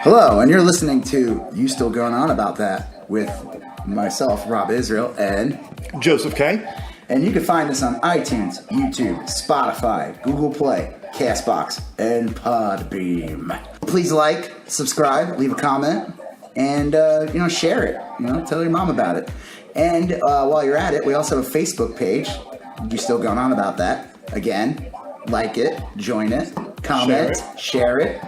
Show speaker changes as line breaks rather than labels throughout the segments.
Hello, and you're listening to You Still Going On About That with myself, Rob Israel, and
Joseph K.
And you can find us on iTunes, YouTube, Spotify, Google Play, Castbox, and Podbeam. Please like, subscribe, leave a comment, and share it. Tell your mom about it. And while you're at it, we also have a Facebook page. You Still Going On About That. Again, like it, join it, comment, share it.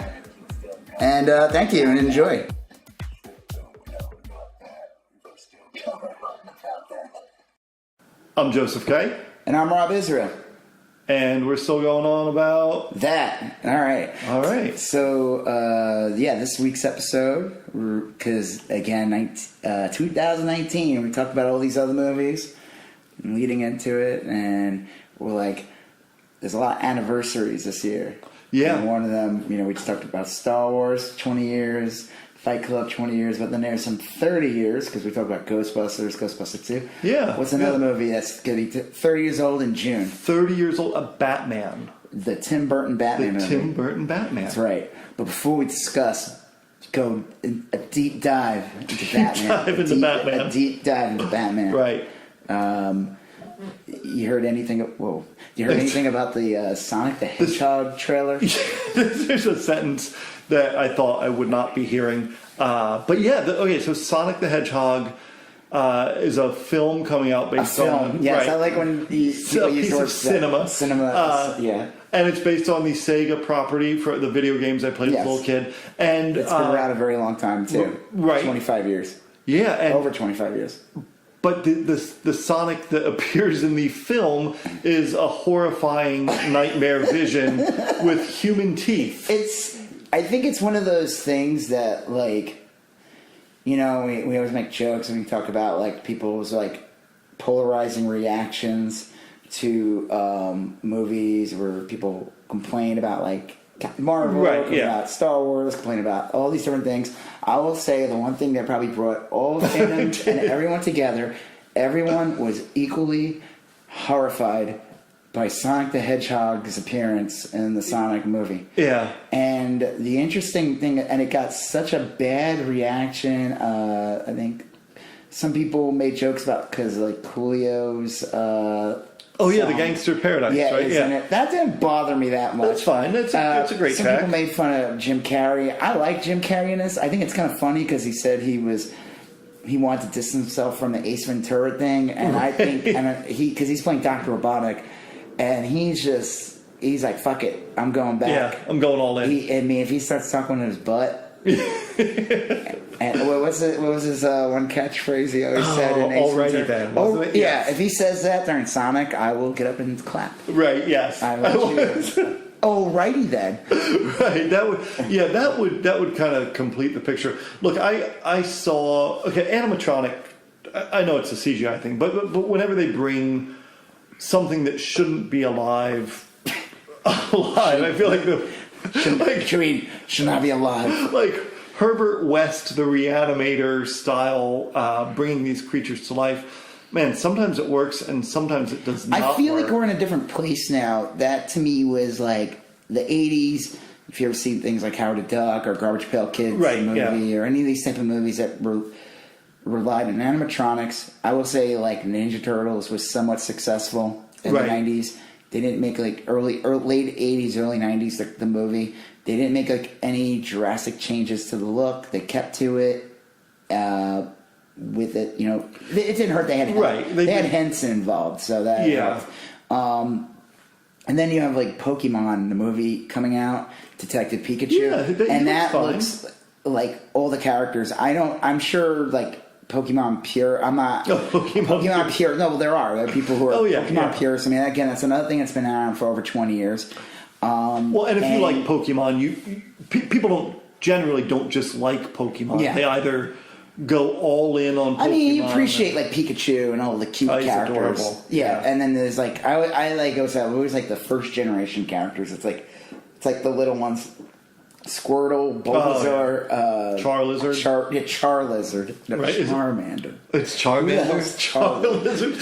And thank you and enjoy.
I'm Joseph K.
And I'm Rob Israel.
And we're still going on about
that. All right. So, this week's episode, because again, 2019, we talked about all these other movies leading into it, and we're like, there's a lot of anniversaries this year.
Yeah.
And one of them, we just talked about Star Wars, 20 years, Fight Club, 20 years, but then there's some 30 years, because we talked about Ghostbusters 2.
Yeah.
What's another movie that's going to be 30 years old in June?
30 years old, a Batman.
The Tim Burton Batman movie.
Tim Burton Batman.
That's right. But before we go a deep dive into Batman. A deep dive into Batman.
Right.
You heard anything? Whoa! You heard anything about the Sonic the Hedgehog trailer?
There's a sentence that I thought I would not be hearing, but yeah. So Sonic the Hedgehog is a film coming out based on.
Yes,
right.
I like when you use the word
cinema.
Yeah.
And it's based on the Sega property for the video games I played as a little kid, and
it's been around a very long time too.
Right,
25 years.
Yeah, and
over 25 years.
But the Sonic that appears in the film is a horrifying nightmare vision with human teeth.
I think it's one of those things that, we always make jokes and we talk about, people's, polarizing reactions to movies where people complain about, Marvel, about Star Wars, complain about all these different things. I will say the one thing that probably brought all the fans and everyone together, everyone was equally horrified by Sonic the Hedgehog's appearance in the Sonic movie.
Yeah.
And the interesting thing, and it got such a bad reaction, I think some people made jokes about because Coolio's...
the Gangster Paradise, right?
Yeah, that didn't bother me that much.
That's fine. That's a great
Some
track.
people made fun of Jim Carrey. I like Jim Carrey in this. I think it's kind of funny because he said he wanted to distance himself from the Ace Ventura thing, and I think because he's playing Dr. Robotic, and he's like, fuck it, I'm going back.
Yeah, I'm going all in.
If he starts talking in his butt. And what was his one catchphright he always said?
Alrighty then.
If he says that during Sonic, I will get up and clap.
Right. Yes.
Alrighty then.
Right. That would kind of complete the picture. Look, I saw animatronic. I know it's a CGI thing, but whenever they bring something that shouldn't be alive, I feel like
should not be alive.
Like Herbert West, the Reanimator style, bringing these creatures to life. Man, sometimes it works and sometimes it does not.
I feel
work.
like we're in a different place now. That to me was like the 80s. If you ever seen things like Howard the Duck or Garbage Pail Kids movie or any of these type of movies that relied on animatronics, I will say Ninja Turtles was somewhat successful in the 90s. They didn't make late 80s, early 90s the movie. They didn't make any drastic changes to the look. They kept to it. With it, it didn't hurt. They had They had Henson involved, so that helped. And then you have Pokemon, the movie coming out, Detective Pikachu, and that looks like all the characters. I'm sure Pokemon Pure. I'm not Pokemon Pure. No, there are people who are Pokemon Purists. I mean, again, that's another thing that's been around for over 20 years.
And if you like Pokemon, people generally don't just like Pokemon. Yeah. They either go all in on Pokemon. I mean,
you appreciate Pikachu and all the cute characters.
Adorable.
Yeah, and then there's I always the first generation characters. It's like the little ones. Squirtle, Bulbasaur,
Charlizard.
Charlizard. No,
Right,
Charmander.
It's Charmander.
Charlizard.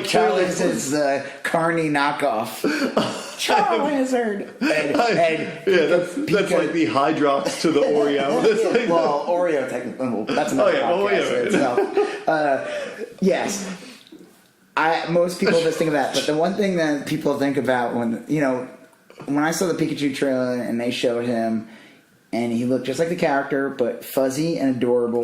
Charlizard's the Carney knockoff. Charlizard.
That's like the Hydrox to the Oreo.
Well, Oreo technically, that's another podcast itself. Yes. Most people just think of that, but the one thing that people think about when I saw the Pikachu trailer and they showed him, and he looked just like the character, but fuzzy and adorable.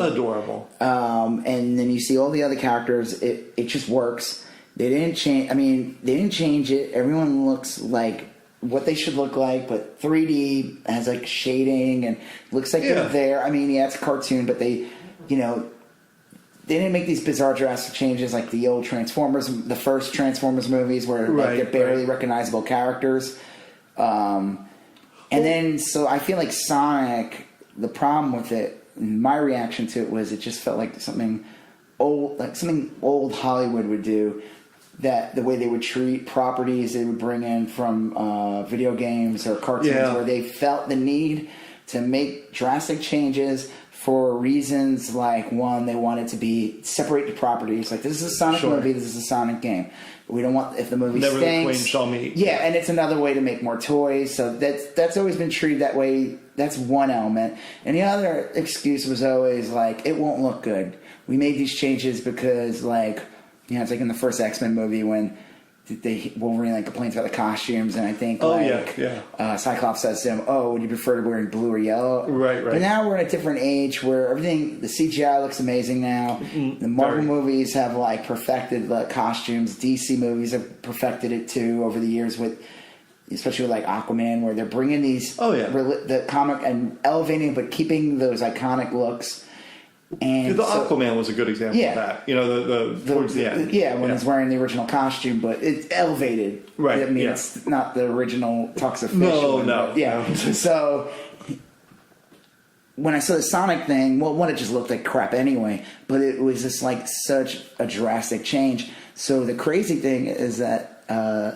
And then you see all the other characters. It just works. They didn't change. I mean, they didn't change it. Everyone looks like what they should look like, but 3D has like shading and looks like they're there. I mean, it's a cartoon, but they didn't make these bizarre drastic changes like the old Transformers, the first Transformers movies where they're barely recognizable characters. So I feel like Sonic, the problem with it, my reaction to it was it just felt like something old Hollywood would do, that the way they would treat properties they would bring in from video games or cartoons where they felt the need to make drastic changes for reasons like, one, they wanted to be separate the properties. Like, this is a Sonic movie, this is a Sonic game. We don't want, if the movie
Never
stinks.
the twain shall meet.
Yeah, and it's another way to make more toys. So that's always been treated that way. That's one element. And the other excuse was always like, it won't look good. We made these changes because, like, it's like in the first X-Men movie when Wolverine complains about the costumes, and I think Cyclops says to him, would you prefer to wear blue or yellow?
Right.
But now we're in a different age where the CGI looks amazing now. The Marvel movies have perfected the costumes. DC movies have perfected it too over the years, especially with Aquaman, where they're bringing these the comic and elevating, but keeping those iconic looks. And
Aquaman was a good example of that. Towards the end.
Yeah, when he's wearing the original costume, but it's elevated.
Right.
I mean, it's not the original Talks of Fish.
No.
Yeah. So when I saw the Sonic thing, it just looked like crap anyway. But it was just such a drastic change. So the crazy thing is that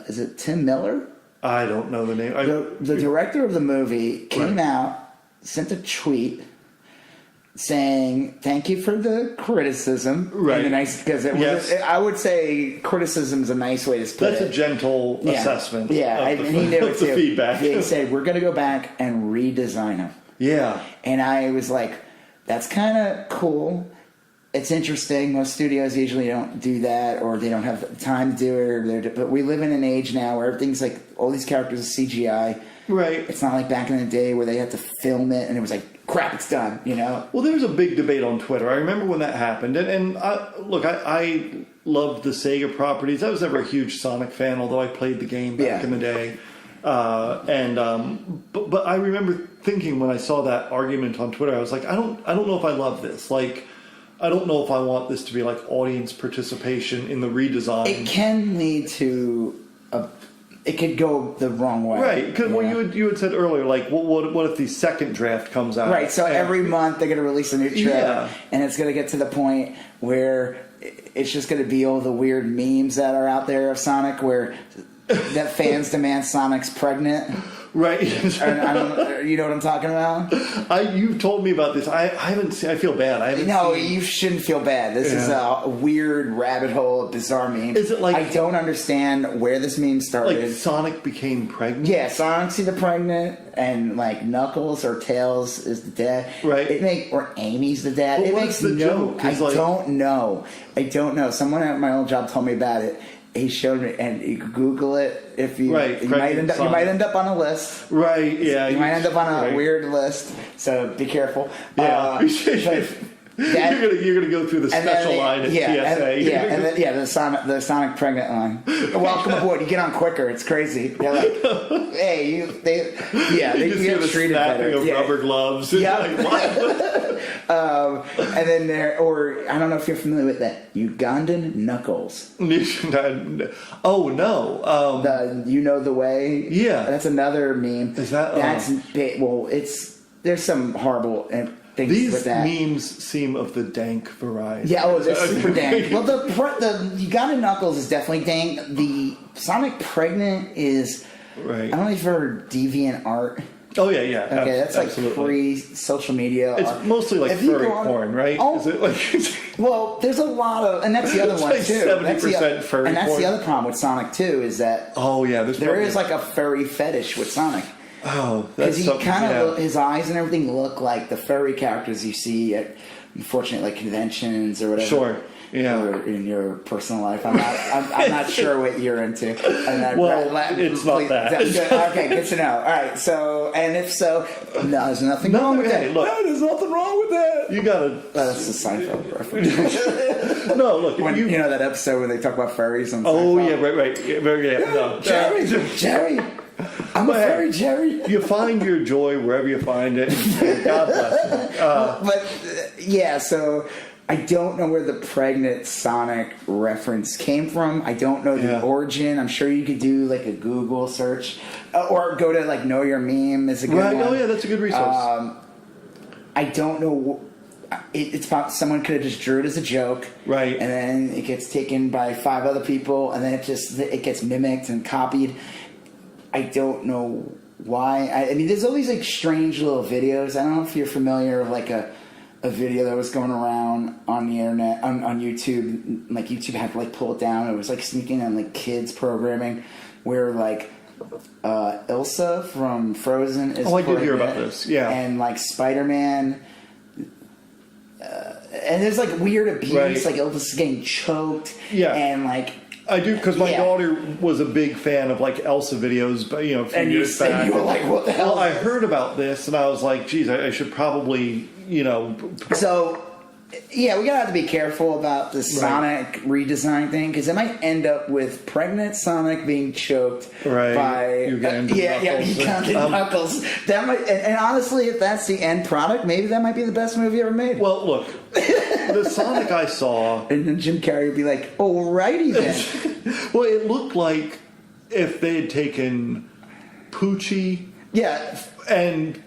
is it Tim Miller?
I don't know the name.
The director of the movie came out, sent a tweet saying thank you for the criticism,
right?
Because I would say criticism is a nice way to put it.
That's a gentle assessment.
Yeah, and he knew it too.
The feedback.
Yeah, he said we're going to go back and redesign them.
Yeah,
and I was like, that's kind of cool. It's interesting. Most studios usually don't do that, or they don't have the time to do it. But we live in an age now where everything's all these characters are CGI.
Right.
It's not like back in the day where they had to film it and it was crap, it's done,
Well, there was a big debate on Twitter. I remember when that happened. And I loved the Sega properties. I was never a huge Sonic fan, although I played the game back in the day. But I remember thinking when I saw that argument on Twitter, I was like, I don't know if I love this. I don't know if I want this to be audience participation in the redesign.
It can lead to it could go the wrong way.
Right, because you had said earlier, what if the second draft comes out?
Right, so every month they're going to release a new trailer, and it's going to get to the point where it's just going to be all the weird memes that are out there of Sonic, where that fans demand Sonic's pregnant.
Right.
You know what I'm talking about?
You've told me about this. I haven't seen. I feel bad.
No, you shouldn't feel bad. This is a weird rabbit hole of bizarre memes.
Is it
I don't understand where this meme started.
Sonic became pregnant?
Yeah, Sonic's either pregnant and Knuckles or Tails is the dad.
Right.
Or Amy's the dad.
Well, what's the joke?
I don't know. Someone at my old job told me about it. He showed me, and you could Google it if you. Right, you might end up on a list.
Right. Yeah.
You might end up on a weird list, so be careful.
Yeah. You're gonna go through the special line at TSA.
The Sonic pregnant line. Welcome aboard. You get on quicker. It's crazy. They're like, hey, they get treated better.
Of rubber gloves.
And then I don't know if you're familiar with that Ugandan Knuckles.
Oh no.
You know the way.
Yeah,
that's another meme.
Is that?
There's some horrible things
These
with that.
memes seem of the dank variety.
Yeah, they're super dank. Well, the Ugandan Knuckles is definitely dank. The Sonic pregnant is.
Right.
I don't know if you've heard of Deviant Art.
Oh yeah, yeah.
Okay, that's like
absolutely.
pre-social media.
It's mostly like furry porn, right?
Oh,
is it like?
well, there's a lot of, and that's the other one
like
too.
70% furry
and that's
porn.
the other problem with Sonic too is that
Oh yeah,
there is like a furry fetish with Sonic.
Oh,
because
that's
he
something.
kind of
Yeah.
his eyes and everything look like the furry characters you see at, unfortunately, like conventions or whatever.
Sure. Yeah.
Or in your personal life, I'm not sure what you're into.
Well, it's not that.
Okay, good to know. All right, so and if so, no, there's nothing wrong with that.
Look,
No, there's nothing wrong with that.
You gotta.
That's the Seinfeld reference.
No, look.
When, you know that episode where they talk about furries on
Oh
Seinfeld?
yeah, right. Yeah, no.
Jerry. I'm a furry, Jerry.
You find your joy wherever you find it. God bless you.
Yeah, so I don't know where the pregnant Sonic reference came from. I don't know the origin. I'm sure you could do like a Google search or go to like Know Your Meme is a good one.
Oh yeah, that's a good resource.
I don't know. It's about someone could have just drew it as a joke,
right?
And then it gets taken by 5 other people, and then it gets mimicked and copied. I don't know why. I mean, there's all these like strange little videos. I don't know if you're familiar with like a video that was going around on the internet on YouTube. Like YouTube had to like pull it down. It was like sneaking on like kids programming, where like Elsa from Frozen is.
Oh, I did hear about this. Yeah,
and like Spider-Man. And there's like weird abuse,
right.
like Elvis is getting choked.
Yeah,
and like.
I do because my daughter was a big fan of like Elsa videos, but a few years back.
You were like, "What the hell?"
Well, I heard about this and I was like, "Geez, I should probably,
So, yeah, we gotta have to be careful about the Sonic redesign thing because it might end up with pregnant Sonic being choked by Knuckles. That might, and honestly, if that's the end product, maybe that might be the best movie ever made.
Well, look, the Sonic I saw,
and then Jim Carrey would be like, "Alrighty then."
Well, it looked like if they had taken Poochie, and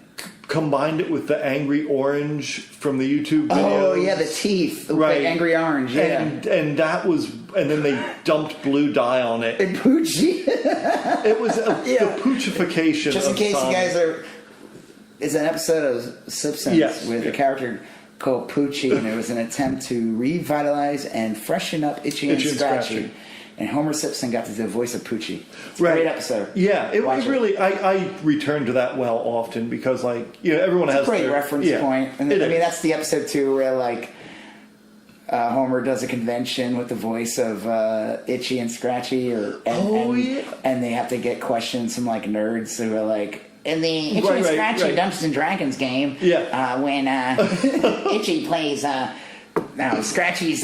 combined it with the angry orange from the YouTube videos.
Oh yeah, the teeth,
right?
The angry orange, yeah.
And that was, and then they dumped blue dye on it.
And Poochie.
It was the Poochification.
Just in case
Sonic.
you guys are, it's an episode of Simpsons with a character called Poochie, and it was an attempt to revitalize and freshen up Itchy and Scratchy. And Homer Simpson got to do the voice of Poochie. It's a great episode.
Yeah, it was really. I return to that well often because, everyone has
a great reference point. And I mean, that's the episode too where Homer does a convention with the voice of Itchy and Scratchy, and they have to get questions from nerds who are like. In the Itchy and Scratchy Dungeons and Dragons game, when Itchy plays Scratchy's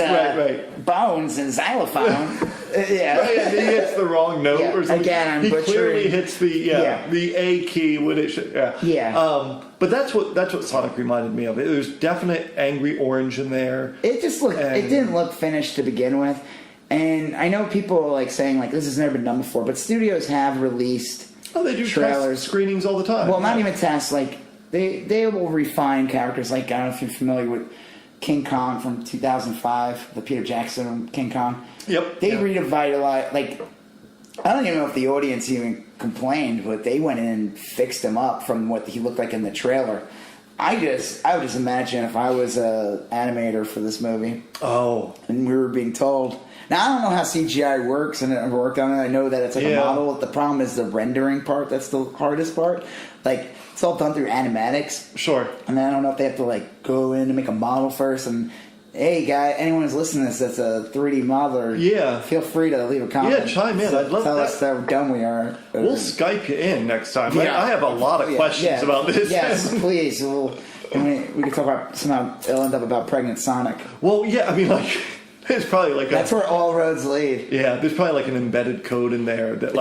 bones and xylophone.
He hits the wrong note or something.
Again,
he clearly hits the A key when it should. But that's what Sonic reminded me of. There's definite angry orange in there.
It just looked. It didn't look finished to begin with, and I know people saying this has never been done before, but studios have released.
Oh, they do
trailers,
test screenings all the time.
Well, not even tests. They will refine characters. I don't know if you're familiar with King Kong from 2005, the Peter Jackson King Kong.
Yep.
They revitalized. I don't even know if the audience even complained, but they went in and fixed him up from what he looked like in the trailer. I would just imagine if I was an animator for this movie.
Oh.
And we were being told. Now, I don't know how CGI works, and I've worked on it. I know that it's a model. The problem is the rendering part. That's the hardest part. It's all done through animatics.
Sure.
And I don't know if they have to, go in and make a model first. And, hey, anyone who's listening to this that's a 3D modeler, feel free to leave a comment.
Yeah, chime in. I'd love
tell
that.
us how dumb we are.
We'll Skype you in next time. I have a lot of questions about this.
Yes, please. We can talk about, somehow it'll end up about pregnant Sonic.
Well, yeah, I mean, there's probably
that's where all roads lead.
Yeah, there's probably an embedded code in there that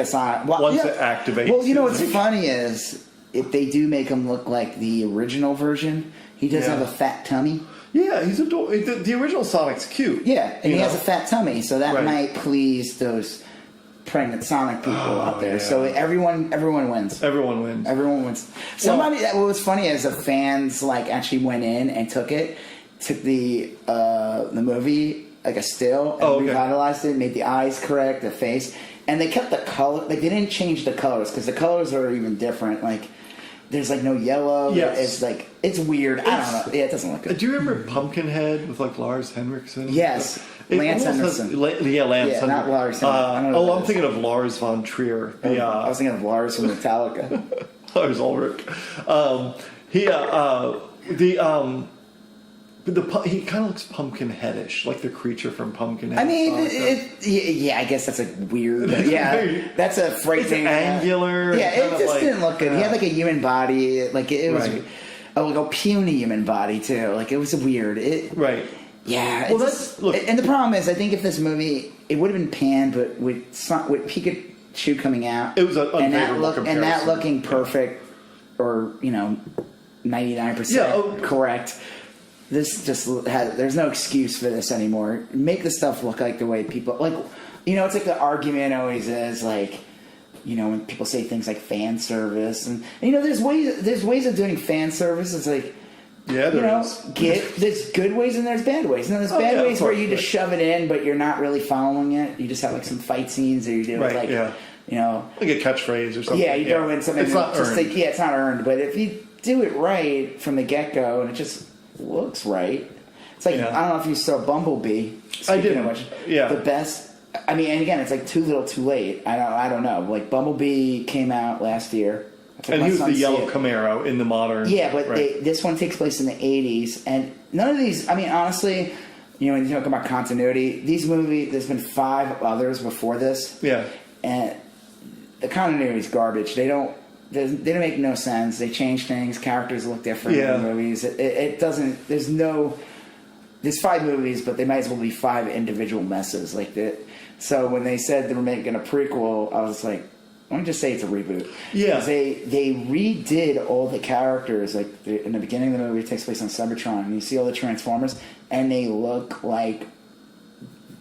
Sonic.
Once it activates.
Well, what's funny is if they do make him look like the original version, he does have a fat tummy.
Yeah, he's adorable. The original Sonic's cute.
Yeah, and he has a fat tummy, so that might please those pregnant Sonic people out there. Yeah. So everyone wins.
Everyone wins.
Everyone wins. Somebody what was funny is the fans actually went in and took the movie a still and revitalized it, made the eyes correct, the face, and they kept the color. They didn't change the colors because the colors are even different. there's like no yellow.
Yes.
It's like, it's weird. I don't know. Yeah, it doesn't look good.
Do you remember Pumpkinhead with like Lars Henriksen?
Yes. Lance Henriksen.
Lance
Yeah,
Henriksen.
not Lars Henriksen.
I'm thinking of Lars von Trier.
I was thinking of Lars from Metallica.
Lars Ulrich. He kind of looks Pumpkinheadish, like the creature from Pumpkinhead.
I mean, I guess that's a weird. Yeah, that's a frightening.
It's angular.
Yeah, it just didn't look good. He had like a human body, like it was,
right.
like a puny human body too. Like it was weird.
Right.
Yeah.
Well, look.
And the problem is, I think if this movie, it would have been panned, but with Pikachu coming out,
it was an unfavorable comparison.
And that looking perfect, or 99% correct. This just there's no excuse for this anymore. Make the stuff look like the way people like. It's like the argument always is like, when people say things like fan service and there's ways of doing fan service. It's like, there's good ways and there's bad ways. And there's bad ways where you just shove it in, but you're not really following it. You just have like some fight scenes, or you do like like a
catchphrase or something.
Yeah, you throw in something.
It's not earned.
It's not earned. But if you do it right from the get go, and it just looks right. It's like, I don't know if you saw Bumblebee.
I didn't.
The best. I mean, and again, it's like too little, too late. I don't know. Like Bumblebee came out last year.
And he was the yellow Camaro in the modern.
Yeah, but this one takes place in the 80s, and none of these. I mean, honestly, when you talk about continuity, these movies. There's been 5 others before this.
Yeah.
And the continuity is garbage. They don't make no sense. They change things. Characters look different in the movies. It doesn't. There's 5 movies, but they might as well be 5 individual messes like that. So when they said they were making a prequel, I was like, why don't you just say it's a reboot?
Yeah.
They redid all the characters. Like in the beginning of the movie, it takes place on Cybertron, and you see all the Transformers, and they look like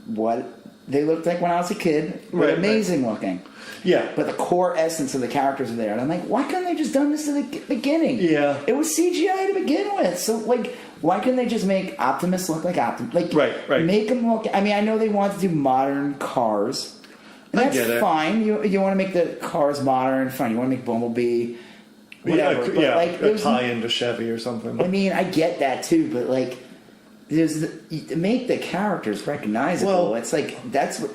what they looked like when I was a kid. They're amazing looking.
Yeah.
But the core essence of the characters are there. And I'm like, why couldn't they just done this at the beginning?
Yeah.
It was CGI to begin with. So, why couldn't they just make Optimus look like Optimus?
Right.
Make him look... I mean, I know they want to do modern cars. And that's fine. You want to make the cars modern, fine. You want to make Bumblebee, whatever.
A tie-in to Chevy or something.
I mean, I get that too, but make the characters recognizable. It's like that's what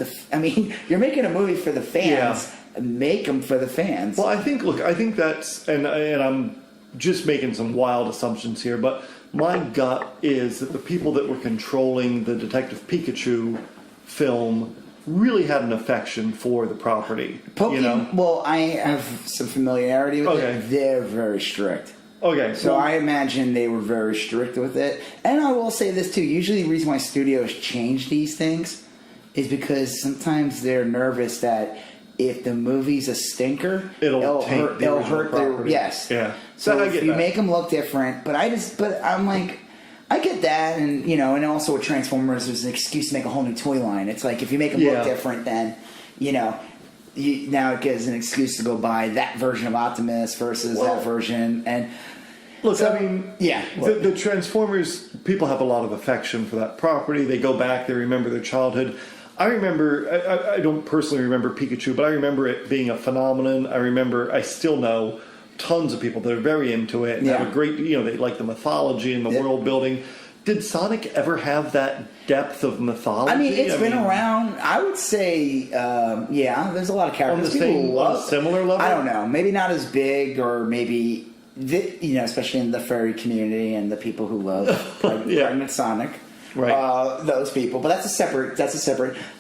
you're making a movie for the fans. Yeah. Make them for the fans.
Well, I think that's and I'm just making some wild assumptions here, but my gut is that the people that were controlling the Detective Pikachu film really had an affection for the property.
Well, I have some familiarity with it. They're very strict.
Okay,
so I imagine they were very strict with it. And I will say this too. Usually the reason why studios change these things is because sometimes they're nervous that if the movie's a stinker, it'll hurt their... Yes.
Yeah.
So if you make them look different... But I'm like... I get that, and and also with Transformers, there's an excuse to make a whole new toy line. It's like if you make them look different, then now it gives an excuse to go buy that version of Optimus versus that version. And
look, the Transformers, people have a lot of affection for that property. They go back, they remember their childhood. I don't personally remember Pikachu, but I remember it being a phenomenon. I still know tons of people that are very into it and have a great, they like the mythology and the world building. Did Sonic ever have that depth of mythology?
I mean, it's been around. I would say, there's a lot of characters.
On a similar level?
I don't know. Maybe not as big, or maybe, especially in the furry community and the people who love pregnant Sonic.
Right.
Those people. But that's a separate.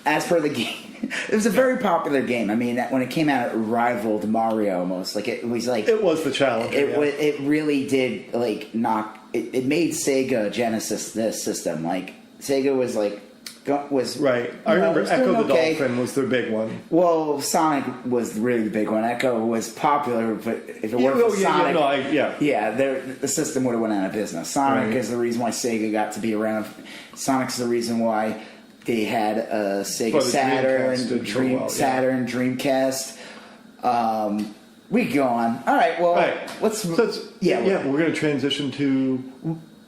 As per the game. It was a very popular game. I mean, when it came out, it rivaled Mario almost. It was the challenge. It really did knock. It made Sega Genesis this system. Sega was
right. I remember Echo the Dolphin was their big one.
Well, Sonic was really the big one. Echo was popular, but if it weren't for Sonic, the system would have went out of business. Sonic is the reason why Sega got to be around. Sonic's the reason why they had a Sega Saturn, Saturn, Dreamcast. We go on. All right. Well, let's.
We're going to transition to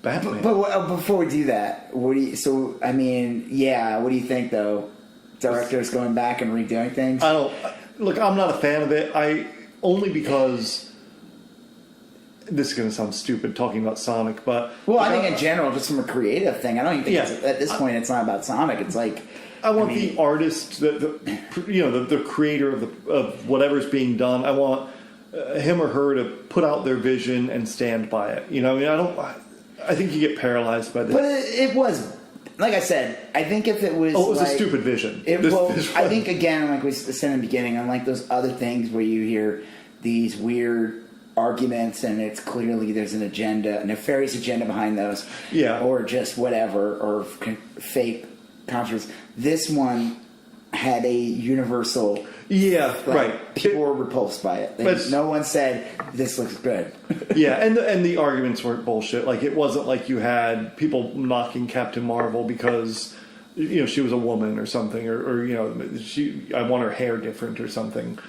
Batman.
But before we do that, what do you think though? Directors going back and redoing things.
I'm not a fan of it. Only because this is going to sound stupid talking about Sonic, but
well, I think in general, just from a creative thing, I don't even think at this point it's not about Sonic. It's like
I want the artist, the creator of whatever's being done. I want him or her to put out their vision and stand by it. I think you get paralyzed by this.
But it was, like I said, I think if it was...
Oh, it was a stupid vision.
I think, again, like we said in the beginning, unlike those other things where you hear these weird arguments and it's clearly there's an agenda, a nefarious agenda behind those.
Yeah.
Or just whatever, or fake controversy. This one had a universal...
Yeah, right.
People were repulsed by it. No one said, this looks good.
Yeah, and the arguments weren't bullshit. Like, it wasn't like you had people knocking Captain Marvel because, she was a woman or something, or I want her hair different or something.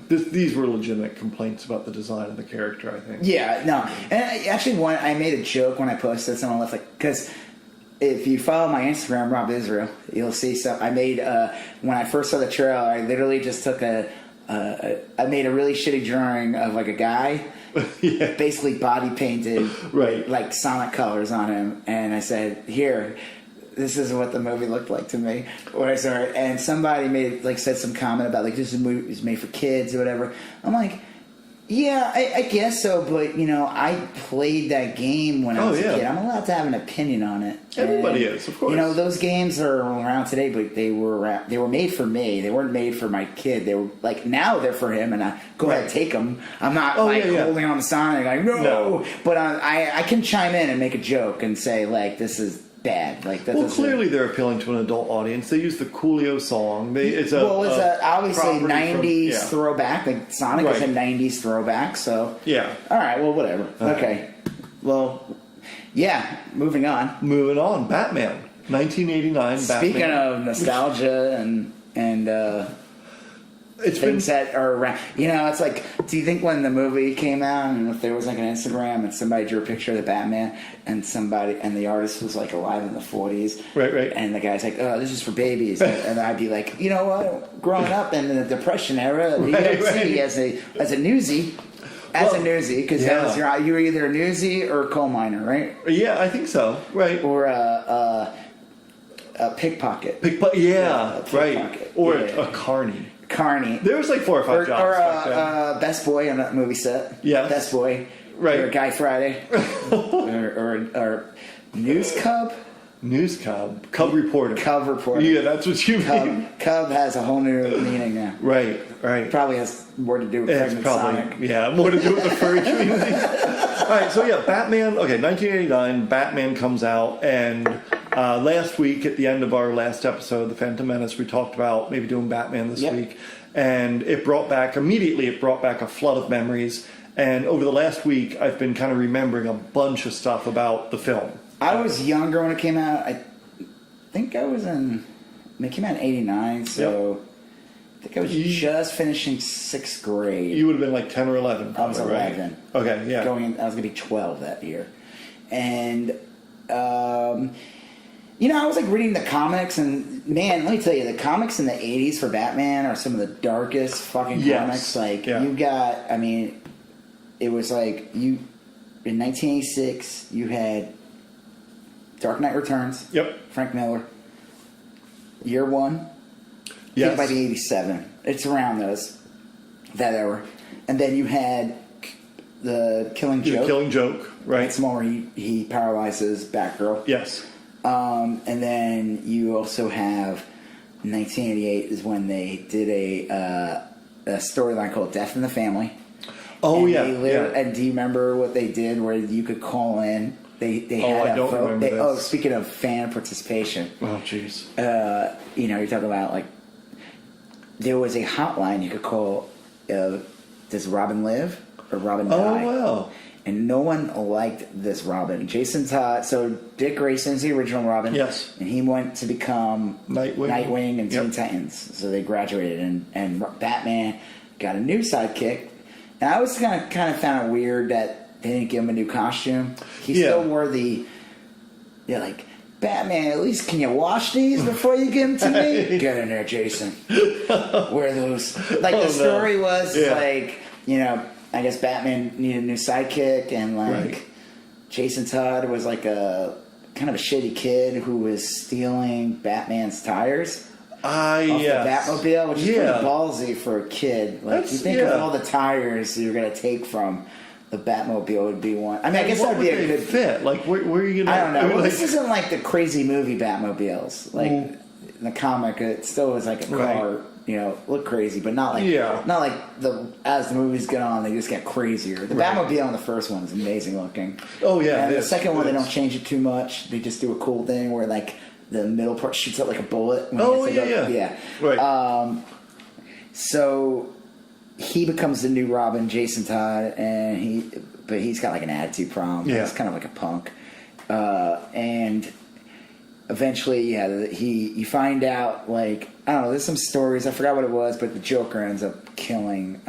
These were legitimate complaints about the design of the character, I think.
Yeah, no. And I made a joke when I posted someone left, because... If you follow my Instagram, Rob Israel, you'll see some. I made when I first saw the trailer, I literally just took I made a really shitty drawing of like a guy, basically body painted,
right,
like Sonic colors on him, and I said, "Here, this is what the movie looked like to me when I saw it." And somebody said some comment about this movie is made for kids or whatever. I'm like. Yeah, I guess so, but, I played that game when I was a kid. I'm allowed to have an opinion on it.
Everybody is, of course.
Those games are around today, but they were made for me. They weren't made for my kid. They were, now they're for him, and I go ahead, take them. I'm not, holding on to Sonic, no. But I can chime in and make a joke and say, this is... bad.
Clearly they're appealing to an adult audience. They use the Coolio song. It's
obviously 90s throwback. Like Sonic is a 90s throwback, so...
Yeah.
Alright, well, whatever. Okay. Well, yeah, moving on.
Batman. 1989 Batman.
Speaking of nostalgia and
it's
things that are around. It's like, do you think when the movie came out and if there was an Instagram and somebody drew a picture of the Batman and the artist was alive in the 40s.
Right.
And the guy's like, oh, this is for babies. And I'd be like, you know what? Growing up in the Depression era, you got to see as a newsie. Because you were either a newsie or a coal miner, right?
Yeah, I think so. Right.
Or a pickpocket.
Yeah, right.
Pickpocket.
Or a carny.
There
was 4 or 5 jobs.
Or best boy on a movie set.
Yeah.
Best boy.
Right.
Or Guy Friday. or News Cub.
Cub reporter. Yeah, that's what you mean.
Cub has a whole new meaning now.
Right.
Probably has more to do with pregnant Sonic.
Yeah, more to do with the furry community. All right, so Batman. Okay, 1989, Batman comes out, and last week at the end of our last episode, The Phantom Menace, we talked about maybe doing Batman this week, and it brought back a flood of memories. And over the last week, I've been kind of remembering a bunch of stuff about the film.
I was younger when it came out. I think I was it came out in 89, so I think I was just finishing 6th grade.
You would have been 10 or 11.
I was 11.
Right? Okay, yeah.
I was going to be 12 that year. And, I was reading the comics, and man, let me tell you, the comics in the 80s for Batman are some of the darkest fucking comics. You got, it was in 1986, you had Dark Knight Returns.
Yep.
Frank Miller. Year One.
Yes.
By the 87. It's around that era. And then you had the Killing Joke.
The Killing Joke, right.
It's more he paralyzes Batgirl.
Yes.
And then you also have 1988 is when they did a storyline called Death in the Family.
Oh,
and
yeah.
And do you remember what they did where you could call in? They had
I don't remember this.
Oh, speaking of fan participation.
Oh, jeez.
You're talking about there was a hotline you could call. Does Robin live or Robin die?
Oh, wow.
And no one liked this Robin. Jason Todd. So Dick Grayson's the original Robin.
Yes.
And he went to become Nightwing and Teen Titans. So they graduated, and Batman got a new sidekick. And I always kind of found it weird that they didn't give him a new costume. He still wore Batman, at least can you wash these before you give them to me? Get in there, Jason. Wear those. The story was I guess Batman needed a new sidekick, and like Jason Todd was like a kind of a shitty kid who was stealing Batman's tires. Off the Batmobile, which is pretty ballsy for a kid. Like, you think of all the tires you're going to take from the Batmobile would be one. I mean, I guess that would be a good
fit. Like, where are you going to...
I don't know. Well, this isn't like the crazy movie Batmobiles. Like, in the comic, it still was like a car, you know, look crazy, but not like as the movies get on, they just get crazier. The Batmobile in the first one is amazing looking.
Oh, yeah.
And the second one, they don't change it too much. They just do a cool thing where, like, the middle part shoots out like a bullet.
Right.
So he becomes the new Robin, Jason Todd, and he's got like an attitude problem.
Yeah.
He's kind of like a punk. And eventually, you find out, like, I don't know, there's some stories, I forgot what it was, but the Joker ends up killing...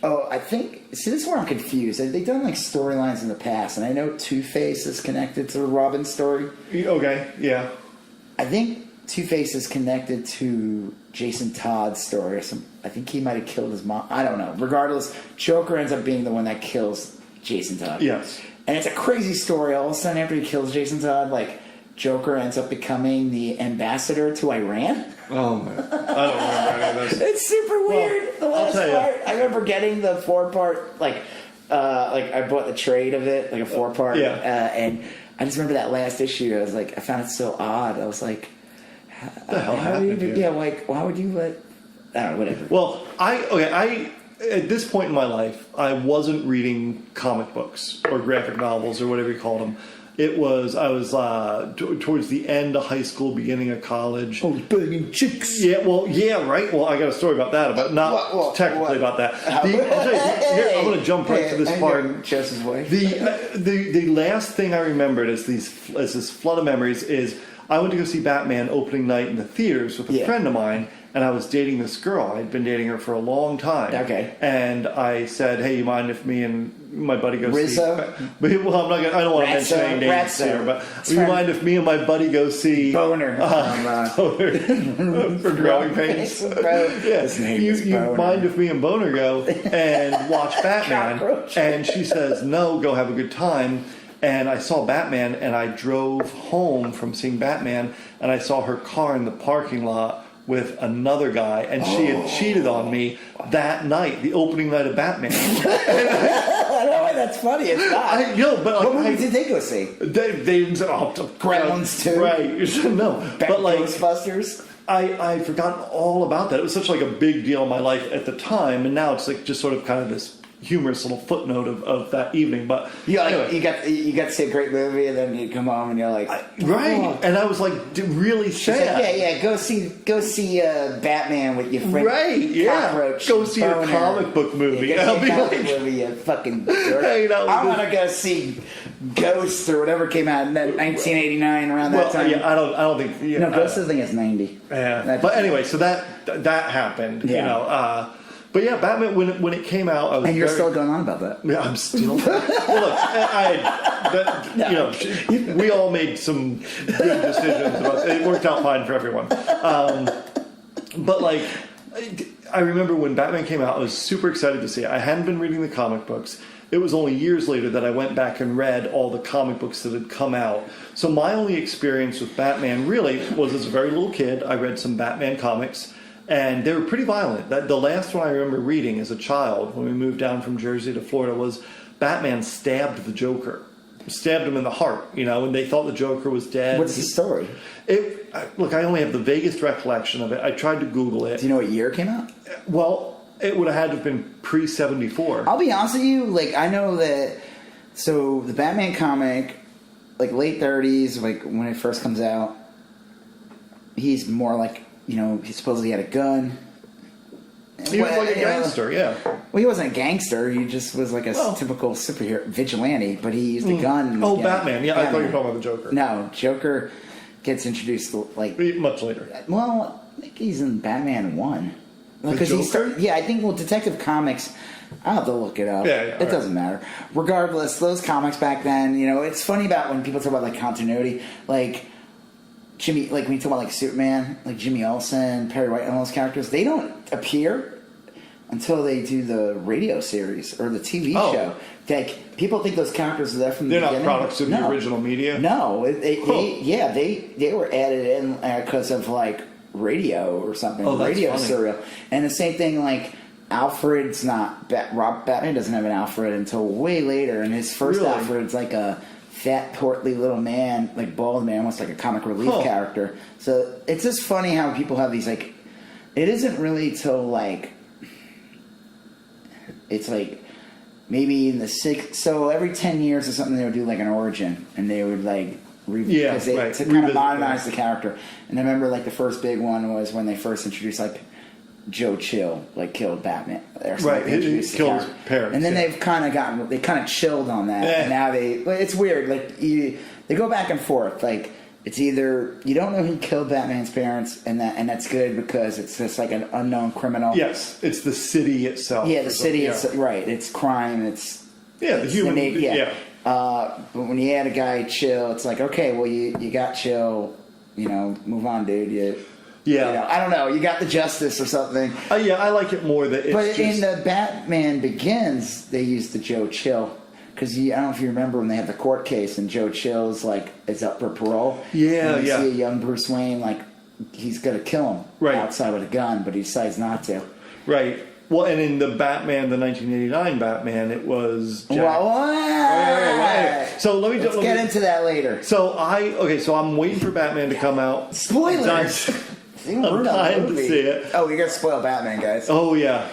I think... See, this is where I'm confused. They've done, like, storylines in the past, and I know Two-Face is connected to the Robin story.
Okay, yeah.
I think Two-Face is connected to Jason Todd's story. I think he might have killed his mom. I don't know. Regardless, Joker ends up being the one that kills Jason Todd.
Yes.
And it's a crazy story. All of a sudden, after he kills Jason Todd, like, Joker ends up becoming the ambassador to Iran.
Oh, man. I don't remember any of this.
It's super weird. The last part. I remember getting the 4-part, like I bought the trade of it, like a 4-part.
Yeah.
And I just remember that last issue. I was like, I found it so odd. I was like,
what the hell happened here?
Yeah, like, why would you let... I don't know, whatever.
Well, at this point in my life, I wasn't reading comic books or graphic novels or whatever you called them. I was towards the end of high school, beginning of college.
Oh, banging chicks.
Yeah, right. Well, I got a story about that, about technically about that. I'll tell you, I'm going to jump right to this part.
Joseph's wife.
The last thing I remembered as this flood of memories is I went to go see Batman opening night in the theaters with a friend of mine, and I was dating this girl. I'd been dating her for a long time.
Okay.
And I said, "Hey, you mind if me and my buddy go
Rizzo?
see?" Well, I'm not gonna. I don't want to mention any names here, but do you mind if me and my buddy go see
Boner
for Growing Pains?
His name is Boner.
You mind if me and Boner go and watch Batman? And she says, "No, go have a good time." And I saw Batman, and I drove home from seeing Batman, and I saw her car in the parking lot with another guy, and she had cheated on me that night, the opening night of Batman.
I know, that's funny. It's not.
But
what movie did they go see?
They said,
Gremlins 2?
Right. No. But like
Ghostbusters?
I'd forgotten all about that. It was such like a big deal in my life at the time, and now it's like just sort of kind of this humorous little footnote of that evening. But
anyway. you got to see a great movie, and then you come home and you're like,
and I was like really sad.
Like, go see Batman with your friend, Cockroach,
go see
Boner.
your comic book movie.
Yeah,
I'll be like,
movie, you fucking jerk. I want to go see Ghost or whatever came out in 1989 around that time.
I don't think.
No, Ghost I think is 90.
Yeah, but anyway, so that happened. Yeah. You know. But yeah, Batman, when it came out, I was
and you're still going on about that.
Yeah, I'm still... Well, look, we all made some good decisions. It worked out fine for everyone. But, like, I remember when Batman came out, I was super excited to see it. I hadn't been reading the comic books. It was only years later that I went back and read all the comic books that had come out. So my only experience with Batman really was as a very little kid. I read some Batman comics. And they were pretty violent. The last one I remember reading as a child, when we moved down from Jersey to Florida, was Batman stabbed the Joker. Stabbed him in the heart, and they thought the Joker was dead.
What's the story?
Look, I only have the vaguest recollection of it. I tried to Google it.
Do you know what year it came out?
Well, it would have had to have been pre-74.
I'll be honest with you, like, I know that... So, the Batman comic, like, late 30s, like, when it first comes out, he's more like... he supposedly had a gun.
He was like a gangster, yeah.
Well, he wasn't a gangster. He just was like a typical superhero vigilante, but he used a gun.
Batman. Yeah, Batman. I thought you were talking about the Joker.
No, Joker gets introduced like...
Much later.
Well, I think he's in Batman 1.
The Joker?
I think, Detective Comics... I'll have to look it up.
Yeah,
it doesn't matter. Regardless, those comics back then, it's funny about when people talk about, like, continuity. Like... Jimmy, like when you talk about like Superman, like Jimmy Olsen, Perry White, and all those characters, they don't appear until they do the radio series or the TV show. Like, people think those characters are there from the beginning.
They're not products of the original media?
No. They were added in because of, like, radio or something.
Oh, that's
radio
funny.
serial. And the same thing, like, Alfred's not... Batman doesn't have an Alfred until way later. And his first Alfred's like a fat, portly little man, like bald man, almost like a comic relief character. So it's just funny how people have these, like... It isn't really till, like... It's like... Maybe in the so every 10 years or something, they would do like an origin, and they would like to kind of modernize the character. And I remember like the first big one was when they first introduced like Joe Chill, like killed Batman.
Right, he killed his parents.
And then they've kind of chilled on that, and now it's weird. Like they go back and forth. Like it's either you don't know who killed Batman's parents, and that's good because it's just like an unknown criminal.
Yes, it's the city itself.
Yeah, the city itself. Right, it's crime. It's
the human.
But when you add a guy Chill, it's like okay, well you got Chill, move on, dude. I don't know. You got the Justice or something.
I like it more that. It's
in the Batman Begins, they used the Joe Chill. Because I don't know if you remember when they had the court case and Joe Chill's is up for parole.
Yeah,
and you see a young Bruce Wayne he's gonna kill him outside with a gun, but he decides not to.
Right. Well, and in the 1989 Batman, it was Jack. So
let's get into that later.
So I'm waiting for Batman to come out.
Spoilers.
I'm dying to see it.
Oh, you're gonna spoil Batman, guys.
Oh yeah.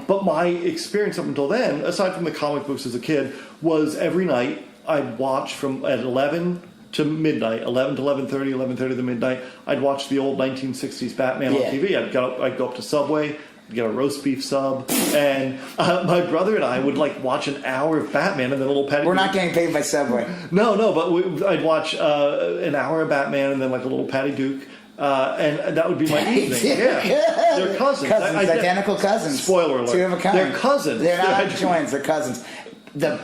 But my experience up until then, aside from the comic books as a kid, was every night I'd watch from at 11 to midnight, 11 to 11:30, 11:30 to midnight. I'd watch the old 1960s Batman on TV. I'd go up to Subway, get a roast beef sub, and my brother and I would watch an hour of Batman and then a little Patty.
We're not getting paid by Subway.
No, but I'd watch an hour of Batman and then a little Patty Duke. And that would be my evening. Yeah, they're cousins.
Identical cousins.
Spoiler alert.
Two of a kind.
They're cousins.
They're not twins. They're cousins. The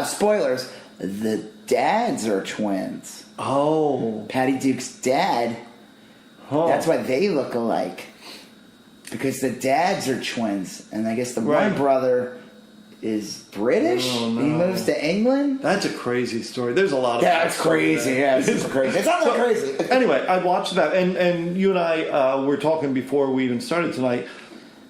spoilers. The dads are twins.
Oh,
Patty Duke's dad. Oh. That's why they look alike. Because the dads are twins, and I guess the one brother is British.
Oh, no.
He moves to England.
That's a crazy story. There's a lot of
it's crazy. Yeah, it's crazy. It's not crazy.
Anyway, I watched that, and you and I were talking before we even started tonight.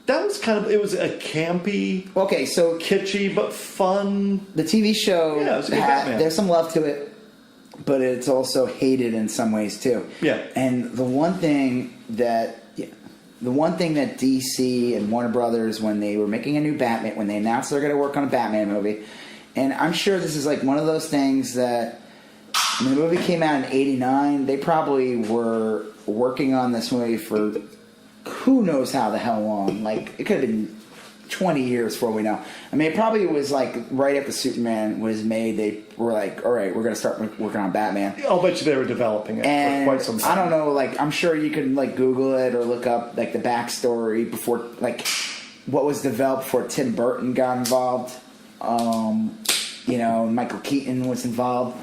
That was it was a campy,
so
kitschy but fun.
The TV show,
it was a good Batman.
There's some love to it, but it's also hated in some ways too.
Yeah,
and the one thing that DC and Warner Brothers, when they were making a new Batman, when they announced they're going to work on a Batman movie, and I'm sure this is one of those things that when the movie came out in '89, they probably were working on this movie for who knows how the hell long. It could have been 20 years for all we know. I mean, it probably was right after Superman was made, they were all right, we're going to start working on Batman.
I'll bet you they were developing it for quite some time.
I don't know, I'm sure you can Google it or look up the backstory before, what was developed before Tim Burton got involved. Michael Keaton was involved.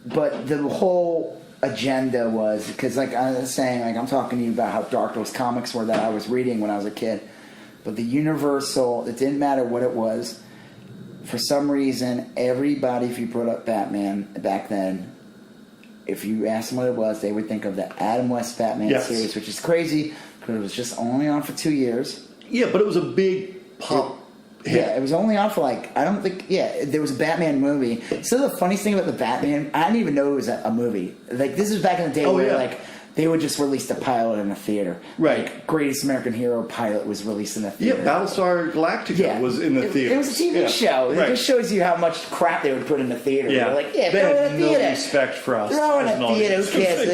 But the whole agenda was, because I was saying, I'm talking to you about how dark those comics were that I was reading when I was a kid, but the Universal, it didn't matter what it was, for some reason everybody, if you brought up Batman back then, if you asked them what it was, they would think of the Adam West Batman series, which is crazy because it was just only on for 2 years.
Yeah, but it was a big pop.
Yeah, it was only on for I don't think, there was a Batman movie. So the funniest thing about the Batman, I didn't even know it was a movie. This was back in the day where they would just release the pilot in a theater.
Right.
Greatest American Hero pilot was released in a theater.
Yeah, Battlestar Galactica was in the theater.
It was a TV show. It just shows you how much crap they would put in the theater.
Yeah.
They're
they
throw
had
it in the theater.
No respect for us.
Throw it in a theater. Who cares?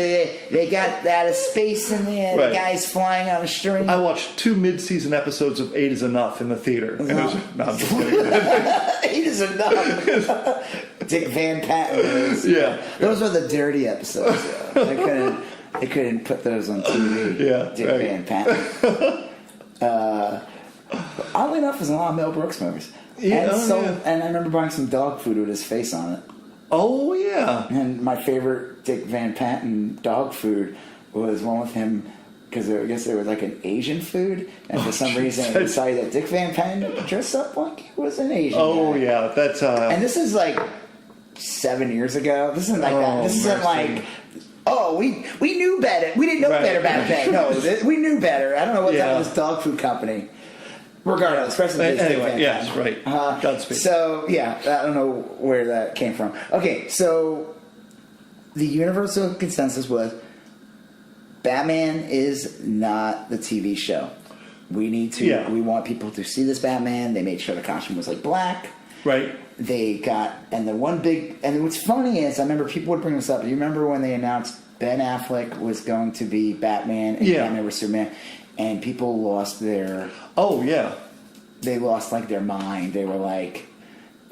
They got that of space in there. Right. The guy's flying on a string.
I watched 2 mid-season episodes of 8 is Enough in the theater. And it was, no, I'm just kidding.
8 is Enough. Dick Van Patten. Those were the dirty episodes. They couldn't put those on TV. Dick Van Patten. Oddly enough, there's a lot of Mel Brooks movies. And I remember buying some dog food with his face on it.
Oh, yeah.
And my favorite Dick Van Patten dog food was one with him because I guess it was like an Asian food, and for some reason they decided that Dick Van Patten dressed up like he was an Asian guy.
Yeah, that's
and this is like 7 years ago. This isn't like that. This isn't like, oh, we knew better. We didn't know better back then. No, we knew better. I don't know what's up with this dog food company. Regardless,
anyway, yes, right. Godspeed.
So yeah, I don't know where that came from. Okay, so the universal consensus was Batman is not the TV show. We need to. Yeah. We want people to see this Batman. They made sure the costume was like black.
Right.
They got, and the one big, and what's funny is I remember people would bring this up. Do you remember when they announced Ben Affleck was going to be Batman and Batman was Superman, and people lost their.
Oh yeah.
They lost like their mind. They were like,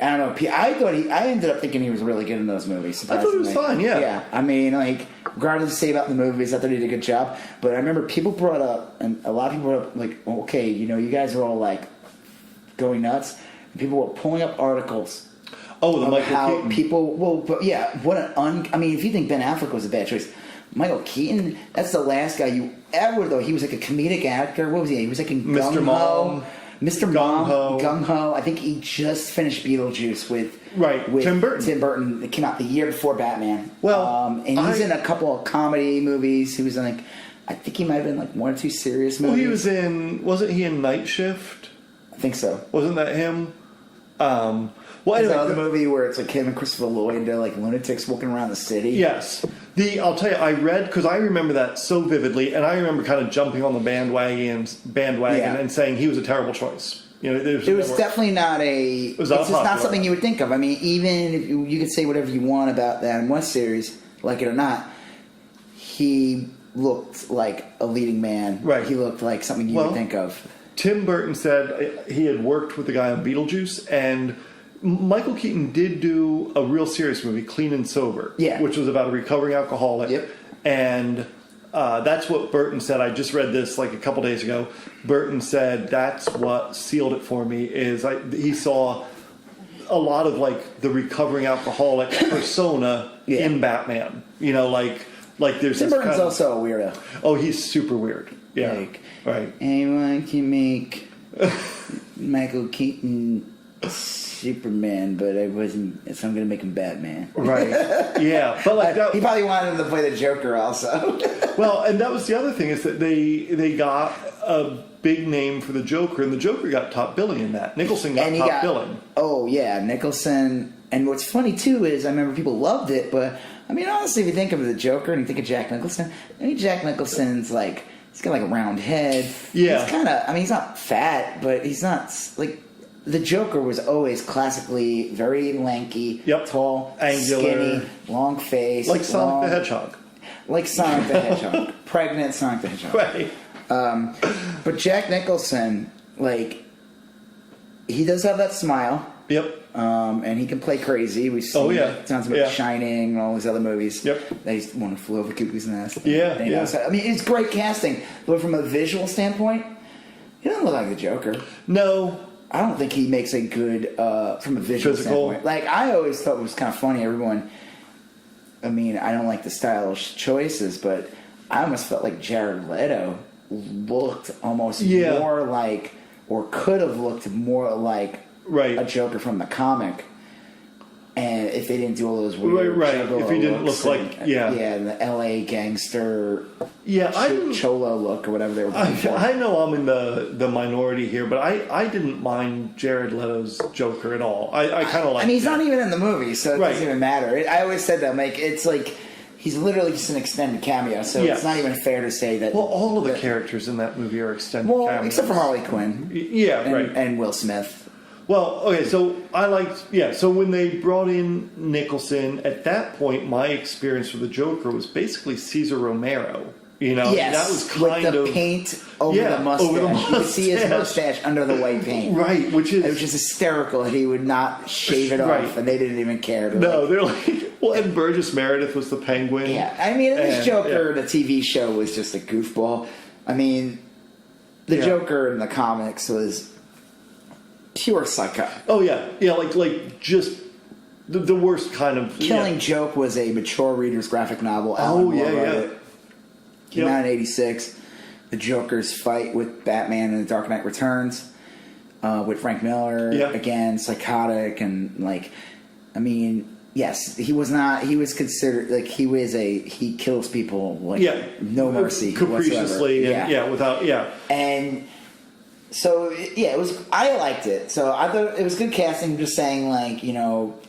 I don't know. I ended up thinking he was really good in those movies.
I thought he was fine. Yeah.
Yeah. I mean, like, regardless of say about the movies, I thought he did a good job. But I remember people brought up, and a lot of people brought up, like, okay, you know, you guys are all like going nuts. And people were pulling up articles.
Oh, the Michael
how
Keaton.
People, well, but yeah, what an I mean, if you think Ben Affleck was a bad choice, Michael Keaton, that's the last guy you ever, though. He was like a comedic actor. What was he? He was like in
Mr. Mom.
Mr. Mom, Gung Ho. I think he just finished Beetlejuice with
Tim Burton.
Tim Burton. It came out the year before Batman.
Well,
and he's in a couple of comedy movies. He was in like, I think he might have been like one or two serious movies.
Well, he was in. Wasn't he in Night Shift?
I think so.
Wasn't that him?
Well, anyway, another movie where it's like him and Christopher Lloyd, they're like lunatics walking around the city.
Yes. I'll tell you, I read, because I remember that so vividly, and I remember kind of jumping on the bandwagon and saying he was a terrible choice. You know,
it was definitely not it's just not something you would think of. I mean, even if you could say whatever you want about that in West series, like it or not, he looked like a leading man.
Right.
He looked like something you would think of.
Tim Burton said he had worked with the guy on Beetlejuice, and Michael Keaton did do a real serious movie, Clean and Sober, which was about a recovering alcoholic.
Yep.
And that's what Burton said. I just read this like a couple days ago. Burton said that's what sealed it for me is he saw a lot of like the recovering alcoholic persona in Batman. You know, like there's
Tim Burton's also a weirdo.
Oh, he's super weird. Yeah, right.
Anyone can make Michael Keaton Superman, but I wasn't. So I'm going to make him Batman.
Right. Yeah, but like
he probably wanted him to play the Joker also.
Well, and that was the other thing is that they got a big name for the Joker, and the Joker got top billing in that. Nicholson got top billing.
Oh yeah, Nicholson. And what's funny too is I remember people loved it, but I mean honestly, if you think of the Joker and you think of Jack Nicholson, I mean Jack Nicholson's like he's got like a round head.
Yeah.
He's kind of. I mean he's not fat, but he's not like. The Joker was always classically very lanky, tall,
angular,
skinny, long face.
Like Sonic the Hedgehog.
Like Sonic the Hedgehog. Pregnant Sonic the Hedgehog.
Right.
But Jack Nicholson, like, he does have that smile.
Yep.
And he can play crazy. We've seen sounds about Shining and all these other movies.
Yep.
They one flew over Cuckoo's Nest.
Yeah.
I mean, it's great casting. But from a visual standpoint, he doesn't look like the Joker.
No.
I don't think he makes a good, from a visual standpoint. Like, I always thought it was kind of funny. Everyone, I mean, I don't like the stylish choices, but I almost felt like Jared Leto looked almost more like, or could have looked more like a Joker from the comic. And if they didn't do all those weird
if he didn't look like
the LA gangster cholo look or whatever they were going for.
I know I'm in the minority here, but I didn't mind Jared Leto's Joker at all. I kind of like.
I mean, he's not even in the movie, so it doesn't even matter. I always said that, like it's like he's literally just an extended cameo, so it's not even fair to say that.
Well, all of the characters in that movie are extended cameos,
except for Harley Quinn. And Will Smith.
Well, okay, so I liked, so when they brought in Nicholson, at that point, my experience with the Joker was basically Cesar Romero. You know, that was kind
with the paint over the mustache. You could see his mustache under the white paint.
Right,
it was just hysterical that he would not shave it off, and they didn't even care.
They're like, well, and Burgess Meredith was the Penguin.
Yeah, I mean, this Joker, the TV show, was just a goofball. I mean, the Joker in the comics was pure psycho.
Oh yeah, like just the worst kind of.
Killing Joke was a mature reader's graphic novel. Alan Moore wrote it. Came out in '86. the Joker's fight with Batman in The Dark Knight Returns with Frank Miller.
Yeah.
Again, psychotic and like, I mean, yes, he was not. He was considered like he kills people like no mercy
capriciously.
whatsoever.
Without
And so it was. I liked it. So I thought it was good casting. Just saying, like, you know,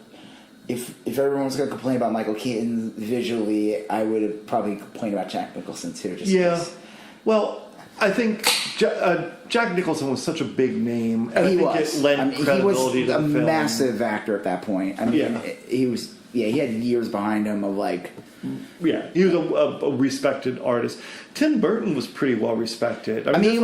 if everyone was going to complain about Michael Keaton visually, I would have probably complained about Jack Nicholson too.
Well, I think Jack Nicholson was such a big name, and
he
I think
was.
it lent credibility
he was
to the
a
film.
massive actor at that point. I mean, he was. Yeah, he had years behind him of like.
Yeah, he was a respected artist. Tim Burton was pretty well respected.
I mean,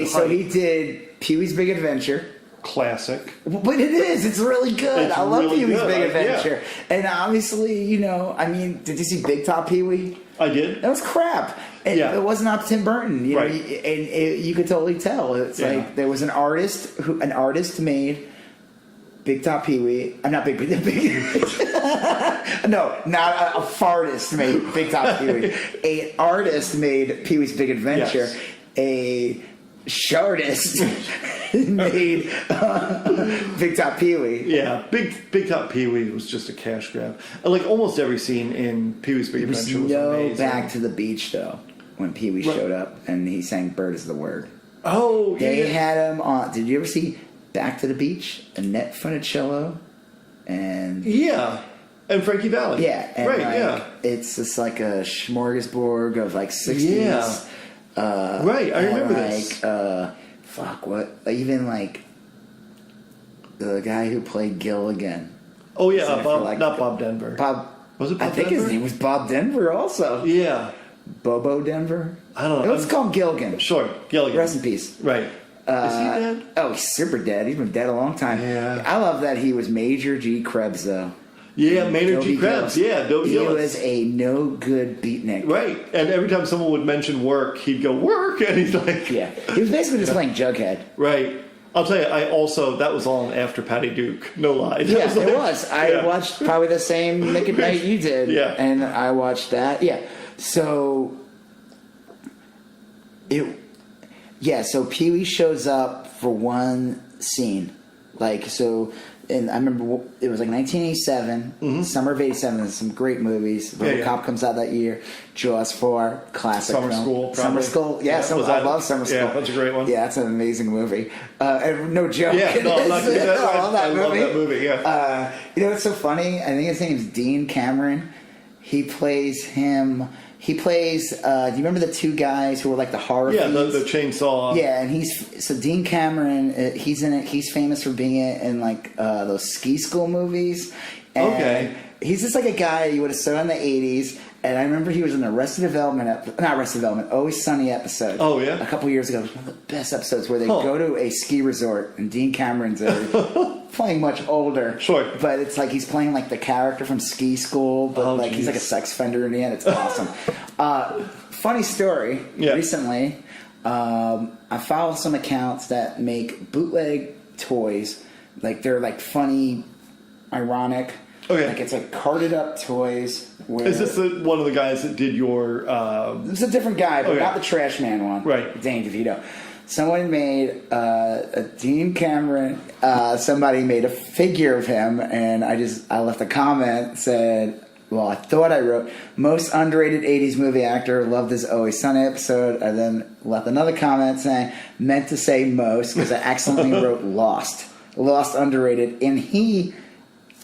so he did Pee-wee's Big Adventure.
Classic.
But it is. It's really good. I love
really
Pee-wee's
good.
Big Adventure. And obviously, you know, I mean, did you see Big Top Pee-wee?
I did.
That was crap. And it was not Tim Burton. You know, you could totally tell. It's like there was an artist made Big Top Pee-wee. I'm not big. No, not a fartist made Big Top Pee-wee. An artist made Pee-wee's Big Adventure.
Yes.
A shardist made Big Top Pee-wee.
Yeah, Big Top Pee-wee was just a cash grab. Like almost every scene in Pee-wee's Big Adventure was amazing.
Back to the Beach though, when Pee-wee showed up and he sang "Bird Is the Word."
Oh,
they had him on. Did you ever see Back to the Beach? Annette Funicello and
and Frankie Valli.
And it's just like a smorgasbord of like 60s.
I remember this.
Even like the guy who played Gilligan.
Oh yeah, not Bob Denver. Was it Bob Denver?
I think his name was Bob Denver also.
Yeah.
Bobo Denver?
I don't know.
Let's call him Gilligan.
Sure, Gilligan.
Rest in peace.
Right. Is he dead?
Oh, he's super dead. He's been dead a long time.
Yeah.
I love that he was Major G. Krebs, though.
Yeah, Maynard G. Krebs. Yeah, Dobie
He
Gillis.
was a no-good beatnik.
Right. And every time someone would mention work, he'd go, work! And he's like...
Yeah. He was basically just playing Jughead.
Right. I'll tell you, that was on after Patty Duke. No lie.
Yeah, it was. I watched probably the same Nick at Night you did.
Yeah.
And I watched that. Yeah. So... So Pee-wee shows up for one scene. And I remember it was like 1987, summer of '87. There's some great movies. RoboCop comes out that year. Jaws 4, classic
Summer
film.
School, probably.
Summer School, I love Summer School.
Yeah, that's a great one.
Yeah, that's an amazing movie. No joke.
Yeah, no, I'm not kidding.
I love that movie.
Love that movie. Yeah.
You know what's so funny? I think his name's Dean Cameron. He plays him. He plays. Do you remember the two guys who were like the horror?
Yeah, the chainsaw.
Yeah, and Dean Cameron. He's in it. He's famous for being in like those ski school movies. And he's just like a guy you would have saw in the '80s. And I remember he was in the not Arrested Development, Always Sunny episode.
Oh yeah,
a couple years ago. It was one of the best episodes where they go to a ski resort and Dean Cameron's playing much older.
Sure,
but it's like he's playing like the character from Ski School, but he's like a sex offender in the end. It's awesome. Funny story.
Yeah.
Recently, I follow some accounts that make bootleg toys. Like they're like funny, ironic.
Okay.
Like it's like carded up toys.
Is this one of the guys that did your?
It's a different guy, but not the Trash Man one.
Right.
Dane DeVito. Someone made a Dean Cameron. Somebody made a figure of him, and I left a comment said. Well, I thought I wrote most underrated 80s movie actor. Loved this Always Sunny episode. I then left another comment saying meant to say most because I accidentally wrote Lost underrated, and he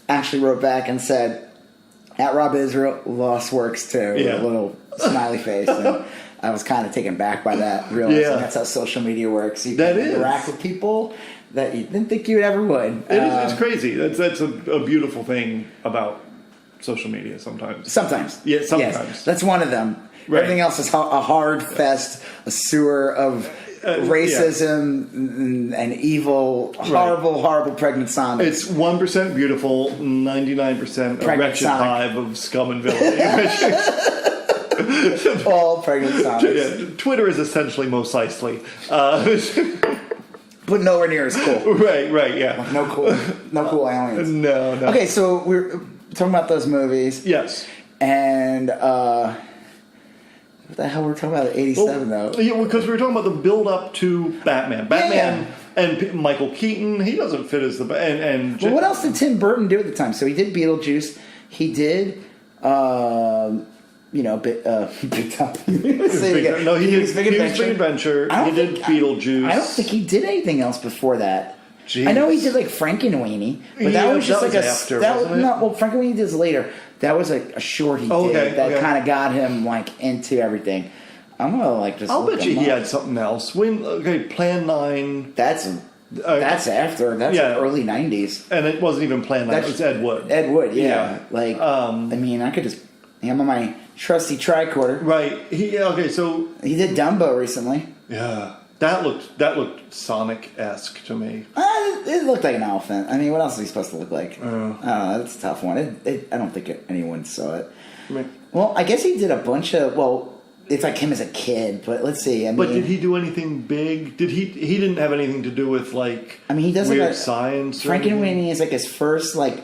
actually wrote back and said, at Rob Israel, Lost works too.
Yeah.
With a little smiley face. And I was kind of taken back by that, realizing that's how social media works. You can interact with people that you didn't think you ever would.
It's crazy. That's a beautiful thing about social media sometimes.
Sometimes.
Yeah, sometimes.
Yes, that's one of them.
Right.
Everything else is a hard fest, a sewer of racism and evil, horrible pregnant zombies.
It's 1% beautiful, 99% a wretched hive of scum and villainy.
All pregnant zombies.
Yeah, Twitter is essentially Mos Eisley.
But nowhere near as cool.
Right, yeah.
No cool aliens.
No.
Okay, so we're talking about those movies.
Yes.
And What the hell were we talking about? 87 though.
Yeah, because we were talking about the build up to Batman. Batman and Michael Keaton. He doesn't fit as the
Well, what else did Tim Burton do at the time? So he did Beetlejuice. He did. Big Top.
No, he did Big Adventure. He did Beetlejuice.
I don't think he did anything else before that.
Jeez.
I know he did like Frankenweenie, but that was just Frankenweenie did later. That was like a short he did that kind of got him like into everything. I'm gonna like just.
I'll bet you he had something else. Plan 9.
That's after. That's early 90s.
And it wasn't even Plan 9. It was Ed Wood.
Ed Wood, yeah. Like, I mean, I could just. I'm on my trusty tricorder.
Right. So
he did Dumbo recently.
Yeah. That looked Sonic-esque to me.
It looked like an elephant. I mean, what else is he supposed to look like? I don't know. That's a tough one. I don't think anyone saw it. Well, I guess he did a bunch of. Well, it's like him as a kid, but let's see.
But did he do anything big? He didn't have anything to do with like.
I mean, he does
weird
like
science.
Frankenweenie is like his first like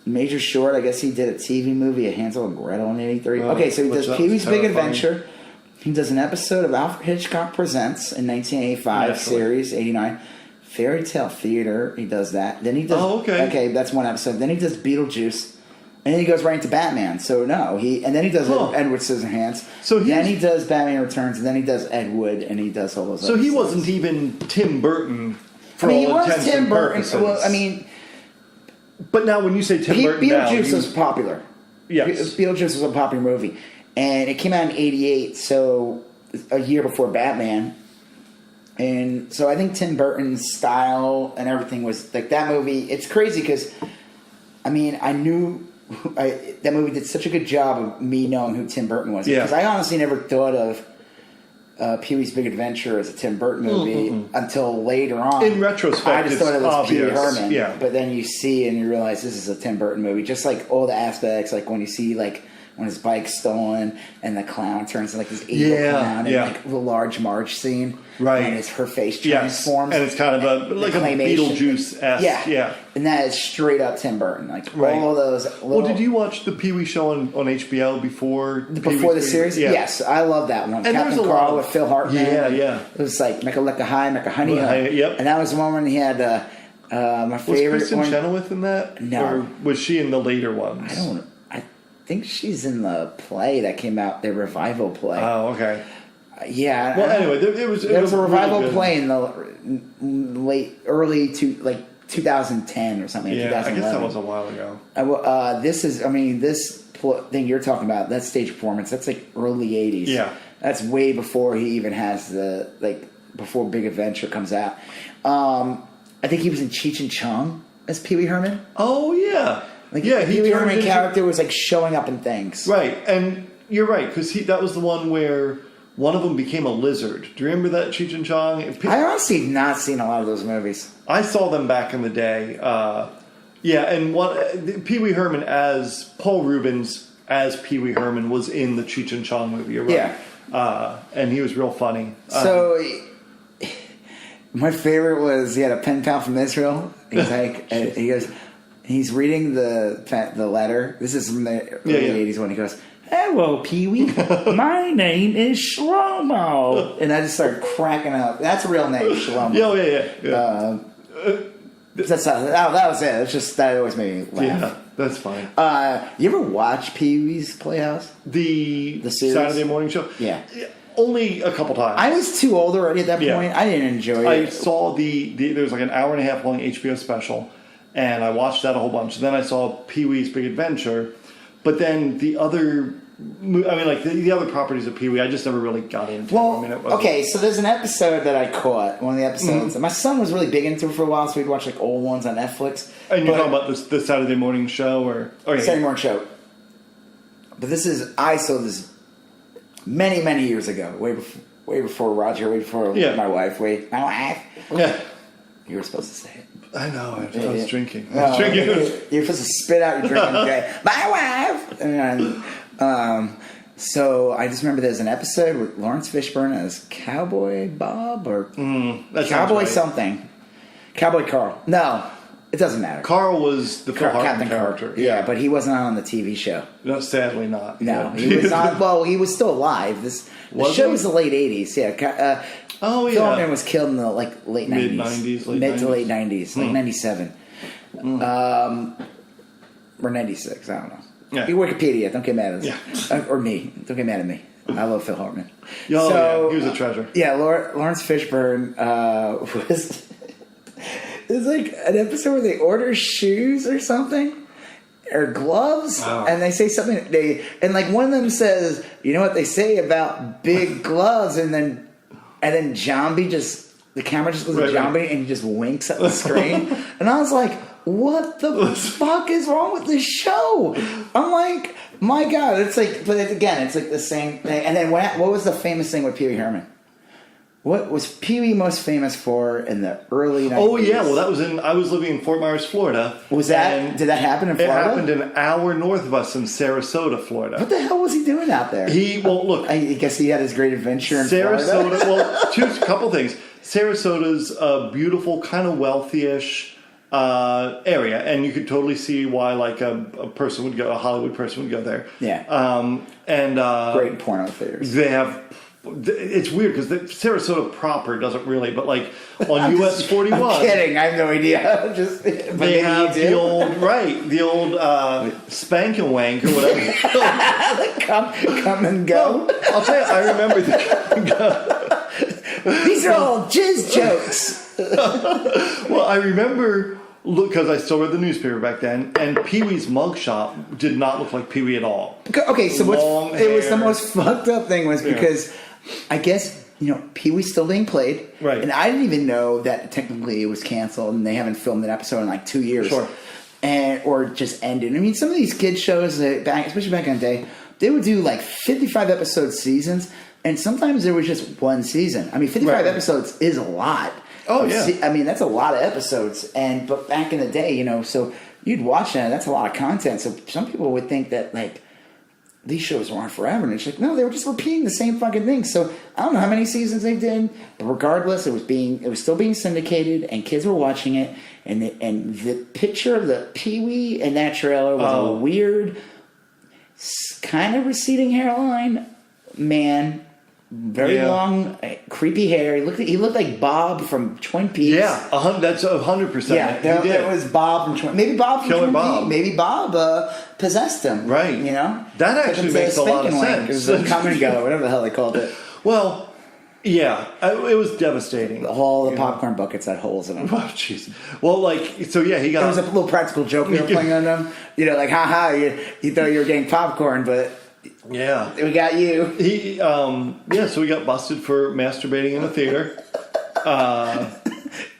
major short. I guess he did a TV movie, A Hansel and Gretel in '83. Okay, so he does Pee-wee's Big Adventure. He does an episode of Alfred Hitchcock Presents in 1985 series, 89. Fairy Tale Theater, he does that. Then he does.
Oh, okay.
Okay, that's one episode. Then he does Beetlejuice, and then he goes right into Batman. So and then he does Edward Scissorhands. So then he does Batman Returns, and then he does Ed Wood, and he does all those.
So he wasn't even Tim Burton.
He was Tim Burton. Well, I mean,
but now when you say Tim Burton,
Beetlejuice was popular.
Yes,
Beetlejuice was a popular movie. And it came out in 88, so a year before Batman. And so I think Tim Burton's style and everything was like that movie. It's crazy because, I mean, I knew that movie did such a good job of me knowing who Tim Burton was. Because I honestly never thought of Pee-wee's Big Adventure as a Tim Burton movie until later on.
In retrospect,
I just thought it was
obvious.
Wee Herman.
Yeah.
But then you see and you realize this is a Tim Burton movie. Just like all the aspects, like when you see like when his bike's stolen and the clown turns into like this evil clown and like the large Marge scene.
Right.
And her face transforms.
And it's kind of like a Beetlejuice-esque.
Yeah. And that is straight up Tim Burton. Like all those
Well, did you watch the Pee-wee show on HBO before
the series? Yeah. Yes. I love that one.
And
Captain Carl with Phil Hartman.
Yeah.
It was like Mecca Lecca High, Mecca Honey.
Yep.
And that was the one when he had my favorite
was Kristen Chenoweth in that?
No.
Or was she in the later ones?
I think she's in the play that came out, the revival play.
Oh, okay.
Yeah.
Well, anyway, there was
a revival
really
play in the early 2010 or something.
Yeah, I guess that was a while ago.
This thing you're talking about, that stage performance, that's like early 80s.
Yeah.
That's way before he even has before Big Adventure comes out. I think he was in Cheech and Chong as Pee Wee Herman.
Oh, yeah.
The Pee Wee Herman character was like showing up in things.
Right, and you're right, because that was the one where one of them became a lizard. Do you remember that, Cheech and Chong?
I honestly have not seen a lot of those movies.
I saw them back in the day. And Pee Wee Herman as Paul Rubens as Pee Wee Herman was in the Cheech and Chong movie. You're right.
Yeah.
And he was real funny.
So my favorite was he had a pen pal from Israel. He's like, he goes, he's reading the letter. This is from the early 80s when he goes, "Hello, Pee-wee. My name is Shlomo." And I just started cracking up. That's a real name, Shlomo.
Yeah.
That was it. It's just that always made me laugh.
Yeah, that's fine.
You ever watch Pee-wee's Playhouse?
The
series?
Saturday morning show?
Yeah.
Only a couple times.
I was too old already at that point. I didn't enjoy it.
I saw there was like an hour and a half long HBO special, and I watched that a whole bunch. Then I saw Pee-wee's Big Adventure, but then the other properties of Pee-wee, I just never really got into.
Well, okay, so there's an episode that I caught, one of the episodes. My son was really big into it for a while, so we'd watch like old ones on Netflix.
And you're talking about the Saturday morning show?
Saturday morning show. But I saw this many, many years ago, way before Roger, way before my wife,
Yeah.
You were supposed to say it.
I know. I was drinking.
You're supposed to spit out your drink and say, "My wife." And so I just remember there's an episode with Lawrence Fishburne as Cowboy Bob or Cowboy something. Cowboy Carl. No. It doesn't matter.
Carl was the Phil Hartman
Captain Carl.
character.
Yeah, but he wasn't on the TV show.
No, sadly not.
No,
Yeah.
he was on. Well, he was still alive. The show
he?
was the late '80s. Yeah. Phil Hartman was killed in the late '90s, mid to late '90s, like '97, or '96. I don't know.
Yeah.
Wikipedia. Don't get mad at us.
Yeah.
Or me. Don't get mad at me. I love Phil Hartman.
He was a treasure.
Yeah, Lawrence Fishburne was. It's like an episode where they order shoes or something, or gloves, and they say something. And like one of them says, "You know what they say about big gloves?" And then Jambi the camera just goes to Jambi and he just winks at the screen. And I was like, "What the fuck is wrong with this show?" I'm like, "My God!" It's like, but again, it's like the same thing. And then what was the famous thing with Pee Wee Herman? What was Pee Wee most famous for in the early 90s?
Oh yeah, well I was living in Fort Myers, Florida.
Did that happen in Florida?
It happened an hour north of us in Sarasota, Florida.
What the hell was he doing out there?
Look.
I guess he had his great adventure in
Sarasota.
Florida.
Well, couple things. Sarasota's a beautiful, kind of wealthy-ish area, and you could totally see why like a person would go, a Hollywood person would go there.
Yeah. Great porno theaters.
They have. It's weird because Sarasota proper doesn't really, but like on US 41.
I'm kidding. I have no idea.
They have the old spank and wank or whatever.
come and go.
Well, I'll tell you, I remember the come and go.
These are all jizz jokes.
Well, I remember. Look, because I still read the newspaper back then, and Pee Wee's mugshot did not look like Pee Wee at all.
Okay, so it was the
hair.
most fucked up thing was because I guess Pee Wee's still being played,
right?
And I didn't even know that technically it was canceled, and they haven't filmed an episode in like 2 years,
Sure,
or just ended. I mean, some of these kids shows especially back in the day, they would do like 55 episode seasons, and sometimes there was just one season. I mean, 55 episodes is a lot.
Oh yeah,
I mean that's a lot of episodes, but back in the day, so you'd watch that. That's a lot of content. So some people would think that like these shows were on forever, and it's like no, they were just repeating the same fucking thing. So I don't know how many seasons they did, but regardless, it was still being syndicated, and kids were watching it, and the picture of the Pee Wee in that trailer was a weird, kind of receding hairline man. Very long, creepy hair. He looked like Bob from Twin Peaks.
Yeah, that's 100%.
Yeah, it was Bob from Twin. Maybe Bob from
Killer
Twin
Bob.
Peaks. Maybe Bob possessed him.
Right. That actually makes a lot of sense.
It was a come and go, whatever the hell they called it.
Well, yeah, it was devastating.
All the popcorn buckets had holes in them.
Oh, jeez. Well, he got.
There was a little practical joke we were playing on them. Like, haha, you thought you were getting popcorn, but.
Yeah,
we got you.
So we got busted for masturbating in the theater. And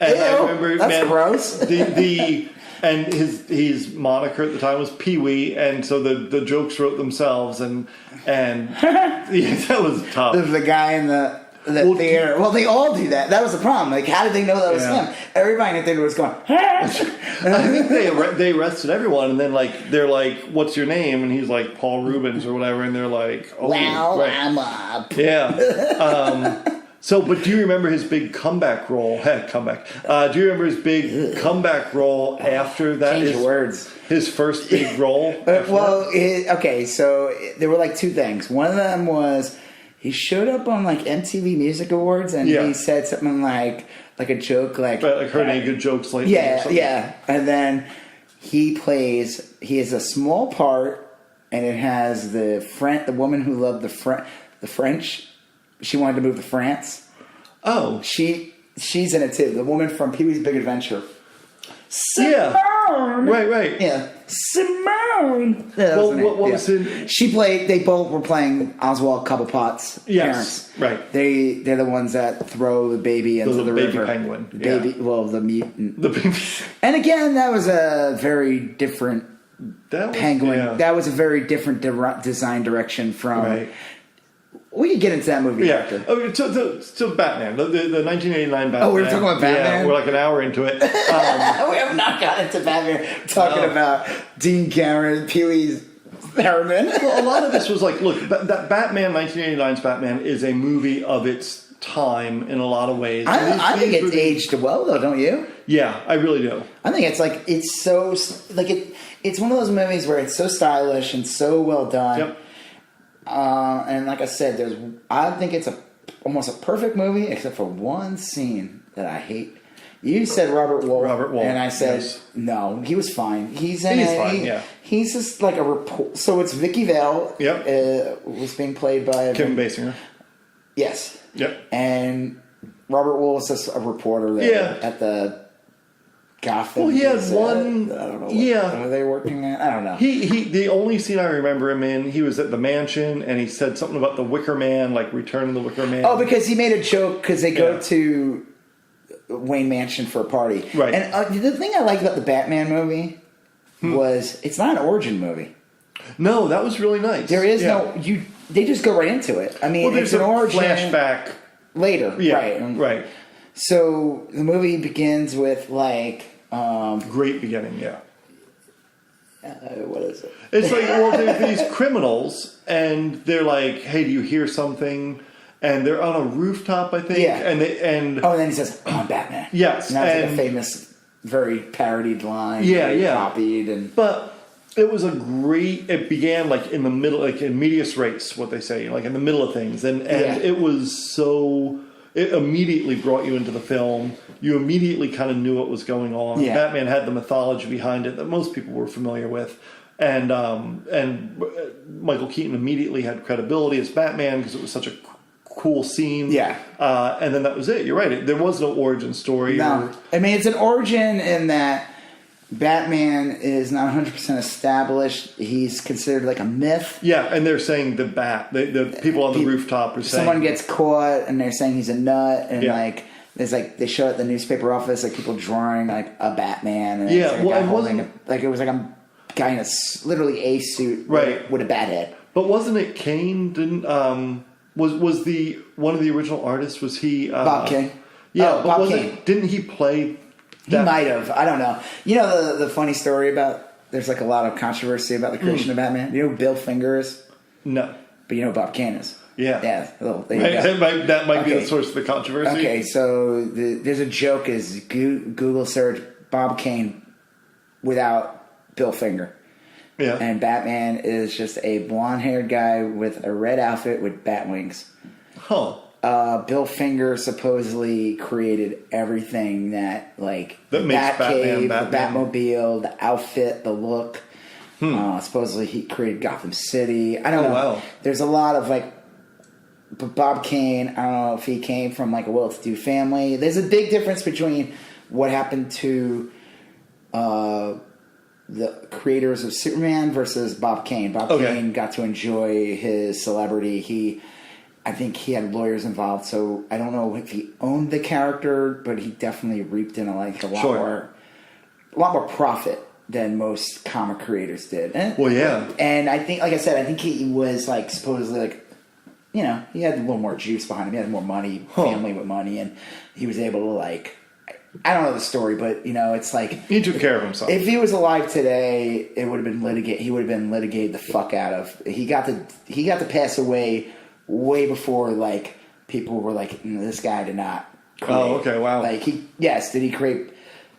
ew,
I remember,
that's gross.
And his moniker at the time was Pee Wee, and so the jokes wrote themselves, and that was tough.
There's the guy in the theater. Well, they all do that. That was the problem. Like, how did they know that was him? Everybody in the theater was going.
I think they arrested everyone, and then they're like, "What's your name?" And he's like, "Paul Rubens" or whatever, and they're like, "Oh,
well, I'm up."
Yeah. But do you remember his big comeback role? Do you remember his big comeback role after that?
Change your words.
His first big role.
So there were like two things. One of them was. He showed up on MTV Music Awards and he said something like a joke like
heard any good jokes lately.
Yeah. And then he has a small part and it has the woman who loved the French. She wanted to move to France.
Oh.
She's in it too. The woman from Pee-wee's Big Adventure.
Simone! Right.
Yeah. Simone!
What was it?
She played, they both were playing Oswald Cobblepot's parents.
Right.
They're the ones that throw the baby into the river.
Baby penguin.
The mutant.
The baby.
And again, that was a very different penguin.
Yeah.
That was a very different design direction from... Right. We could get into that movie after.
Okay, so Batman, the 1989 Batman.
Oh, we were talking about Batman?
Yeah, we're like an hour into it.
We have not gotten into Batman. We're talking about Dean Cameron, Pee-wee's Herman.
Well, a lot of this was look, that Batman, 1989's Batman is a movie of its time in a lot of ways.
I think it's aged well, though, don't you?
Yeah, I really do.
I think it's so it's one of those movies where it's so stylish and so well done.
Yep.
And like I said, I think it's almost a perfect movie except for one scene that I hate. You said Robert Wool. And I said, no, he was fine. He's fine, yeah. He's just like a report. So it's Vicky Vale.
Yep.
Was being played by...
Kim Basinger.
Yes.
Yep.
And Robert Wool is just a reporter there at the Gotham.
Well, he had one...
I don't know. What are they working at? I don't know.
The only scene I remember him in, he was at the mansion, and he said something about the Wicker Man, like Return of the Wicker Man.
Oh, because he made a joke because they go to Wayne Mansion for a party.
Right.
And the thing I liked about the Batman movie was it's not an origin movie.
No, that was really nice.
There is they just go right into it. I mean,
there's
it's an origin
flashback
later.
Yeah, right.
So the movie begins with
great beginning, yeah.
What is it?
It's like, well, they're these criminals, and they're like, "Hey, do you hear something?" And they're on a rooftop, I think. Yeah. And
then he says, "I'm Batman."
Yes,
and that's like a famous, very parodied line.
Yeah.
Copied
but it was a great. It began like in the middle, like in medias res, what they say, like in the middle of things, and it was so. It immediately brought you into the film. You immediately kind of knew what was going on. Yeah. Batman had the mythology behind it that most people were familiar with. And Michael Keaton immediately had credibility as Batman because it was such a cool scene.
Yeah.
And then that was it. You're right. There was no origin story.
No. I mean, it's an origin in that Batman is not 100% established. He's considered like a myth.
Yeah, and they're saying the people on the rooftop are saying...
Someone gets caught and they're saying he's a nut. And there's they show at the newspaper office like people drawing like a Batman. And it was like a guy in literally a suit with a bat head.
But wasn't it Kane? Didn't was the one of the original artists? Was he
Bob Kane?
Yeah,
Bob Kane.
Didn't he play?
He might have. I don't know. You know the funny story about there's like a lot of controversy about the creation of Batman. You know who Bill Finger is?
No,
but you know who Bob Kane is.
Yeah.
That
might be the source of the controversy.
Okay, so there's a joke is Google search Bob Kane without Bill Finger.
Yeah.
And Batman is just a blonde-haired guy with a red outfit with bat wings.
Huh.
Bill Finger supposedly created everything that
makes
Batcave,
Batman.
The Batmobile, the outfit, the look. Supposedly he created Gotham City. I don't know. Wow. There's a lot of but Bob Kane, I don't know if he came from a well-to-do family. There's a big difference between what happened to the creators of Superman versus Bob Kane. Bob Kane got to enjoy his celebrity. I think he had lawyers involved, so I don't know if he owned the character, but he definitely reaped in a lot more profit than most comic creators did. And I think, like I said, I think he was supposedly he had a little more juice behind him. He had more money, family with money, and he was able to I don't know the story, but it's
he took care of himself.
If he was alive today, it would have been litigated. He would have been litigated the fuck out of. He got to pass away way before people were this guy did not create.
Oh, okay, wow.
Did he create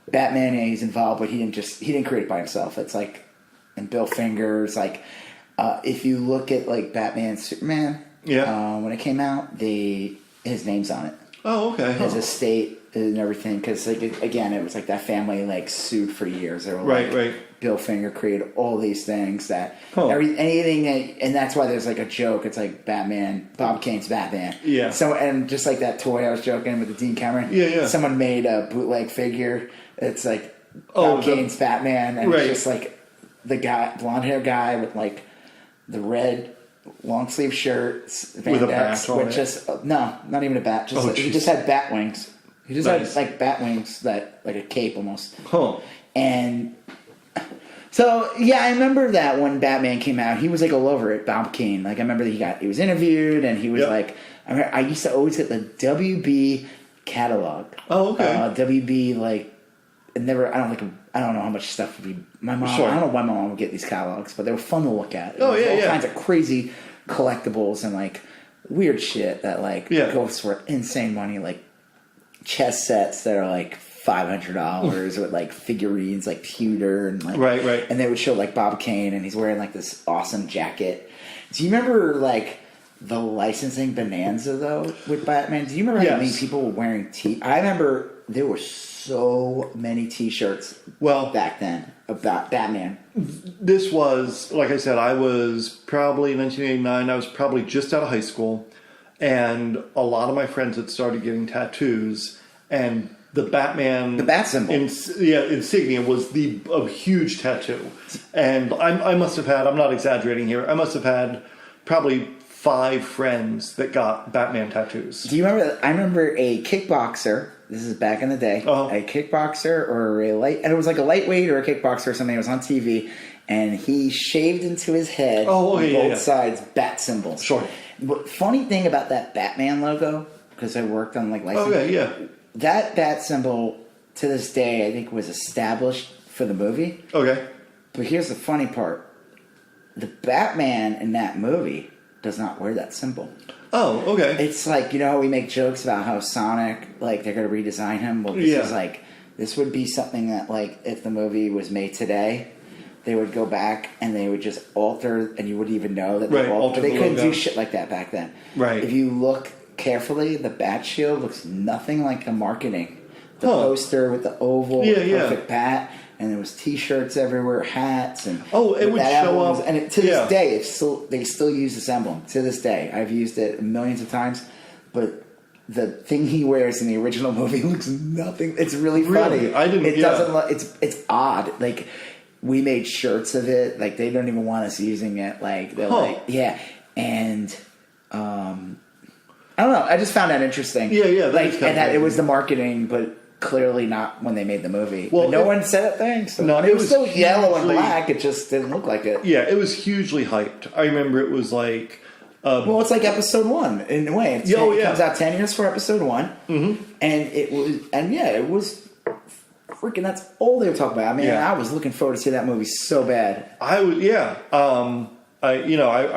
Batman? And he's involved, but he didn't create it by himself. It's and Bill Finger's if you look at Batman Superman, when it came out, his name's on it.
Oh, okay.
His estate and everything, because again, it was that family sued for years. They were
right.
Bill Finger created all these things that anything and that's why there's a joke. It's Batman, Bob Kane's Batman. Yeah. So and just that toy I was joking with the Dean Cameron.
Yeah.
Someone made a bootleg figure. It's Bob Kane's Batman, and it's just the guy, blonde hair guy with the red long sleeve shirt,
with a bat on it.
No, not even a bat. He just had bat wings. He just had bat wings that a cape almost.
Huh.
And so I remember that when Batman came out, he was all over it. Bob Kane. I remember that he was interviewed, and he was I used to always get the WB catalog.
Oh, okay.
WB I don't know how much stuff would be. My mom.
Sure.
I don't know why my mom would get these catalogs, but they were fun to look at.
Oh, yeah,
all kinds of crazy collectibles and weird shit that like goes for insane money, like chess sets that are like $500 with like figurines like pewter and like
right.
And they would show like Bob Kane and he's wearing like this awesome jacket. Do you remember like the licensing bonanza though with Batman? Do you remember how many people were wearing I remember there were so many T-shirts back then about Batman.
This was, like I said, I was probably 1989. I was probably just out of high school, and a lot of my friends had started getting tattoos, and the Batman,
the bat symbol,
insignia was a huge tattoo. And I must have had, I'm not exaggerating here, I must have had probably 5 friends that got Batman tattoos.
Do you remember? I remember a kickboxer. This is back in the day. A kickboxer or and it was like a lightweight or a kickboxer or something. It was on TV, and he shaved into his head on both sides bat symbols.
Sure.
But funny thing about that Batman logo, because I worked on like licensing. That bat symbol to this day I think was established for the movie.
Okay.
But here's the funny part: the Batman in that movie does not wear that symbol.
Oh, okay.
It's like, you know, we make jokes about how Sonic, like, they're going to redesign him. Well, this is like, this would be something that, like, if the movie was made today, they would go back and they would just alter, and you wouldn't even know that they altered. They couldn't do shit like that back then.
Right.
If you look carefully, the Bat Shield looks nothing like the marketing. The poster with the oval, perfect bat. And there was T-shirts everywhere, hats, and
it would show up.
And to this day, they still use this emblem. To this day, I've used it millions of times. But the thing he wears in the original movie looks nothing. It's really funny.
I didn't.
It doesn't look. It's odd. Like we made shirts of it. Like they don't even want us using it. Like they're like and I don't know. I just found that interesting. Like and that it was the marketing, but clearly not when they made the movie. Well, no one said a thing. So no, it was still yellow and black. It just didn't look like it.
Yeah, it was hugely hyped. I remember it was like...
well, it's like episode 1 in a way. It comes out 10 years for episode 1. Mm-hmm. And it was freaking... That's all they were talking about. I mean, I was looking forward to see that movie so bad.
I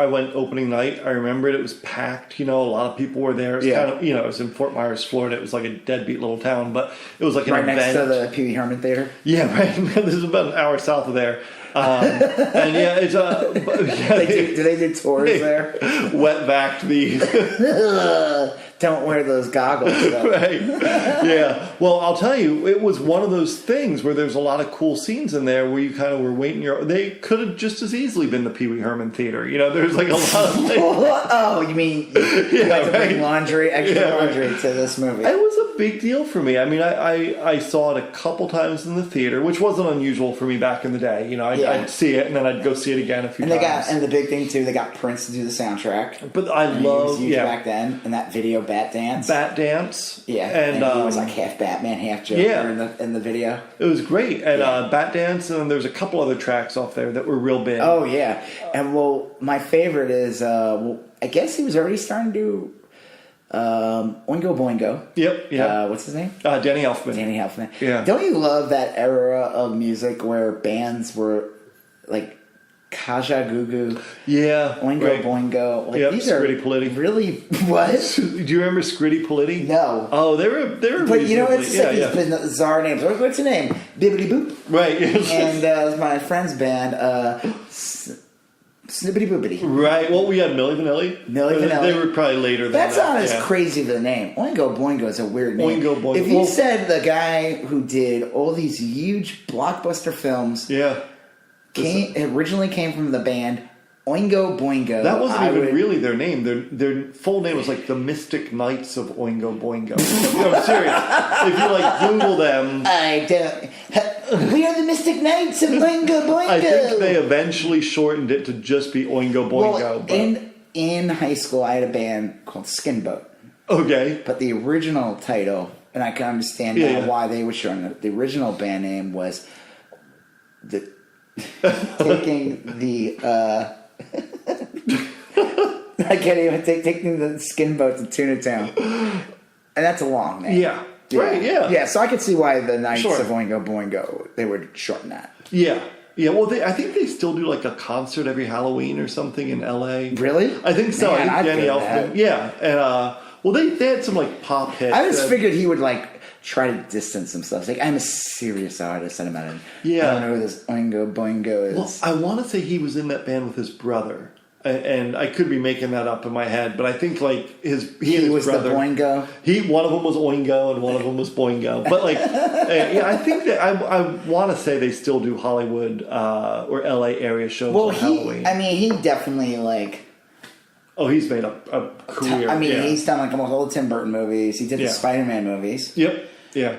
went opening night. I remember it was packed. You know, a lot of people were there. It was kind of, it was in Fort Myers, Florida. It was like a deadbeat little town, but it was like an event.
Right next to the Wee Herman Theater?
Yeah, right. This is about an hour south of there. And it's
do they do tours there?
Wet backed the
don't wear those goggles.
Right. Yeah. Well, I'll tell you, it was one of those things where there's a lot of cool scenes in there where you kind of were waiting they could have just as easily been the Pee Wee Herman Theater. You know, there's like a lot of
you mean you had to bring extra laundry to this movie?
It was a big deal for me. I mean, I saw it a couple times in the theater, which wasn't unusual for me back in the day. You know, I'd see it and then I'd go see it again a few times.
And the big thing too, they got Prince to do the soundtrack.
But I love
back then, and that video Batdance. And
he
was like half Batman, half Joker in the video.
It was great. And Batdance, and then there's a couple other tracks off there that were real big.
Oh yeah. And my favorite is I guess he was already starting to do Oingo Boingo.
Yep.
What's his name?
Danny Elfman.
Danny Elfman.
Yeah.
Don't you love that era of music where bands were like Kaja Gugu?
Yeah.
Oingo Boingo. Like, these
Scritti Politti.
Really? What?
Do you remember Scritti Politti?
No.
Oh, they were.
But you know, it's like these bizarre names. What's your name? Bibbidi Boop.
Right.
And my friend's band, Snippity Boopity.
Right. Well, we had Milli Vanilli. They were probably later than
That's not as crazy of a name. Oingo Boingo is a weird name.
Oingo Boingo.
If you said the guy who did all these huge blockbuster films originally came from the band Oingo Boingo.
That wasn't even really their name. Their full name was like the Mystic Knights of Oingo Boingo. No, I'm serious. If you like Google them,
I don't. We are the Mystic Knights of Oingo Boingo.
I think they eventually shortened it to just be Oingo Boingo.
Well, in high school, I had a band called Skinboat.
Okay,
but the original title, and I can understand why they were shortening it. The original band name was taking the. I can't even taking the Skinboat to Tuna Town, and that's a long name.
Yeah. Right. Yeah.
Yeah. So I could see why the Knights of Oingo Boingo they would shorten that.
Yeah. Yeah, well, I think they still do like a concert every Halloween or something in L.A.
Really?
I think so.
Man,
I
I'd
think Danny
go to
Elfman.
that.
Yeah, and well, they had some like pop hits.
I just figured he would like try to distance himself. Like, I'm a serious artist, and I don't know who this Oingo Boingo is.
Well, I want to say he was in that band with his brother, and I could be making that up in my head, but I think like he and his
was
brother,
the Boingo.
One of them was Oingo and one of them was Boingo. But like, yeah, I think that I want to say they still do Hollywood or LA area shows on Halloween.
He definitely like.
Oh, he's made a career.
He's done like almost all the Tim Burton movies. He did the Spider-Man movies.
Yep. Yeah.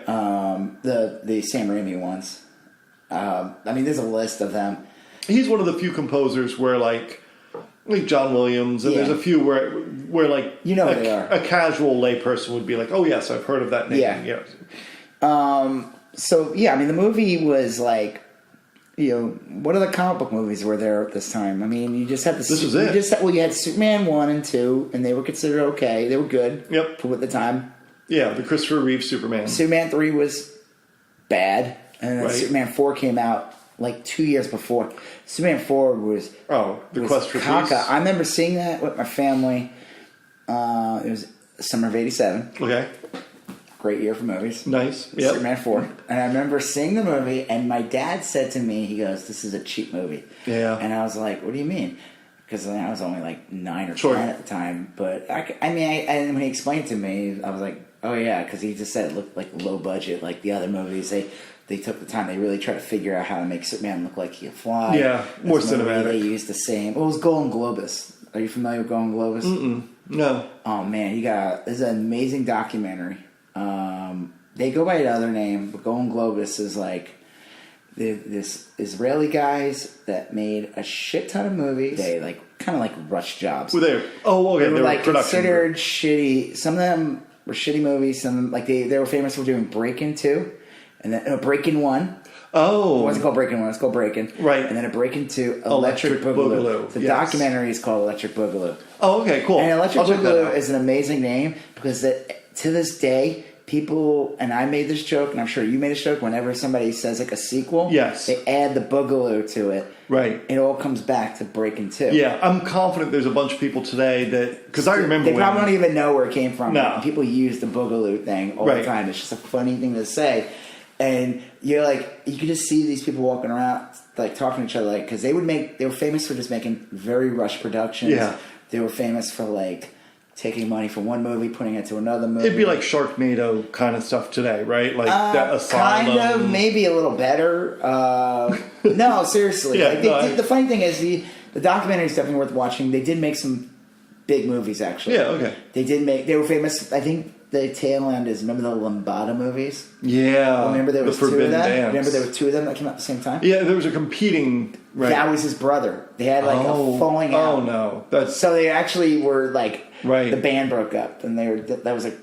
The Sam Raimi ones. There's a list of them.
He's one of the few composers where like John Williams, and there's a few where like a casual layperson would be like, oh yes, I've heard of that name.
Yeah. The movie was like, what other comic book movies were there at this time? You just had
This was it.
You had Superman 1 and 2, and they were considered okay. They were good.
Yep.
For at the time.
Yeah, the Christopher Reeve Superman.
Superman 3 was bad, and then
Right.
Superman 4 came out like 2 years before. Superman 4 was
Quest for
caca.
Peace.
I remember seeing that with my family. It was summer of '87.
Okay.
Great year for movies.
Nice. Yep.
Superman 4. And I remember seeing the movie, and my dad said to me, he goes, "This is a cheap movie."
Yeah.
And I was like, "What do you mean?" Because I was only like 9 or 10 at the time. But and when he explained it to me, I was like, "Oh yeah," because he just said it looked like low budget, like the other movies. They took the time. They really tried to figure out how to make Superman look like he could fly.
Yeah, more
This movie,
cinematic.
They used the same. It was Golden Globus. Are you familiar with Golden Globus?
No.
Oh man, there's an amazing documentary. They go by another name, but Golden Globus is like this Israeli guys that made a shit ton of movies. They like kind of like rush jobs.
Were they? Oh, okay.
They were like
production
considered
group.
shitty. Some of them were shitty movies. Some like they were famous for doing Breakin' 2, and then Breakin' 1.
Oh.
It wasn't called Breakin' 1, it's called Breakin'.
Right.
And then a Breakin' 2,
Electric Boogaloo.
The
Yes.
documentary is called Electric Boogaloo.
Oh, okay, cool.
And Electric
I'll check that
Boogaloo
out.
is an amazing name because to this day, people, and I made this joke, and I'm sure you made this joke, whenever somebody says like a sequel,
Yes.
they add the Boogaloo to it.
Right.
It all comes back to Breakin' 2.
Yeah, I'm confident there's a bunch of people today that... Because I remember
They probably don't even know where it came from.
No.
People use the Boogaloo thing all the time. It's just a funny thing to say. And you're like, you could just see these people walking around, like talking to each other, like, because they were famous for just making very rushed productions.
Yeah.
They were famous for like taking money from one movie, putting it to another movie.
It'd be like Sharknado kind of stuff today, right? Like that Asylum.
Kind of, maybe a little better. No, seriously.
Yeah,
the funny thing is, the documentary is definitely worth watching. They did make some big movies, actually.
Yeah, okay.
They were famous, I think. The tail end is, remember the Lambada movies?
Yeah.
Remember there was two of
Forbidden
them?
Dance.
Remember there were two of them that came out at the same time?
Yeah, there was a competing... Right.
That was his brother. They had like a falling out.
Oh, no. That's...
So they actually were like...
Right.
The band broke up, and that was like...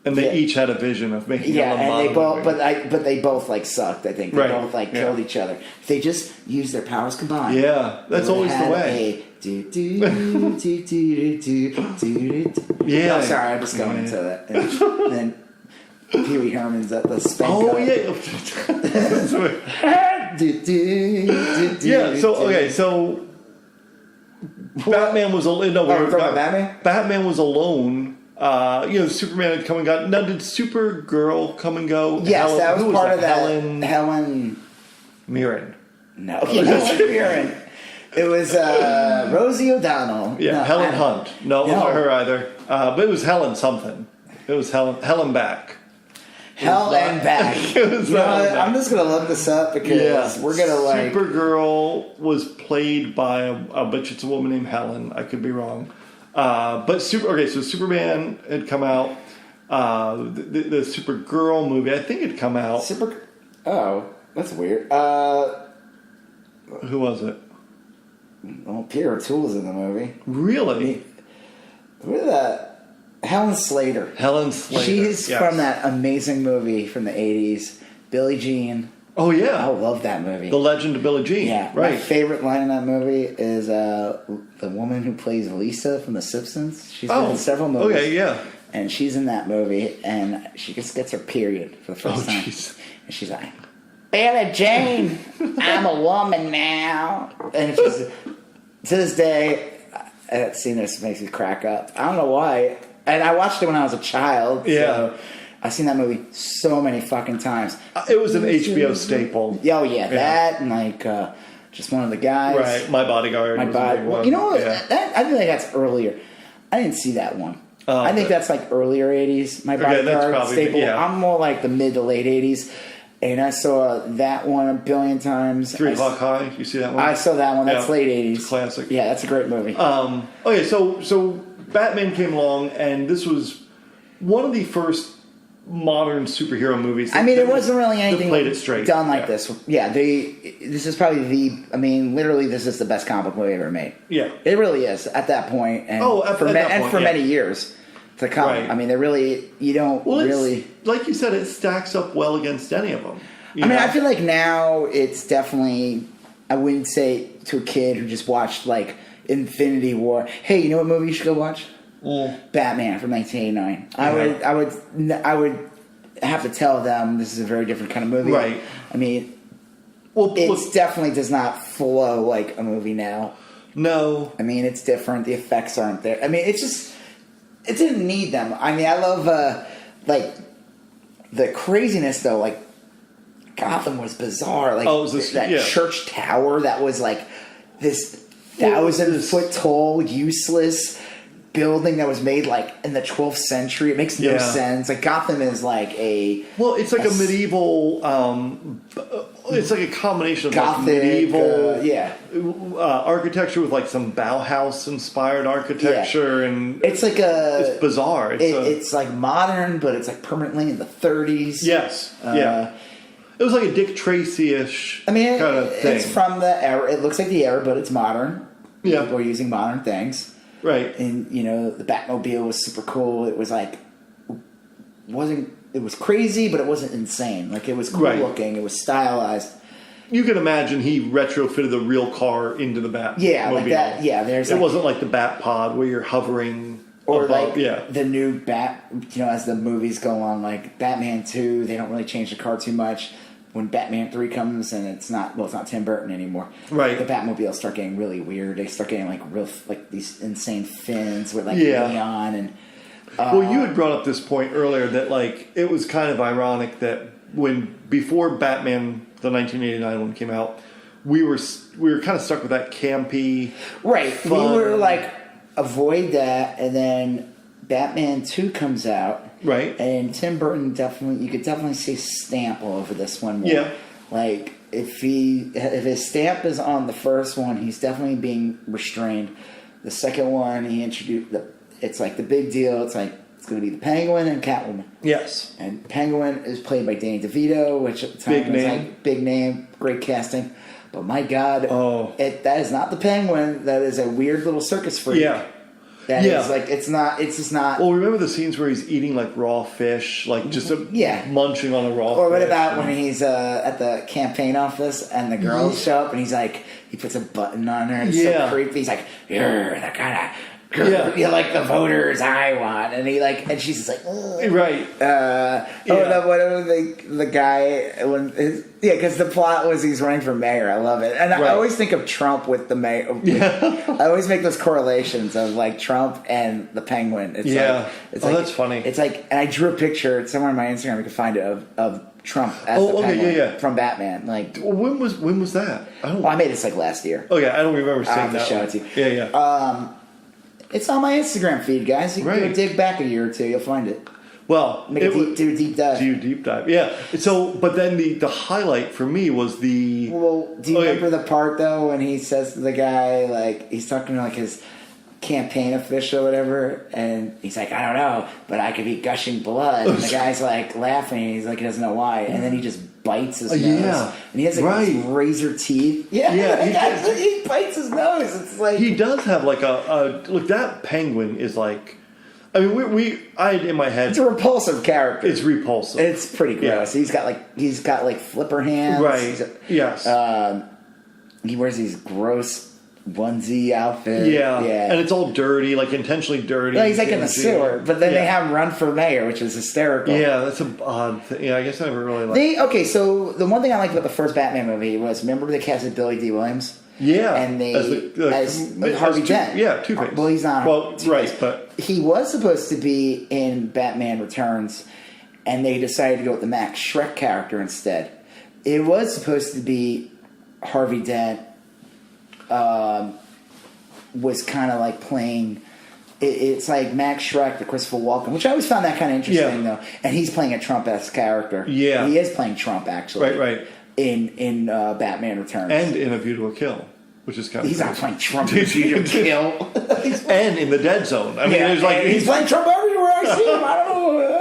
And they each had a vision of making a Lambada
and they both,
movie.
but they both like sucked. I think they both like killed each other. If they just used their powers combined.
Yeah, that's always the way.
Yeah. I'm sorry, I'm just going into that. And then Wee Herman's at the spank.
Oh yeah. Yeah. So okay. So Batman was alone. No,
we're talking about Batman.
Batman was alone. Superman had come and gone. Now, did Supergirl come and go?
Yes, that was part of that.
Helen Mirren.
No, Helen Mirren. It was Rosie O'Donnell.
Yeah,
no,
Helen Hunt. No, it wasn't her either. But it was Helen something. It was Helen Back.
Helen Back. I'm just gonna look this up because we're gonna like.
Supergirl was played by I bet it's a woman named Helen. I could be wrong. So Superman had come out. The Supergirl movie, I think, had come out.
Oh, that's weird.
Who was it?
Well, Peter O'Toole's in the movie.
Really?
Who is that? Helen Slater. She's from that amazing movie from the 80s, Billie Jean.
Oh, yeah.
I love that movie.
The Legend of Billie Jean.
Yeah.
Right.
My favorite line in that movie is the woman who plays Lisa from The Simpsons. She's been in several movies.
Okay, yeah.
And she's in that movie, and she just gets her period for the first time.
Geez.
And she's like, Billie Jane, I'm a woman now. And it's just, to this day, seeing this makes me crack up. I don't know why. And I watched it when I was a child.
Yeah.
So I've seen that movie so many fucking times.
It was an HBO staple.
Oh, yeah. That and like just one of the guys.
Right. My Bodyguard.
My
was
Body.
a big one.
Well, you know what?
Yeah.
I feel like that's earlier. I didn't see that one. I think that's like earlier 80s. My Bodyguard
that's probably,
staple.
yeah.
I'm more like the mid to late 80s. And I saw that one a billion times.
3 O'Clock High. You see that one?
I saw that one. That's late 80s.
It's a classic.
Yeah, that's a great movie.
Okay, so Batman came along, and this was one of the first modern superhero movies.
It wasn't really anything
played it straight.
done like this. Yeah, this is probably literally this is the best comic book movie ever made.
Yeah.
It really is at that point. And for many years to come.
Right. Like you said, it stacks up well against any of them.
I feel like now it's definitely, I wouldn't say to a kid who just watched like Infinity War, hey, you know what movie you should go watch? Batman from 1989.
Yeah.
I would have to tell them this is a very different kind of movie.
Right.
It definitely does not flow like a movie now.
No.
It's different. The effects aren't there. It didn't need them. I love the craziness though. Like Gotham was bizarre. Like church tower that was like this 1,000-foot tall, useless building that was made like in the 12th century. It makes no sense. Like Gotham is like a
it's like a medieval. It's like a combination of
Gothic,
medieval, architecture with like some Bauhaus inspired architecture, and
it's like
it's bizarre.
It's like modern, but it's like permanently in the 30s.
Yes, it was like a Dick Tracy-ish kind of thing.
It's from the era. It looks like the era, but it's modern.
Yeah,
people are using modern things.
Right,
and the Batmobile was super cool. It was like it was crazy, but it wasn't insane. Like it was cool looking. It was stylized.
You can imagine he retrofitted the real car into the Batmobile.
Yeah, like that. Yeah,
it wasn't like the Bat Pod where you're hovering.
Or
above,
the new Bat. As the movies go on, like Batman 2, they don't really change the car too much. When Batman 3 comes and it's not Tim Burton anymore.
Right.
The Batmobiles start getting really weird. They start getting like these insane fins with like neon and.
Well, you had brought up this point earlier that like it was kind of ironic that before Batman the 1989 one came out, we were kind of stuck with that campy.
Right.
Fun.
We were like avoid that, and then Batman 2 comes out.
Right.
And Tim Burton you could definitely see stamp all over this one more.
Yeah.
Like if his stamp is on the first one, he's definitely being restrained. The second one, he introduced it's like the big deal. It's like it's going to be the Penguin and Catwoman.
Yes.
And Penguin is played by Danny DeVito, which at the time was like big name, great casting. But my God, that is not the Penguin. That is a weird little circus freak.
Yeah.
That is like it's just not.
Well, remember the scenes where he's eating like raw fish, like just munching on a raw fish.
Or what about when he's at the campaign office and the girls show up and he's like he puts a button on her and it's so creepy. He's like, "You're the kind of." You're like the voters I want, and she's just like, ugh.
Right.
The guy because the plot was he's running for mayor. I love it, and I always think of Trump with the mayor. I always make those correlations of like Trump and the Penguin. It's
that's funny.
It's like, and I drew a picture somewhere on my Instagram. You can find it of Trump as the Penguin from Batman. Like,
when was that?
I made this like last year.
Oh yeah, I don't remember seeing
I'll have
that.
to show it to you.
Yeah.
It's on my Instagram feed, guys. You can go dig back a year or two. You'll find it.
Well,
do a deep dive.
Do a deep dive, yeah. So, but then the highlight for me was the.
Well, do you remember the part though when he says to the guy, like he's talking to like his campaign official or whatever, and he's like, I don't know, but I could be gushing blood, and the guy's like laughing. He's like, he doesn't know why, and then he just bites his nose, and he has like these razor teeth. He bites his nose. It's like
he does have like a look. That Penguin is like. I mean, I had in my head.
It's a repulsive character.
It's repulsive.
It's pretty gross. Yeah. He's got like flipper hands.
Right. Yes.
He wears these gross onesie outfit.
Yeah, and it's all dirty, like intentionally dirty.
No, he's like in the sewer, but then
Yeah.
they have him run for mayor, which is hysterical.
Yeah, that's an odd thing. Yeah, I guess I never really liked.
Okay, so the one thing I liked about the first Batman movie was, remember they casted Billy D. Williams?
Yeah,
And they as Harvey Dent.
Yeah, Two-Face.
Well, he's not.
Well,
Two-Face.
right, but
he was supposed to be in Batman Returns, and they decided to go with the Max Schreck character instead. It was supposed to be Harvey Dent. Was kind of like playing. It's like Max Schreck, the Christopher Walken, which I always found that kind of interesting, though. And he's playing a Trump-esque character.
Yeah,
he is playing Trump actually.
Right.
In Batman Returns,
and in A View to a Kill, which is kind of
he's not playing Trump in A View to Kill.
And in The Dead Zone. I mean, there's like
he's playing Trump everywhere I see him. I don't know.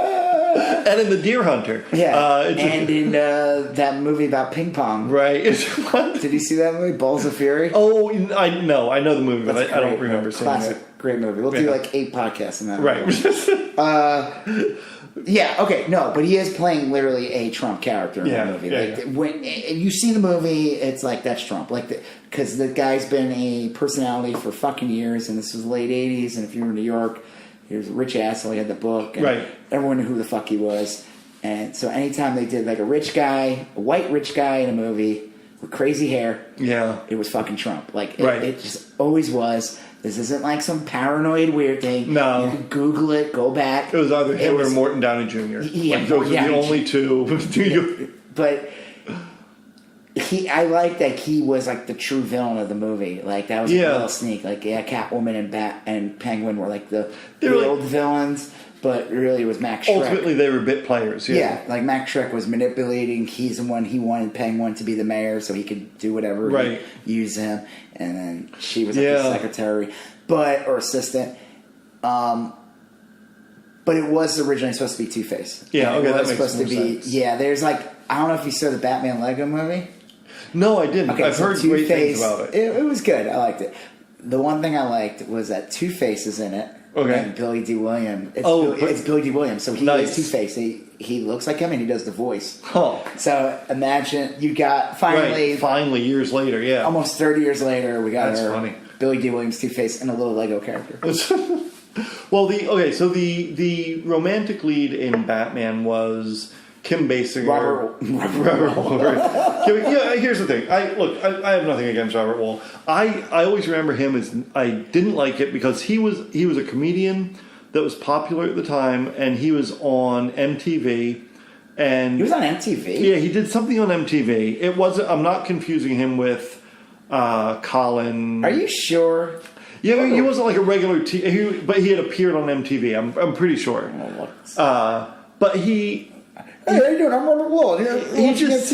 And in The Deer Hunter.
Yeah, and in that movie about ping pong.
Right.
Did you see that movie, Balls of Fury?
Oh, I know the movie, but I don't remember seeing
classic,
it.
Great movie. We'll do like 8 podcasts on that.
Right.
Yeah. Okay. No, but he is playing literally a Trump character in the movie. When you see the movie, it's like that's Trump. Like because the guy's been a personality for fucking years, and this was the late '80s. And if you were in New York, he was a rich asshole. He had the book, and everyone knew who the fuck he was. And so anytime they did like a white rich guy in a movie with crazy hair, it was fucking Trump. Like it just always was. This isn't like some paranoid weird thing. No. You can Google it, go back.
It was either him or Morton Downey Jr.
Yeah,
like those are the only two.
But I like that he was like the true villain of the movie. Like that was a little sneak. Like Catwoman and Penguin were like the old villains, but really it was Max Schreck.
Ultimately, they were bit players. Yeah,
like Max Schreck was manipulating. He's the one. He wanted Penguin to be the mayor so he could do whatever. Use him, and then she was like the secretary, or assistant. But it was originally supposed to be Two-Face.
Yeah, okay, that makes
supposed
more
to be.
sense.
Yeah, there's like I don't know if you saw the Batman Lego movie.
No, I didn't.
Okay,
I've heard great things about it.
It was good. I liked it. The one thing I liked was that Two-Face is in it.
Okay.
And Billy D. Williams. It's Billy D. Williams. So he is Two-Face. He looks like him and he does the voice.
Oh.
So imagine you got finally
years later,
almost 30 years later, we got
funny.
Billy D. Williams Two-Face and a little Lego character.
Well, the romantic lead in Batman was Kim Basinger. Robert Wall. Here's the thing. I have nothing against Robert Wall. I always remember him as I didn't like it because he was a comedian that was popular at the time, and he was on MTV. And
he was on MTV.
Yeah, he did something on MTV. It wasn't. I'm not confusing him with Colin.
Are you sure?
Yeah, he wasn't like a regular but he had appeared on MTV. I'm pretty sure. But he.
Hey, how you doing? I'm Robert Wall. He
just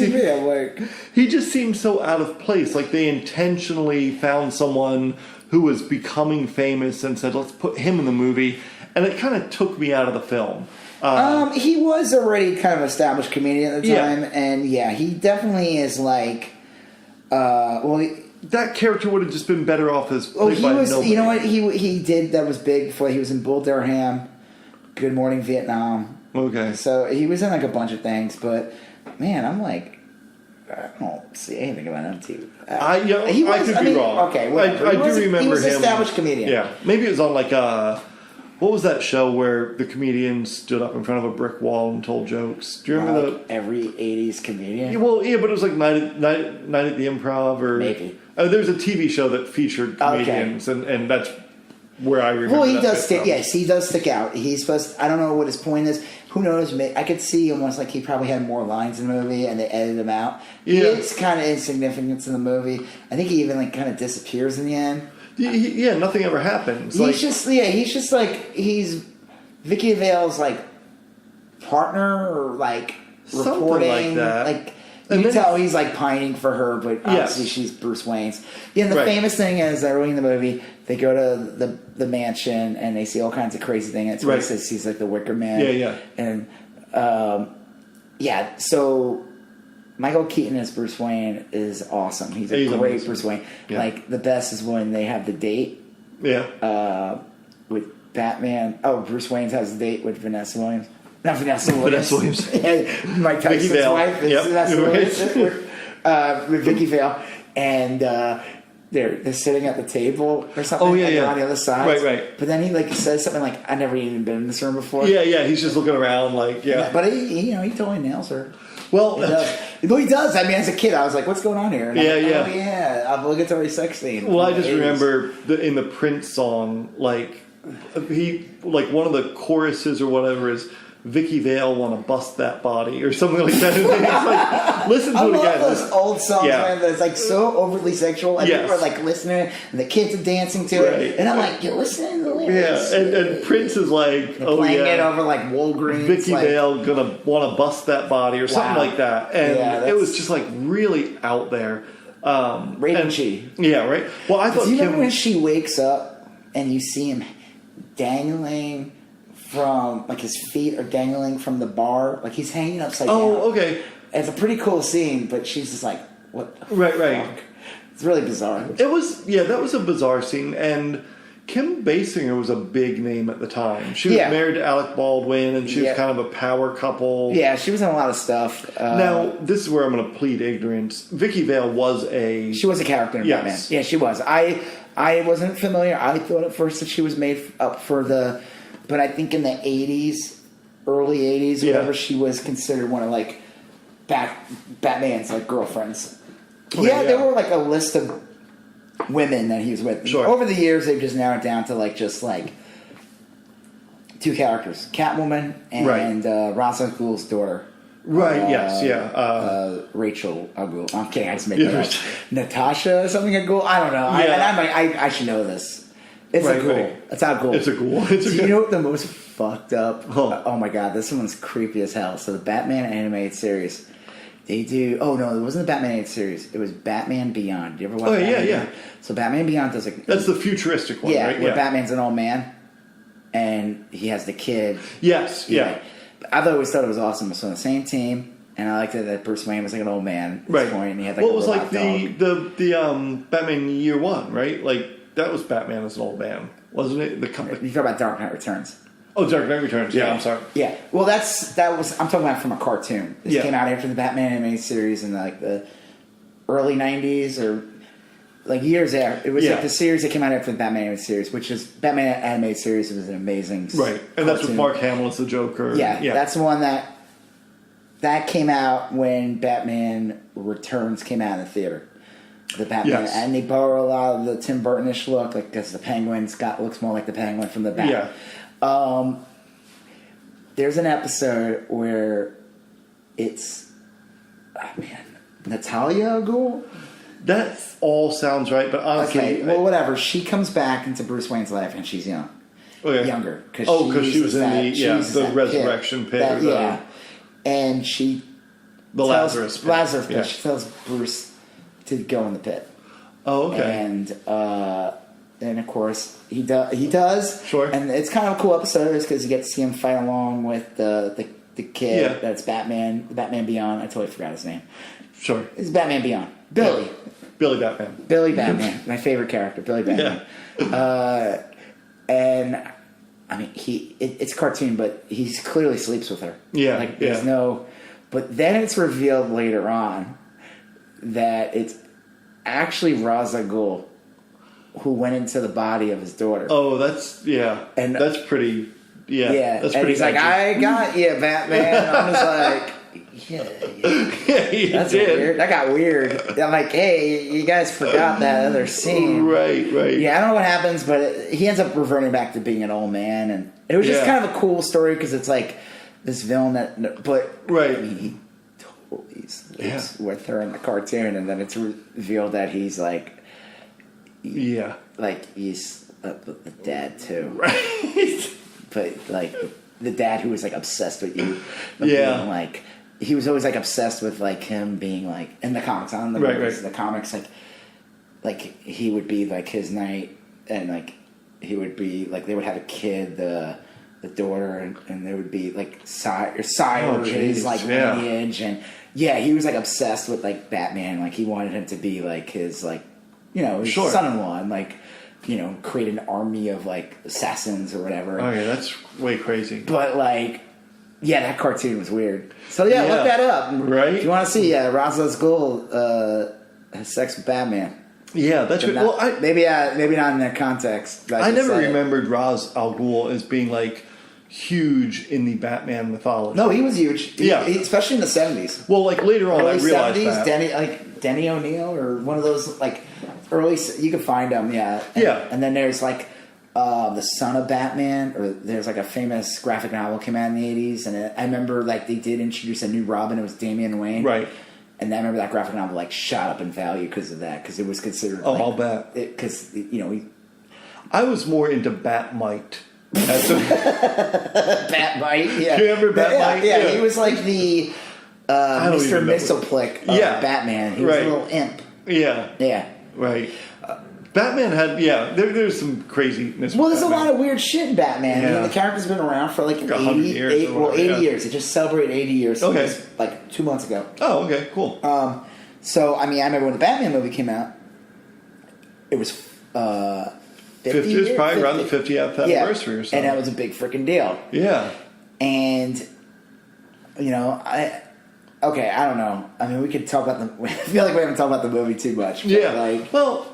seemed so out of place. Like they intentionally found someone who was becoming famous and said, "Let's put him in the movie," and it kind of took me out of the film.
He was already kind of an established comedian at the time, and he definitely is like.
That character would have just been better off as played by nobody.
You know what he did that was big before? He was in Bull Durham, Good Morning Vietnam.
Okay.
So he was in like a bunch of things, but man, I'm like, I don't see anything about him too.
I could be wrong.
Okay,
I do remember him.
He was an established comedian.
Yeah, maybe it was on like what was that show where the comedian stood up in front of a brick wall and told jokes? Do you remember
every '80s comedian?
Yeah, well, yeah, but it was like night at the Improv or
maybe.
There's a TV show that featured comedians, and that's where I remember.
Well, he does stick. Yes, he does stick out. He's supposed. I don't know what his point is. Who knows? I could see almost like he probably had more lines in the movie, and they edited him out.
Yeah,
it's kind of insignificant in the movie. I think he even like kind of disappears in the end.
Yeah, nothing ever happens.
He's just like he's Vicky Vale's like partner or like reporting
like that.
Like you can tell he's like pining for her, but obviously she's Bruce Wayne's. Yeah, and the famous thing is early in the movie they go to the mansion and they see all kinds of crazy things. It's where he says he's like the Wicker Man.
Yeah.
And so Michael Keaton as Bruce Wayne is awesome. He's a great amazing. Bruce Wayne. Yeah. Like the best is when they have the date.
Yeah.
With Batman. Oh, Bruce Wayne has a date with Vanessa Williams. Not Vanessa Williams. Mike Tyson's wife is Vanessa Williams. With Vicky Vale. And they're sitting at the table or something.
Oh, yeah,
and they're
yeah.
on the other side.
Right.
But then he like says something like, "I've never even been in this room before."
Yeah. He's just looking around like, yeah.
But he totally nails her.
Well,
He does. I mean, as a kid, I was like, "What's going on here?" And I'm like,
yeah.
Oh yeah, obligatory sex scene.
well, I just remember in the Prince song, like one of the choruses or whatever is, Vicky Vale want to bust that body or something like that. And it's like, listen to
I
it
love
again.
those old songs,
Yeah.
man. That's like so overly sexual, and
Yes.
people are like listening, and the kids are dancing to
Right.
it, and I'm like, you're listening to the lyrics.
Yeah, and Prince is like,
They're playing it
yeah,
over like Walgreens.
Vicky
like,
Vale gonna want to bust that body or something
Wow.
like that, and
Yeah,
it was just like really out there.
Raven Chi.
Yeah, right. Well, I thought
Do you remember
Kim.
when she wakes up and you see him dangling from, like his feet are dangling from the bar, like he's hanging upside down?
Oh, okay.
It's a pretty cool scene, but she's just like, what the
Right.
fuck? It's really bizarre.
It was, that was a bizarre scene, and Kim Basinger was a big name at the time. She was
Yeah.
married to Alec Baldwin, and she was
Yeah.
kind of a power couple.
Yeah, she was in a lot of stuff.
Now, this is where I'm going to plead ignorance. Vicky Vale was a...
She was a character in
Yes.
Batman. Yeah, she was. I wasn't familiar. I thought at first that she was made up for the... But I think in the 80s, early 80s,
Yeah.
whatever, she was considered one of, like, Batman's, like, girlfriends.
Okay,
Yeah, there
yeah.
were, like, a list of women that he was with.
Sure.
Over the years, they've just narrowed down to, like, just, like, two characters. Catwoman and Ra's al Ghul's daughter.
Right, yes, yeah.
Rachel Agul. I'm kidding. I just made that up.
Yeah.
Natasha something Agul. I don't know.
Yeah.
I should know this. It's
Right,
a ghoul.
right.
It's not ghoul.
It's a ghoul. It's a
Do you know what the most fucked up?
Huh.
Oh my god, this one's creepy as hell. So the Batman animated series, they do. Oh no, it wasn't the Batman animated series. It was Batman Beyond. Do you ever watch?
Oh, yeah,
Batman
yeah.
Beyond? So Batman Beyond does like
That's the futuristic one, right?
where Batman's an old man, and he has the kid.
Yes, yeah.
I've always thought it was awesome. So on the same team. And I liked it that Bruce Wayne was like an old man at this point, and he had like
well,
a
it was
robot
like
dog.
the Batman Year One, right? Like that was Batman as an old man, wasn't it? The company.
You talk about Dark Knight Returns.
Oh, Dark Knight Returns. Yeah, I'm sorry.
Yeah, well, that was. I'm talking about from a cartoon. This
Yeah.
came out after the Batman animated series in like the early '90s or like years after. It was like the series that came out after the Batman animated series, which is Batman animated series. was an amazing
Right, and that's with
cartoon.
Mark Hamill as the Joker.
Yeah, that's the one that came out when Batman Returns came out in the theater. The Batman,
Yes.
and they borrow a lot of the Tim Burton-ish look, like because the Penguin looks more like the Penguin from the Batman.
Yeah.
There's an episode where it's, Natalia Ghul.
That all sounds right, but honestly,
Okay, well, whatever. She comes back into Bruce Wayne's life, and she's young, younger, because
she was in the resurrection pit.
and she
the Lazarus pit.
Lazarus pit.
Yeah.
She tells Bruce to go in the pit.
Oh, okay.
And of course he does.
Sure.
And it's kind of a cool episode because you get to see him fight along with the kid.
Yeah.
That's Batman. Batman Beyond. I totally forgot his name.
Sure.
It's Batman Beyond. Billy.
Yeah. Billy Batman.
Billy Batman. My favorite character. Billy Batman.
Yeah.
And I mean, it's a cartoon, but he clearly sleeps with her.
Yeah.
Like there's no. But then it's revealed later on that it's actually Ra's al Ghul who went into the body of his daughter.
Oh, that's
And
that's pretty. Yeah. That's
and
pretty.
he's like, "I got you, Batman." I'm just like, yeah, that's weird. That got weird. I'm like, hey, you guys forgot that other scene,
Right.
Yeah, I don't know what happens, but he ends up reverting back to being an old man, and it was just kind of a cool story because it's like this villain
Right.
I mean, he totally sleeps with her in the cartoon, and then it's revealed that he's like, he's a dad too,
right?
But like the dad who was like obsessed with you, being,
Yeah.
like he was always like obsessed with like him being like in the comics, on the movies, the comics, like he would be like his knight, and like he would be like they would have a kid, the daughter, and there would be like sire his like lineage, and he was like obsessed with like Batman, like he wanted him to be like his like his son-in-law, and like create an army of like assassins or whatever.
Oh yeah, that's way crazy.
But like, that cartoon was weird. So look that up,
right?
If you want to see, Ra's al Ghul has sex with Batman.
Yeah, that's
But
good. Well,
maybe not in that context.
I never remembered Ra's al Ghul as being like huge in the Batman mythology.
No, he was huge.
Yeah.
Especially in the 70s.
Well, like later on, I realized
70s,
that.
Denny O'Neil or one of those like early. You can find them, yeah. And then there's like the Son of Batman, or there's like a famous graphic novel came out in the 80s, and I remember like they did introduce a new Robin. It was Damian Wayne,
Right.
And I remember that graphic novel like shot up in value because of that, because it was considered.
Oh, I'll bet.
Because
I was more into Batmite.
Batmite, yeah.
Do you remember Batmite?
Yeah, he was like the Mr. Mistleplick of
Yeah.
Batman. He was a little imp.
Yeah.
Yeah.
Right. Batman had, there's some craziness.
Well, there's a lot of weird shit in Batman.
Yeah.
I mean, the character's been around for like
100 years.
80 years. It just celebrated 80 years.
Okay.
Like 2 months ago.
Oh, okay, cool.
So, I mean, I remember when the Batman movie came out, it was 50
years, probably around the 50th anniversary or something.
And that was a big freaking deal.
Yeah.
And, I don't know. I mean, we could talk about I feel like we haven't talked about the movie too much.
Yeah. Well,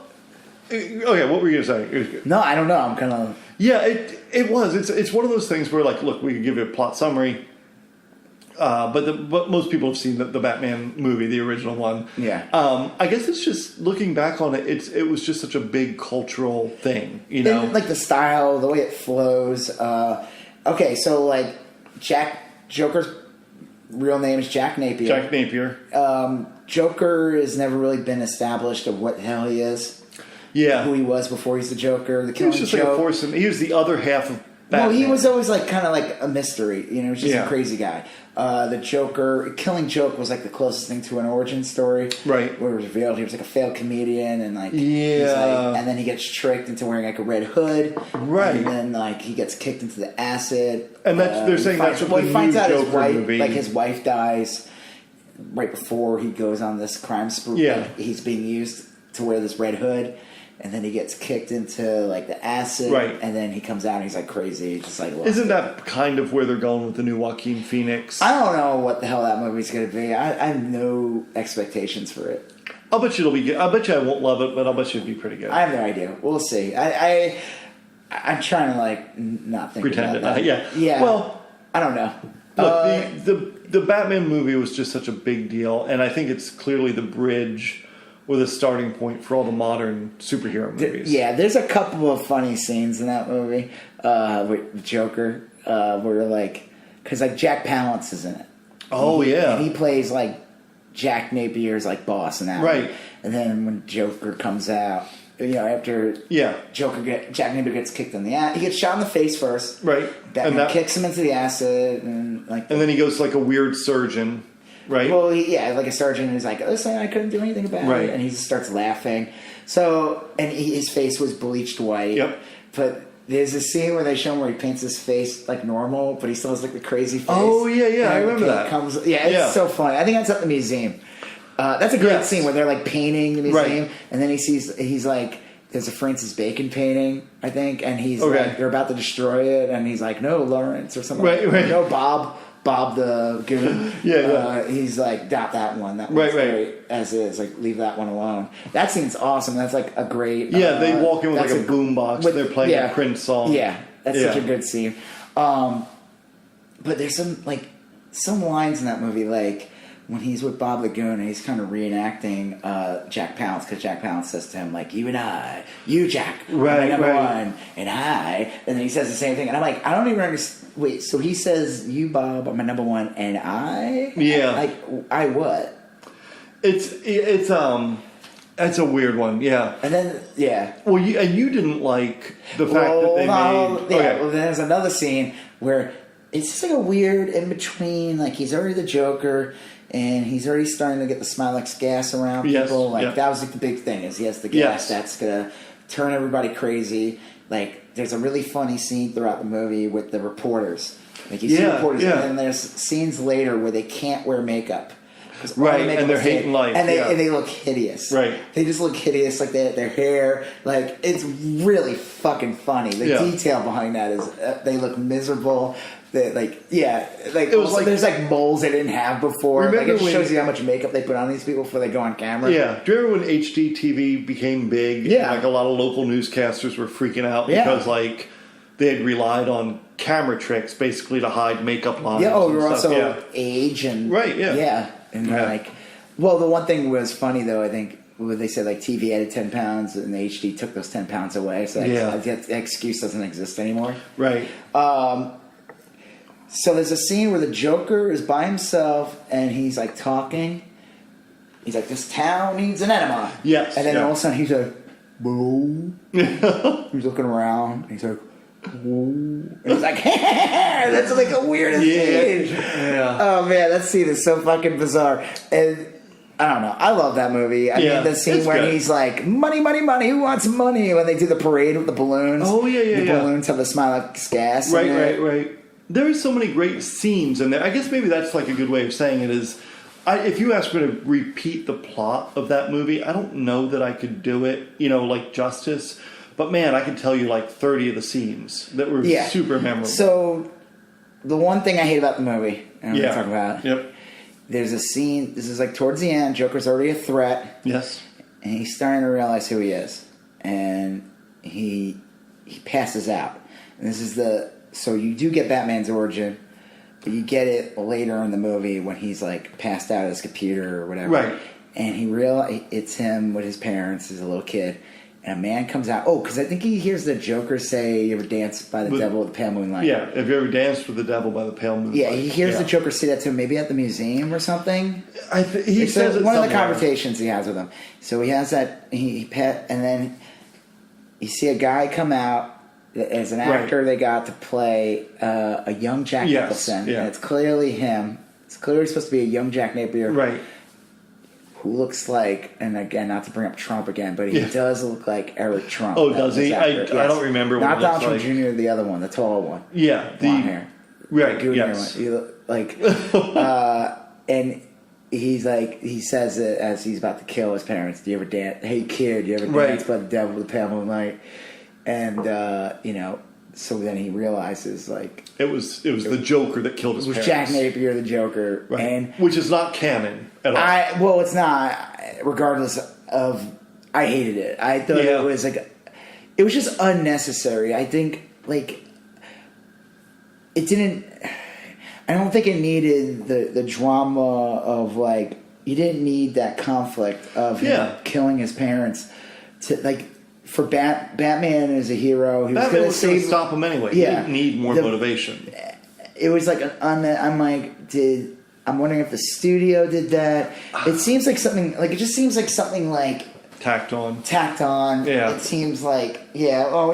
okay, what were you going to say?
No, I don't know. I'm kind of...
Yeah, it was. It's one of those things where, like, look, we could give you a plot summary, but most people have seen the Batman movie, the original one.
Yeah.
I guess it's just, looking back on it, it was just such a big cultural thing,
And, like, the style, the way it flows. Okay, so, like, Joker's real name is Jack Napier.
Jack Napier.
Joker has never really been established of what the hell he is.
Yeah.
Who he was before he's the Joker.
He was just like a force. He was the other half of Batman.
Well, he was always like kind of like a mystery. Just
Yeah.
a crazy guy. The Joker, Killing Joke was like the closest thing to an origin story.
Right.
Where it was revealed he was like a failed comedian and like...
Yeah.
He's like, and then he gets tricked into wearing like a red hood.
Right.
And then like he gets kicked into the acid.
And they're saying that's what the
he finds
new
out
Joker
his wife,
movie...
Like his wife dies right before he goes on this crime spree.
Yeah.
He's being used to wear this red hood. And then he gets kicked into like the acid,
Right.
And then he comes out and he's like crazy, just like.
Isn't that kind of where they're going with the new Joaquin Phoenix?
I don't know what the hell that movie's going to be. I have no expectations for it.
I'll bet you it'll be good. I bet you I won't love it, but I'll bet you it'll be pretty good.
I have no idea. We'll see. I'm trying to like not think
Pretend
about
it.
that.
Yeah. Well,
I don't know.
Look, the Batman movie was just such a big deal, and I think it's clearly the bridge or the starting point for all the modern superhero movies.
Yeah, there's a couple of funny scenes in that movie with Joker where like, because like Jack Palance is in it.
Oh yeah,
and he plays like Jack Napier's like boss in that.
Right.
And then when Joker comes out, after Jack Napier gets kicked in the ass, he gets shot in the face first.
Right.
Batman kicks him into the acid, and
then he goes like a weird surgeon. Right.
Well, like a surgeon who's like, listen, I couldn't do anything about it. And he just starts laughing. So, and his face was bleached white.
Yep.
But there's a scene where they show him where he paints his face like normal, but he still has like the crazy face.
Oh, yeah, I remember that.
It's so funny. I think that's at the museum. That's a great scene where they're like painting the museum, and then he's like, there's a Francis Bacon painting, I think, and he's like, they're about to destroy it, and he's like, no, Lawrence, or something.
Right.
No, Bob the goon. He's like, not that one. That one's great as is. Like, leave that one alone. That scene's awesome. That's like a great.
They walk in with like a boombox. They're playing a Prince song.
Yeah, that's such a good scene. But there's some lines in that movie, like when he's with Bob the Goon and he's kind of reenacting Jack Palance, because Jack Palance says to him, like, you and I, you Jack, my number one, and I, and then he says the same thing, and I'm like, I don't even understand. Wait, so he says, you Bob are my number one, and I?
Yeah.
Like, I what?
It's a weird one, yeah.
And then, yeah.
Well, you didn't like the fact that they made...
Yeah, well, there's another scene where it's just like a weird in-between, like, he's already the Joker, and he's already starting to get the Smilex gas around people. Like, that was like the big thing, is he has the gas that's going to turn everybody crazy. Like, there's a really funny scene throughout the movie with the reporters. Like, you see reporters, and then there's scenes later where they can't wear makeup.
Right, and they're hating life.
And they look hideous.
Right.
They just look hideous, like their hair. Like, it's really fucking funny. The detail behind that is they look miserable. It was like there's like moles they didn't have before. Like, it shows you how much makeup they put on these people before they go on camera.
Yeah. Do you remember when HD TV became big?
Yeah.
And, like, a lot of local newscasters were freaking out because like they had relied on camera tricks basically to hide makeup lines.
Yeah. Oh, you're also age and yeah. And like, well, the one thing was funny though. I think what they said, like, TV added 10 pounds and the HD took those 10 pounds away. So that excuse doesn't exist anymore.
Right.
So there's a scene where the Joker is by himself and he's like talking. He's like, "This town needs an enema."
Yes.
And then all of a sudden he's like, "Boo." He's looking around. And he's like, "Whoa." And he's like, that's like the weirdest scene.
Yeah.
Oh man, that scene is so fucking bizarre. And I don't know. I love that movie. I mean, the scene where he's like, "Money, money, money. Who wants money?" When they do the parade with the balloons.
Oh yeah.
The balloons have the smile like gas.
Right. There are so many great scenes in there. I guess maybe that's like a good way of saying it is, if you asked me to repeat the plot of that movie, I don't know that I could do it, like justice. But man, I can tell you like 30 of the scenes that were super memorable.
So, the one thing I hate about the movie, and I'm going to talk about it.
Yep.
There's a scene, this is like towards the end, Joker's already a threat.
Yes.
And he's starting to realize who he is. And he passes out. And this is so you do get Batman's origin, but you get it later in the movie when he's like passed out at his computer or whatever.
Right.
And he realizes it's him with his parents as a little kid. And a man comes out. Oh, because I think he hears the Joker say, "You ever danced by the devil with the pale moonlight?"
Yeah, have you ever danced with the devil by the pale moonlight?
Yeah, he hears the Joker say that to him, maybe at the museum or something.
He says it
one
somewhere.
of the conversations he has with him. So he has that. And then you see a guy come out as an actor. They got to play a young Jack Nicholson, and it's clearly him. It's clearly supposed to be a young Jack Napier,
right?
Who looks like, and again, not to bring up Trump again, but he does look like Eric Trump.
Oh, does he? I don't remember what
not
he looks
Donald
like.
Trump Jr., the other one, the tall one.
Yeah,
blonde hair.
Right,
yes. One. You look like, and he's like, he says it as he's about to kill his parents. "Do you ever dance? Hey kid, do you ever dance by the devil with the pale moonlight?" And so then he realizes like
it was the Joker that killed his parents.
It was Jack Napier, the Joker, and
which is not canon at all.
Well, it's not. Regardless of, I hated it. I thought it was like, it was just unnecessary. I think like it didn't. I don't think it needed the drama of like, you didn't need that conflict of him killing his parents to like. For Batman as a hero, he was going to
stop him anyway.
Yeah,
he didn't need more motivation.
It was like I'm like, I'm wondering if the studio did that. It seems like something like, it just seems like something like
tacked on.
Yeah, it seems like we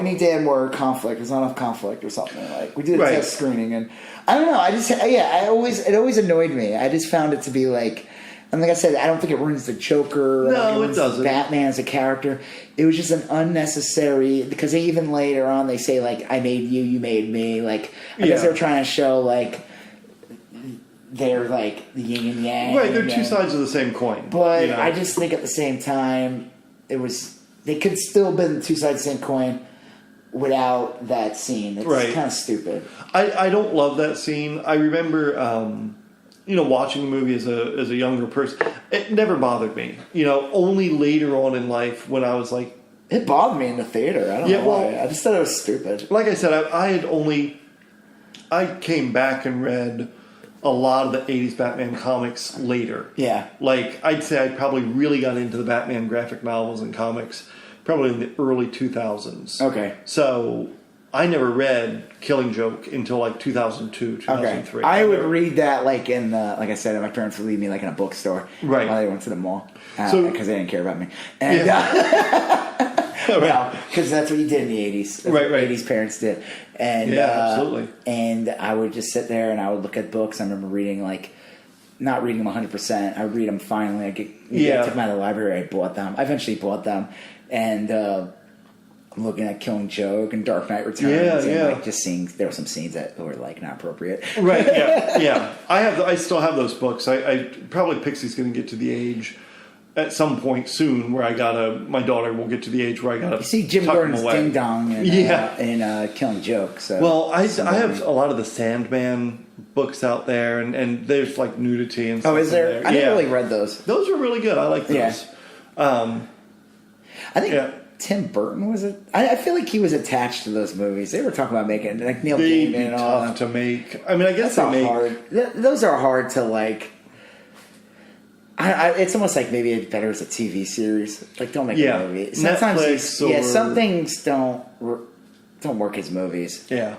need to add more conflict. There's not enough conflict or something. Like we did a test screening, and I don't know. It always annoyed me. I just found it to be like. And like I said, I don't think it ruins the Joker.
No, it doesn't.
Batman as a character. It was just an unnecessary, because even later on they say like, "I made you, you made me." Like I guess they were trying to show like they're like the yin and yang.
Right, they're two sides of the same coin.
But I just think at the same time, they could still have been two sides of the same coin without that scene. It's kind of stupid.
I don't love that scene. I remember. Watching the movie as a younger person, it never bothered me. Only later on in life when I was like,
it bothered me in the theater. I don't know why. I just thought it was stupid.
Like I said, I came back and read a lot of the 80s Batman comics later.
Yeah.
Like I'd say I probably really got into the Batman graphic novels and comics probably in the early 2000s.
Okay.
So I never read Killing Joke until like 2002, 2003.
Okay. I would read that like in the, like I said, my parents would leave me like in a bookstore while they went to the mall because they didn't care about me. And because that's what you did in the 80s. That's what 80s parents did. And
absolutely.
And I would just sit there and I would look at books. I remember reading not reading them 100%. I would read them finally. I took them out of the library. I bought them. I eventually bought them. And I'm looking at Killing Joke and Dark Knight Returns, and
yeah.
like just seeing there were some scenes that were like not appropriate.
Right. Yeah. I still have those books. I probably Pixie's going to get to the age at some point soon where my daughter will get to the age where I gotta
You see Jim
tuck them
Gordon's
away.
Ding Dong in Killing Joke. So
Well, I have a lot of the Sandman books out there, and there's like nudity and stuff.
Oh, is there?
in
I never really read those.
Those are really good. I like those.
Yeah. I think Tim Burton was I feel like he was attached to those movies. They were talking about making like Neil
They'd
Gaiman
be
and all.
tough to make. I mean, I guess
That's
they make.
hard. Those are hard to like. It's almost like maybe it's better as a TV series. Like, don't make a movie. Sometimes some things don't work as movies.
Yeah.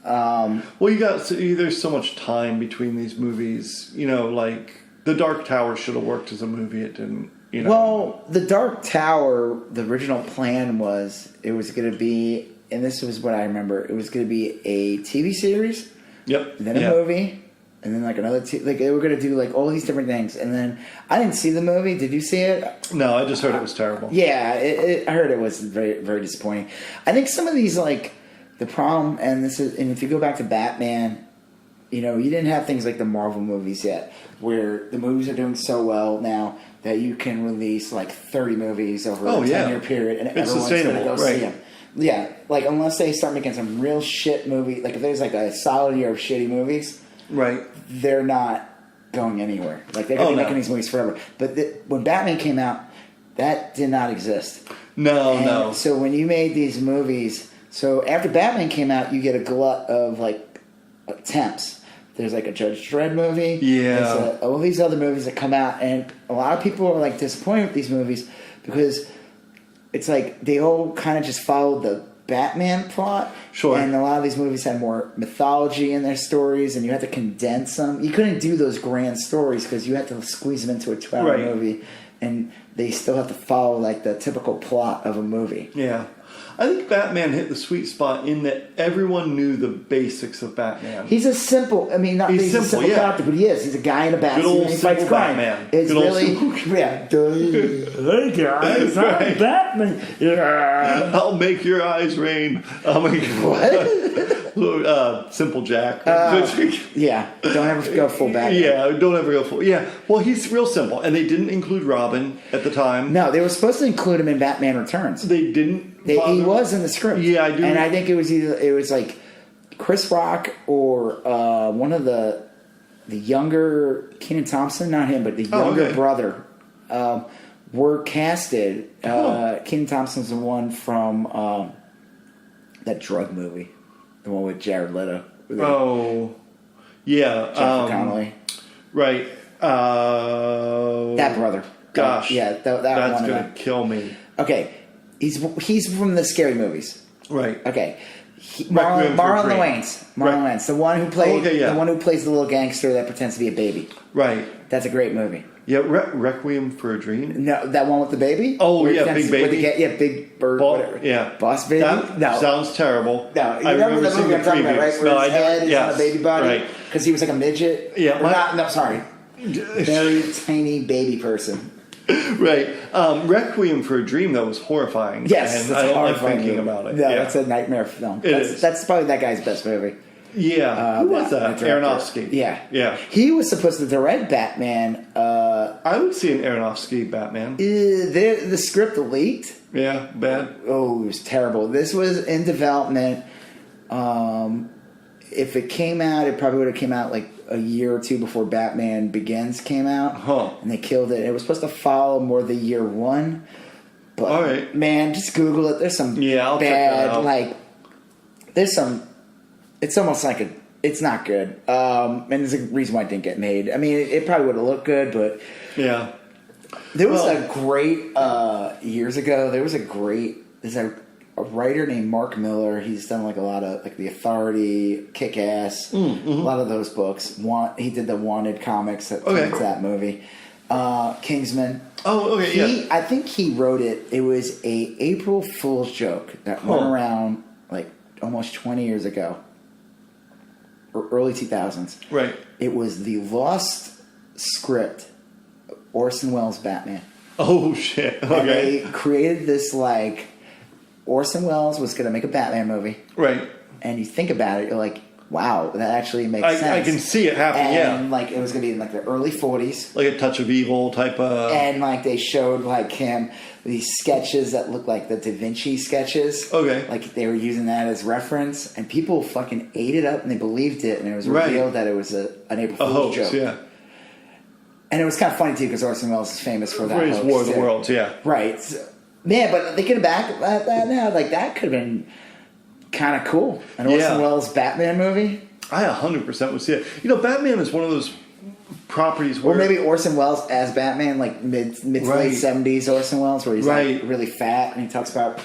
Well, there's so much time between these movies. You know, like The Dark Tower should have worked as a movie. It didn't. You know.
Well, The Dark Tower, the original plan was it was going to be, and this was what I remember, it was going to be a TV series.
Yep.
And then a movie. And then like another like they were going to do like all these different things. And then I didn't see the movie. Did you see it?
No, I just heard it was terrible.
Yeah, I heard it was very, very disappointing. I think some of these like the problem, and if you go back to Batman, you know, you didn't have things like the Marvel movies yet, where the movies are doing so well now that you can release like 30 movies over a 10-year period, and everyone's going to go see them. Yeah, like unless they start making some real shit movie, like if there's like a solid year of shitty movies,
right?
They're not going anywhere. Like they're going to be making these movies forever. But when Batman came out, that did not exist.
No.
So when you made these movies, so after Batman came out, you get a glut of like attempts. There's like a Judge Dredd movie.
Yeah.
There's all these other movies that come out, and a lot of people are like disappointed with these movies because it's like they all kind of just followed the Batman plot.
Sure.
And a lot of these movies had more mythology in their stories, and you had to condense them. You couldn't do those grand stories because you had to squeeze them into a 12-hour movie, and they still have to follow like the typical plot of a movie.
Yeah. I think Batman hit the sweet spot in that everyone knew the basics of Batman.
He's a simple, I mean, not he's a simple character, but he is. He's a guy in a bat suit and he fights crime.
Batman.
It's really, hey guys, I'm Batman. Yeah.
I'll make your eyes rain.
What?
Simple Jack.
Yeah, don't ever go full Batman.
Yeah, don't ever go full. Yeah, well, he's real simple, and they didn't include Robin at the time.
No, they were supposed to include him in Batman Returns.
They didn't.
He was in the script.
Yeah, I do.
And I think it was like Chris Rock or one of the younger Keaton Thompson, not him, but the younger brother, were casted. Keaton Thompson's the one from that drug movie, the one with Jared Leto.
Oh, yeah,
Jennifer Connelly.
Right.
That brother.
Gosh,
yeah,
that's
one
gonna kill me.
Okay. He's from the scary movies.
Right.
Okay. Marlon Wayans. Marlon Wayans. The one who played the one who plays the little gangster that pretends to be a baby.
Right.
That's a great movie.
Yeah, Requiem for a Dream?
No, that one with the baby?
Oh, yeah, Big Baby.
Big Bird, whatever.
Yeah.
Boss Baby?
That sounds terrible.
No, you remember the movie I'm talking about, right? Where his head is on a baby body?
Right.
Because he was like a midget?
Yeah.
Sorry. Very tiny baby person.
Right. Requiem for a Dream, though, was horrifying.
Yes,
and I don't like thinking about it.
No, that's a nightmare film. That's probably that guy's best movie.
Yeah. Who was that? Aronofsky.
Yeah. He was supposed to direct Batman.
I would see an Aronofsky Batman.
The script leaked.
Yeah, bad.
Oh, it was terrible. This was in development. If it came out, it probably would have came out like a year or two before Batman Begins came out. And they killed it. It was supposed to follow more the year one. But,
all right.
Man, just Google it. There's some
I'll check
bad,
that out.
like, there's some, it's almost like it's not good. And there's a reason why it didn't get made. I mean, it probably would have looked good, but.
Yeah.
There was a great, years ago, there's a writer named Mark Miller. He's done like a lot of like The Authority, Kick-Ass, a lot of those books. He did the Wanted comics that turned into that movie. Kingsman.
Oh, okay,
I think he wrote it. It was a April Fool's joke that went around like almost 20 years ago, or early 2000s.
Right.
It was the lost script, Orson Welles' Batman.
Oh shit! Okay.
And they created this like Orson Welles was going to make a Batman movie.
Right.
And you think about it, you're like, wow, that actually makes sense.
I can see it happening,
and, like, it was going to be in, like, the early 40s.
Like a Touch of Evil type of...
And, like, they showed, like, him, these sketches that looked like the Da Vinci sketches.
Okay.
Like, they were using that as reference. And people fucking ate it up, and they believed it. And it was revealed that it was an April Fool's joke.
Yeah.
And it was kind of funny, too, because Orson Welles is famous for that hoax,
War of the Worlds, yeah.
Right. So, yeah, but thinking back at that now, like, that could have been kind of cool. An Orson Welles Batman movie.
I 100% would see it. You know, Batman is one of those properties where...
Or maybe Orson Welles as Batman, like mid to late 70s Orson Welles, where he's like really fat and he talks about...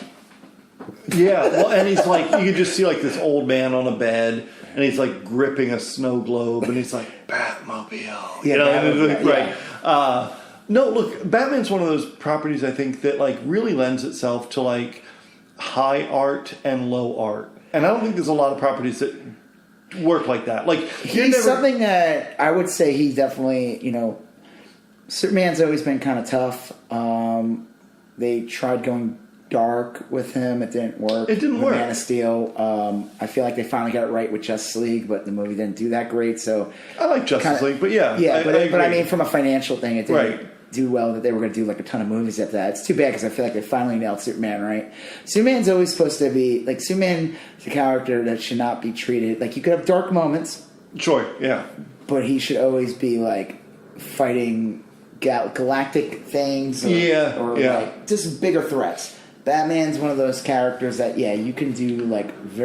Yeah, well, and he's like, you can just see like this old man on a bed and he's like gripping a snow globe and he's like, Batmobile.
Yeah,
you know,
Batmobile,
right. No, look, Batman's one of those properties I think that like really lends itself to like high art and low art. And I don't think there's a lot of properties that work like that. Like
he's something that I would say he definitely, you know, Superman's always been kind of tough. They tried going dark with him. It didn't work.
It didn't work.
Man of Steel. I feel like they finally got it right with Justice League, but the movie didn't do that great. So
I like Justice League, but yeah.
But I mean, from a financial thing, it didn't do well that they were going to do like a ton of movies after that. It's too bad because I feel like they finally nailed Superman, right? Superman's always supposed to be, like, Superman is a character that should not be treated, like, you could have dark moments.
Sure, yeah.
But he should always be, like, fighting galactic things. Or like, just bigger threats. Batman's one of those characters that, you can do, like,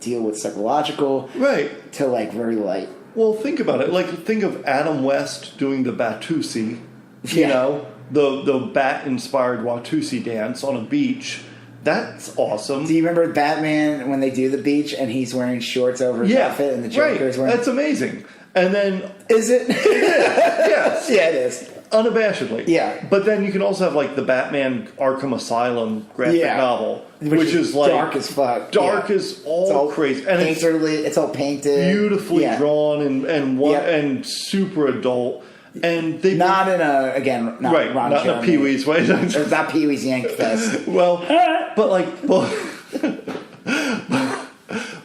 deal with psychological.
Right.
To, like, very light.
Well, think about it. Like, think of Adam West doing the Batusi. You know, the bat-inspired Watusi dance on a beach. That's awesome.
Do you remember Batman when they do the beach and he's wearing shorts over his outfit and the Joker's wearing...
That's amazing. And then...
Is it?
It is, yes.
Yeah, it is.
Unabashedly.
Yeah.
But then you can also have, like, the Batman Arkham Asylum graphic novel. Which is, like...
dark as fuck.
Dark as all crazy. And
it's all painted.
Beautifully drawn and super adult. And they
not in a Ron
not in a Pee-wee's way.
It's not Pee-wee's Yank Fest.
Well,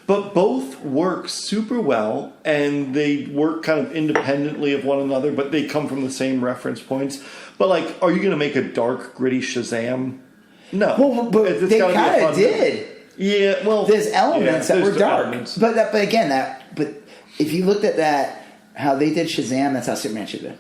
but both work super well, and they work kind of independently of one another, but they come from the same reference points. But like, are you going to make a dark, gritty Shazam? No.
Well, but they kind of did.
Yeah. Well,
there's elements that were dark, but if you looked at that. How they did Shazam, that's how Superman should have been.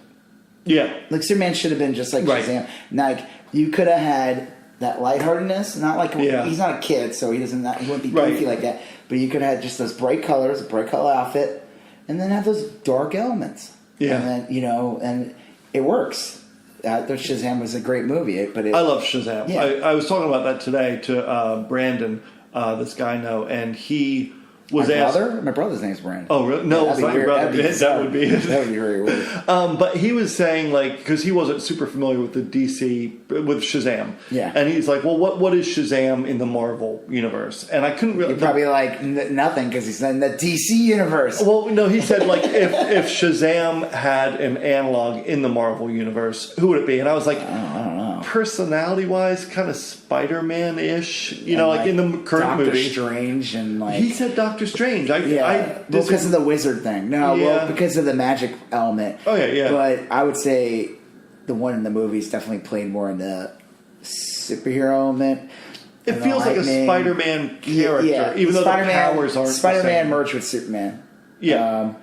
Yeah.
Like, Superman should have been just like Shazam. Like, you could have had that lightheartedness, not like, he's not a kid, so he wouldn't be goofy like that, but you could have had just those bright colors, a bright color outfit, and then have those dark elements.
Yeah.
And then, you know, and it works. I thought Shazam was a great movie, but I
love Shazam. Yeah. I was talking about that today to Brandon, this guy I know, and he... My
brother's name's Brandon.
Oh, really? No, it's not your brother. That would be
very weird.
But he was saying, like, because he wasn't super familiar with the DC, with Shazam.
Yeah.
And he's like, well, what is Shazam in the Marvel universe? And I couldn't really...
You're probably like, nothing, because he's in the DC universe.
Well, no, he said, like, if Shazam had an analog in the Marvel universe, who would it be? And I was like,
I don't know.
Personality-wise, kind of Spider-Man-ish, you know, like in the current movie.
Doctor Strange and like...
He said Doctor Strange.
Because of the wizard thing. No, well, because of the magic element.
Oh, yeah.
But I would say the one in the movies definitely played more in the superhero element.
It feels like a Spider-Man character, even though the powers aren't
Spider-Man merged with Superman.
Yeah.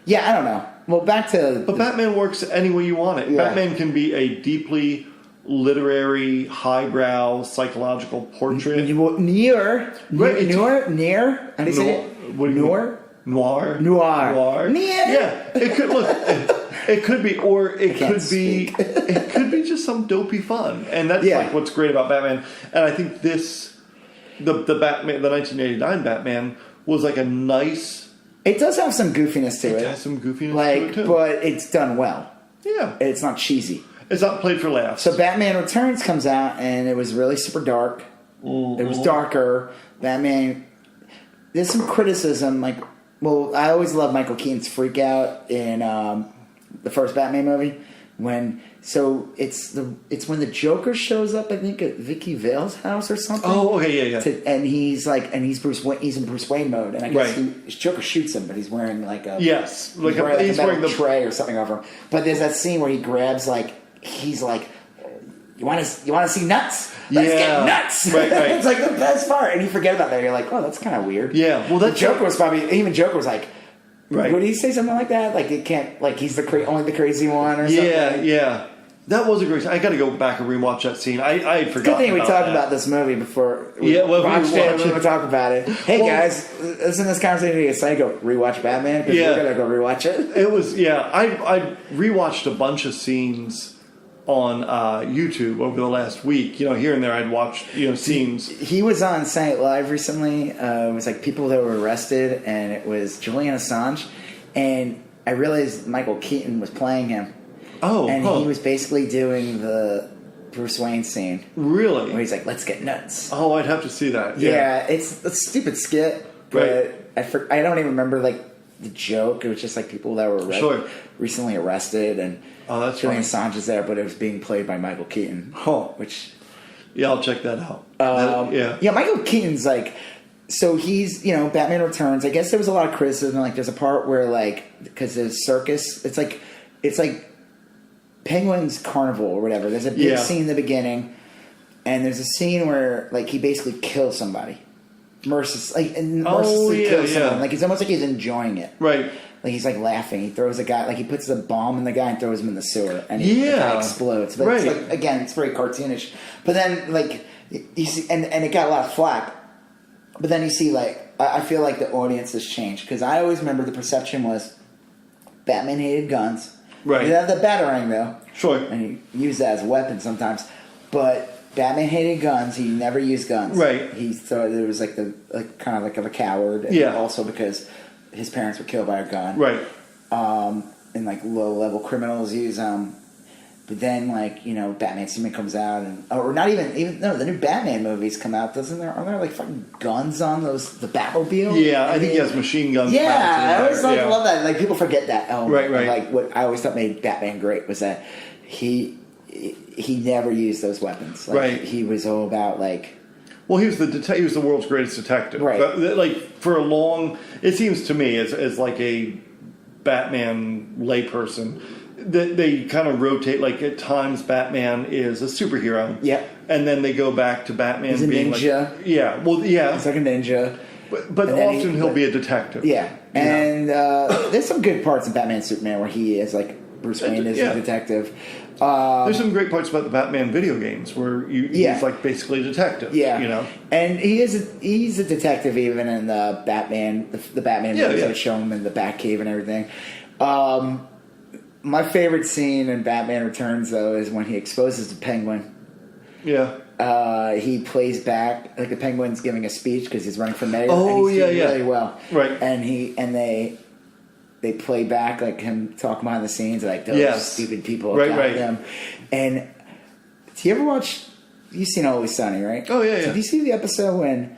I don't know. Well, back to...
But Batman works any way you want it. Yeah. Batman can be a deeply literary, highbrow, psychological portrait.
Near. How do you say it? Noir.
Yeah, it could look. It could be, or it could be. It could be just some dopey fun, and that's like what's great about Batman. And I think the Batman, the 1989 Batman, was like a nice.
It does have some goofiness to it.
It has some goofiness
to
it too.
But it's done well.
Yeah,
it's not cheesy.
It's not played for laughs.
So Batman Returns comes out, and it was really super dark. Mm-hmm. It was darker. Batman... There's some criticism, like... Well, I always love Michael Keaton's freak out in the first Batman movie it's when the Joker shows up, I think, at Vicky Vale's house or something.
Oh, okay, yeah.
And he's in Bruce Wayne mode, and I guess Joker shoots him, but he's wearing like a
he's
wearing the tray or something over him. But there's that scene where he grabs he's like, you want to see nuts? Let's get nuts.
Right.
It's like the best part, and you forget about that. You're like, oh, that's kind of weird.
Yeah. Well, that
Joker was like.
Right.
Would he say something like that? Like it can't, like he's only the crazy one or something?
Yeah. That was a great scene. I got to go back and rewatch that scene. I had forgotten.
Good thing we talked
that.
about this movie before. We
watched it.
We'll talk about it. Hey guys, listen to this conversation. You say go rewatch Batman because we're gonna go rewatch it.
It was I rewatched a bunch of scenes on YouTube over the last week. Here and there I'd watched scenes.
He was on Saturday Night Live recently. It was like people that were arrested, and it was Julian Assange, and I realized Michael Keaton was playing him.
Oh,
and he was basically doing the Bruce Wayne scene.
Really?
Where he's like, "Let's get nuts."
Oh, I'd have to see that.
Yeah, it's a stupid skit, but I don't even remember like the joke. It was just like people that were recently arrested, and
that's
Julian Assange is there, but it was being played by Michael Keaton. Which
I'll check that out.
Michael Keaton's like. So he's, Batman Returns. I guess there was a lot of criticism. Like, there's a part where, like, because there's circus, it's like Penguin's Carnival or whatever. There's a big scene in the beginning, and there's a scene where, like, he basically kills somebody, mercilessly kills someone. Like, it's almost like he's enjoying it.
Right.
Like, he's, like, laughing. He throws a guy, like, he puts a bomb in the guy and throws him in the sewer, and the guy explodes. But it's like, again, it's very cartoonish. But then, like, you see, and it got a lot of flack. But then you see, like, I feel like the audience has changed. Because I always remember the perception was Batman hated guns.
Right.
He had the Batarang, though.
Sure.
And he used that as a weapon sometimes. But Batman hated guns. He never used guns.
Right.
He thought it was like kind of like of a coward. And also because his parents were killed by a gun.
Right.
And, like, low-level criminals use them. But then, like, Batman Superman comes out, or not even the new Batman movies come out. Aren't there like fucking guns on the Batmobile?
Yeah, I think he has machine guns.
Yeah, I always love that. Like, people forget that element.
Right.
Like, what I always thought made Batman great was that he never used those weapons. Like,
right.
He was all about, like.
Well, he was the world's greatest detective.
Right.
But, like, for a long, it seems to me as like a Batman layperson. That they kind of rotate, like at times Batman is a superhero.
Yeah.
And then they go back to Batman
He's a
being
ninja.
Like, yeah. Well, yeah.
He's like a ninja.
But often he'll be a detective.
Yeah. And there's some good parts of Batman Superman where he is like Bruce Wayne is a detective.
There's some great parts about the Batman video games where he's like basically a detective.
Yeah. And he's a detective even in the Batman movies that show him in the Batcave and everything. My favorite scene in Batman Returns, though, is when he exposes the Penguin.
Yeah.
He plays back, like the Penguin's giving a speech because he's running for mayor.
Oh,
and he's doing really well.
Right.
And they play back, like him talking behind the scenes, like those stupid people about him. And do you ever watch, you've seen Always Sunny, right?
Oh, yeah.
Did you see the episode when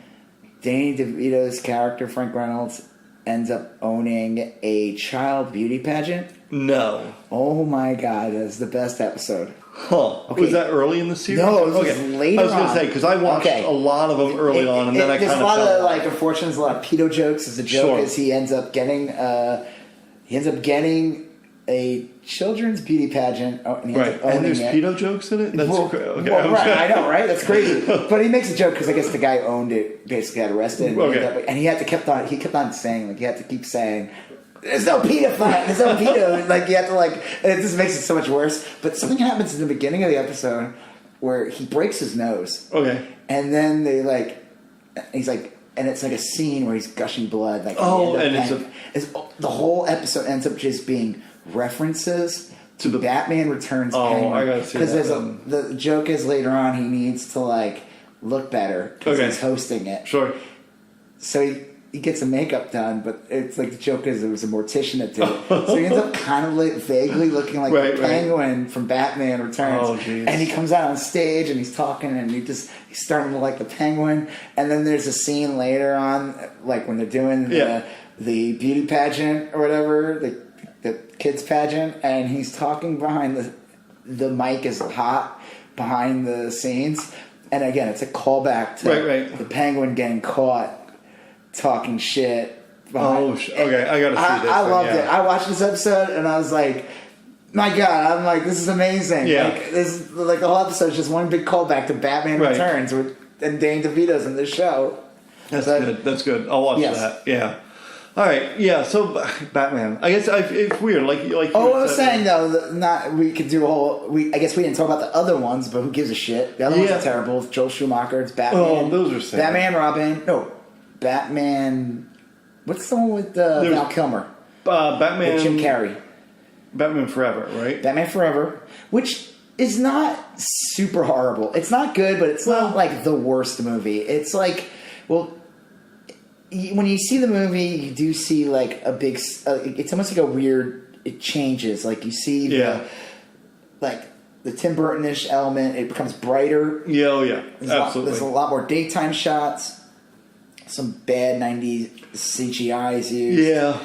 Danny DeVito's character, Frank Reynolds, ends up owning a child beauty pageant?
No.
Oh my God, that's the best episode.
Huh. Okay. Was that early in the series?
No, it was later on.
I was going to say, because I watched a lot of them early on, and then I kind of
there's a lot of, like, unfortunately, there's a lot of pedo jokes. As a joke is he ends up getting a children's beauty pageant. And
and there's pedo jokes in it? That's
right, I know, right? That's crazy. But he makes a joke because I guess the guy who owned it basically got arrested. And he kept on saying, like, he had to keep saying, there's no pedophile, there's no pedo. Like, you have to, like, and it just makes it so much worse. But something happens in the beginning of the episode where he breaks his nose.
Okay.
And then he's like, and it's like a scene where he's gushing blood. Like, the whole episode ends up just being references to the Batman Returns.
I gotta see that.
Because the joke is later on he needs to, like, look better because he's hosting it.
Sure.
So he gets a makeup done, but it's like the joke is it was a mortician that did it. So he ends up kind of vaguely looking like the Penguin from Batman Returns.
Oh, geez.
And he comes out on stage and he's talking and he's starting to like the Penguin. And then there's a scene later on, like when they're doing the beauty pageant or whatever, the kids pageant, and he's talking behind the mic is hot behind the scenes. And again, it's a callback to the Penguin getting caught talking shit.
Okay, I gotta see this.
I loved it. I watched this episode and I was like, my God, I'm like, this is amazing.
Yeah.
Like, this, like the whole episode is just one big callback to Batman Returns and Dane DeVito's in this show.
That's good. That's good. I'll watch that. Yeah. All right. Yeah. So Batman. I guess it's weird. Like.
Oh, I was saying though, we could do a whole. I guess we didn't talk about the other ones, but who gives a shit? The other ones are terrible. It's Joel Schumacher. It's Batman.
Oh, those are sad.
Batman, Robin. No, Batman. What's the one with Val Kilmer?
Batman.
With Jim Carrey.
Batman Forever, right?
Batman Forever, which is not super horrible. It's not good, but it's not like the worst movie. It's like, well, when you see the movie, you do see like a big. It's almost like a weird. It changes. Like you see the Tim Burton-ish element. It becomes brighter.
Yeah, absolutely.
There's a lot more daytime shots. Some bad '90s CGI is used.
Yeah.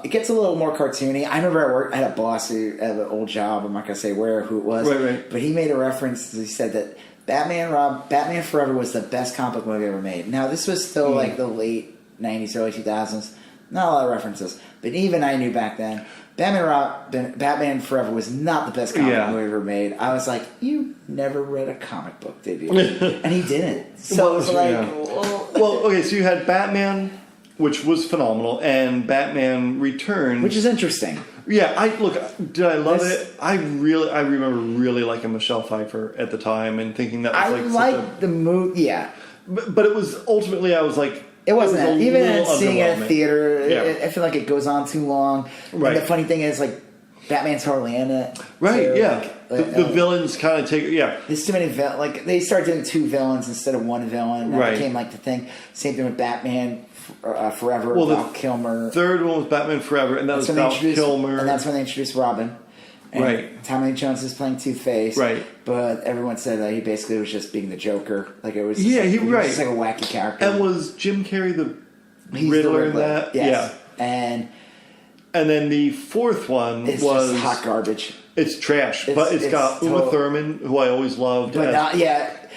It gets a little more cartoony. I remember at work, I had a boss who had an old job. I'm not going to say who it was.
Right.
But he made a reference. He said that Batman Forever was the best comic book movie ever made. Now, this was still like the late 90s, early 2000s. Not a lot of references. But even I knew back then, Batman Forever was not the best comic book movie ever made. I was like, you never read a comic book, did you? And he didn't. So it was like...
Well, okay, so you had Batman... which was phenomenal, and Batman Returns,
which is interesting.
Yeah, did I love it? I remember really liking Michelle Pfeiffer at the time and thinking that was
I liked the movie, yeah.
But it was ultimately I was like,
it wasn't even seeing it at theater.
Yeah.
I feel like it goes on too long.
Right.
And the funny thing is, like, Batman's hardly in it.
Right.
So,
yeah. The villains kind of take. Yeah.
There's too many villains. Like they started doing two villains instead of one villain. That became like the thing. Same thing with Batman Forever.
Well,
Val Kilmer.
Third one was Batman Forever, and that was Val Kilmer.
And that's when they introduced Robin. And Tommy Lee Jones is playing Two-Face.
Right.
But everyone said that he basically was just being the Joker. Like it was.
Yeah,
he was
just
like a wacky character.
And was Jim Carrey the
He's
Riddler
the
in that?
Yes.
Yeah. And then the fourth one
was
just
hot garbage.
It's trash, but it's got Uma Thurman, who I always loved.
But not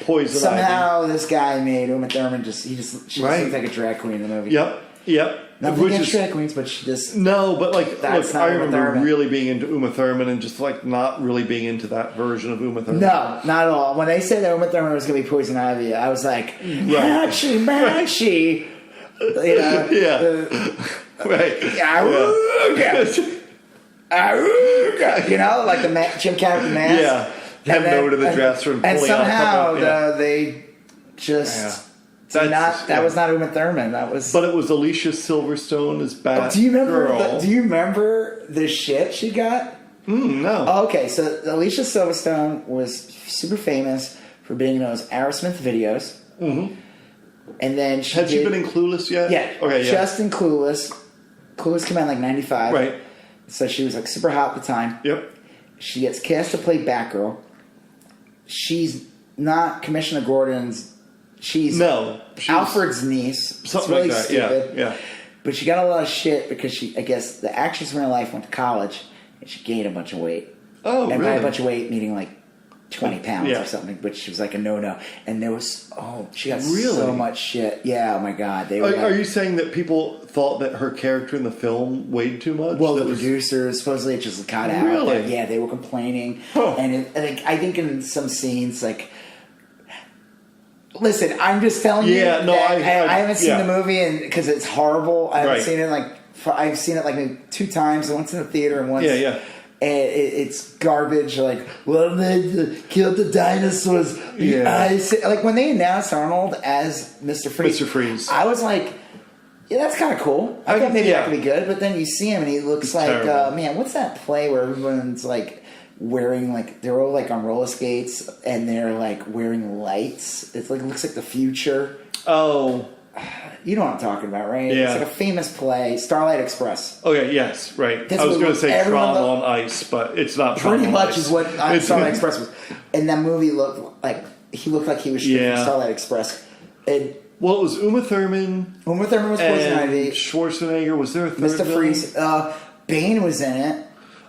Poison
somehow
Ivy.
This guy made Uma Thurman she just looks like a drag queen in the movie.
Yep.
Nothing against drag queens, but she just
but like I remember
Thurman.
really being into Uma Thurman and just like not really being into that version of Uma Thurman.
No, not at all. When they said that Uma Thurman was going to be Poison Ivy, I was like, Maxie. You know,
right.
You know, like the Jim Carrey mask.
Yeah. Heading over to the dresser and pulling
somehow
out a couple,
they just that was not Uma Thurman. That was.
But it was Alicia Silverstone as Batgirl.
Do you remember the shit she got?
No.
Oh, okay, so Alicia Silverstone was super famous for being in those Aerosmith videos. Mm-hmm. And then
had she been in Clueless yet?
Yeah.
Okay. Yeah.
Just in Clueless. Clueless came out in like '95.
Right.
So she was like super hot at the time.
Yep.
She gets cast to play Batgirl. She's not Commissioner Gordon's. She's Alfred's niece.
Something
really
like that.
stupid.
Yeah.
But she got a lot of shit because I guess the actress in real life went to college and she gained a bunch of weight.
Oh,
and
really?
by a bunch of weight, meaning like 20 pounds or something, but she was like a no-no. And there was, she got so much shit. Yeah, oh my God.
Are you saying that people thought that her character in the film weighed too much?
Well, the producers, supposedly it just got out.
Really?
Yeah, they were complaining. And I think in some scenes, like, listen, I'm just telling you.
Yeah, no,
I haven't seen the movie and because it's horrible. I haven't seen it I've seen it like maybe 2 times. Once in the theater and once.
Yeah.
And it's garbage. Like, well, they killed the dinosaurs.
Yeah.
Like when they announced Arnold as Mr. Freeze. I was like, yeah, that's kind of cool. I thought maybe that could be good. But then you see him and he looks like, man, what's that play where everyone's like wearing like they're all like on roller skates and they're like wearing lights. It's like it looks like the future.
Oh.
You know what I'm talking about, right?
Yeah.
It's like a famous play, Starlight Express.
Okay, yes, right.
That's
I was going to say Tron on Ice, but it's not Tron
pretty
on
much
Ice.
is what Starlight Express was. And that movie looked like he was shooting Starlight Express.
Well, it was Uma Thurman.
Uma Thurman was Poison Ivy.
Schwarzenegger. Was there a third
Mr. Freeze. Bane was in it.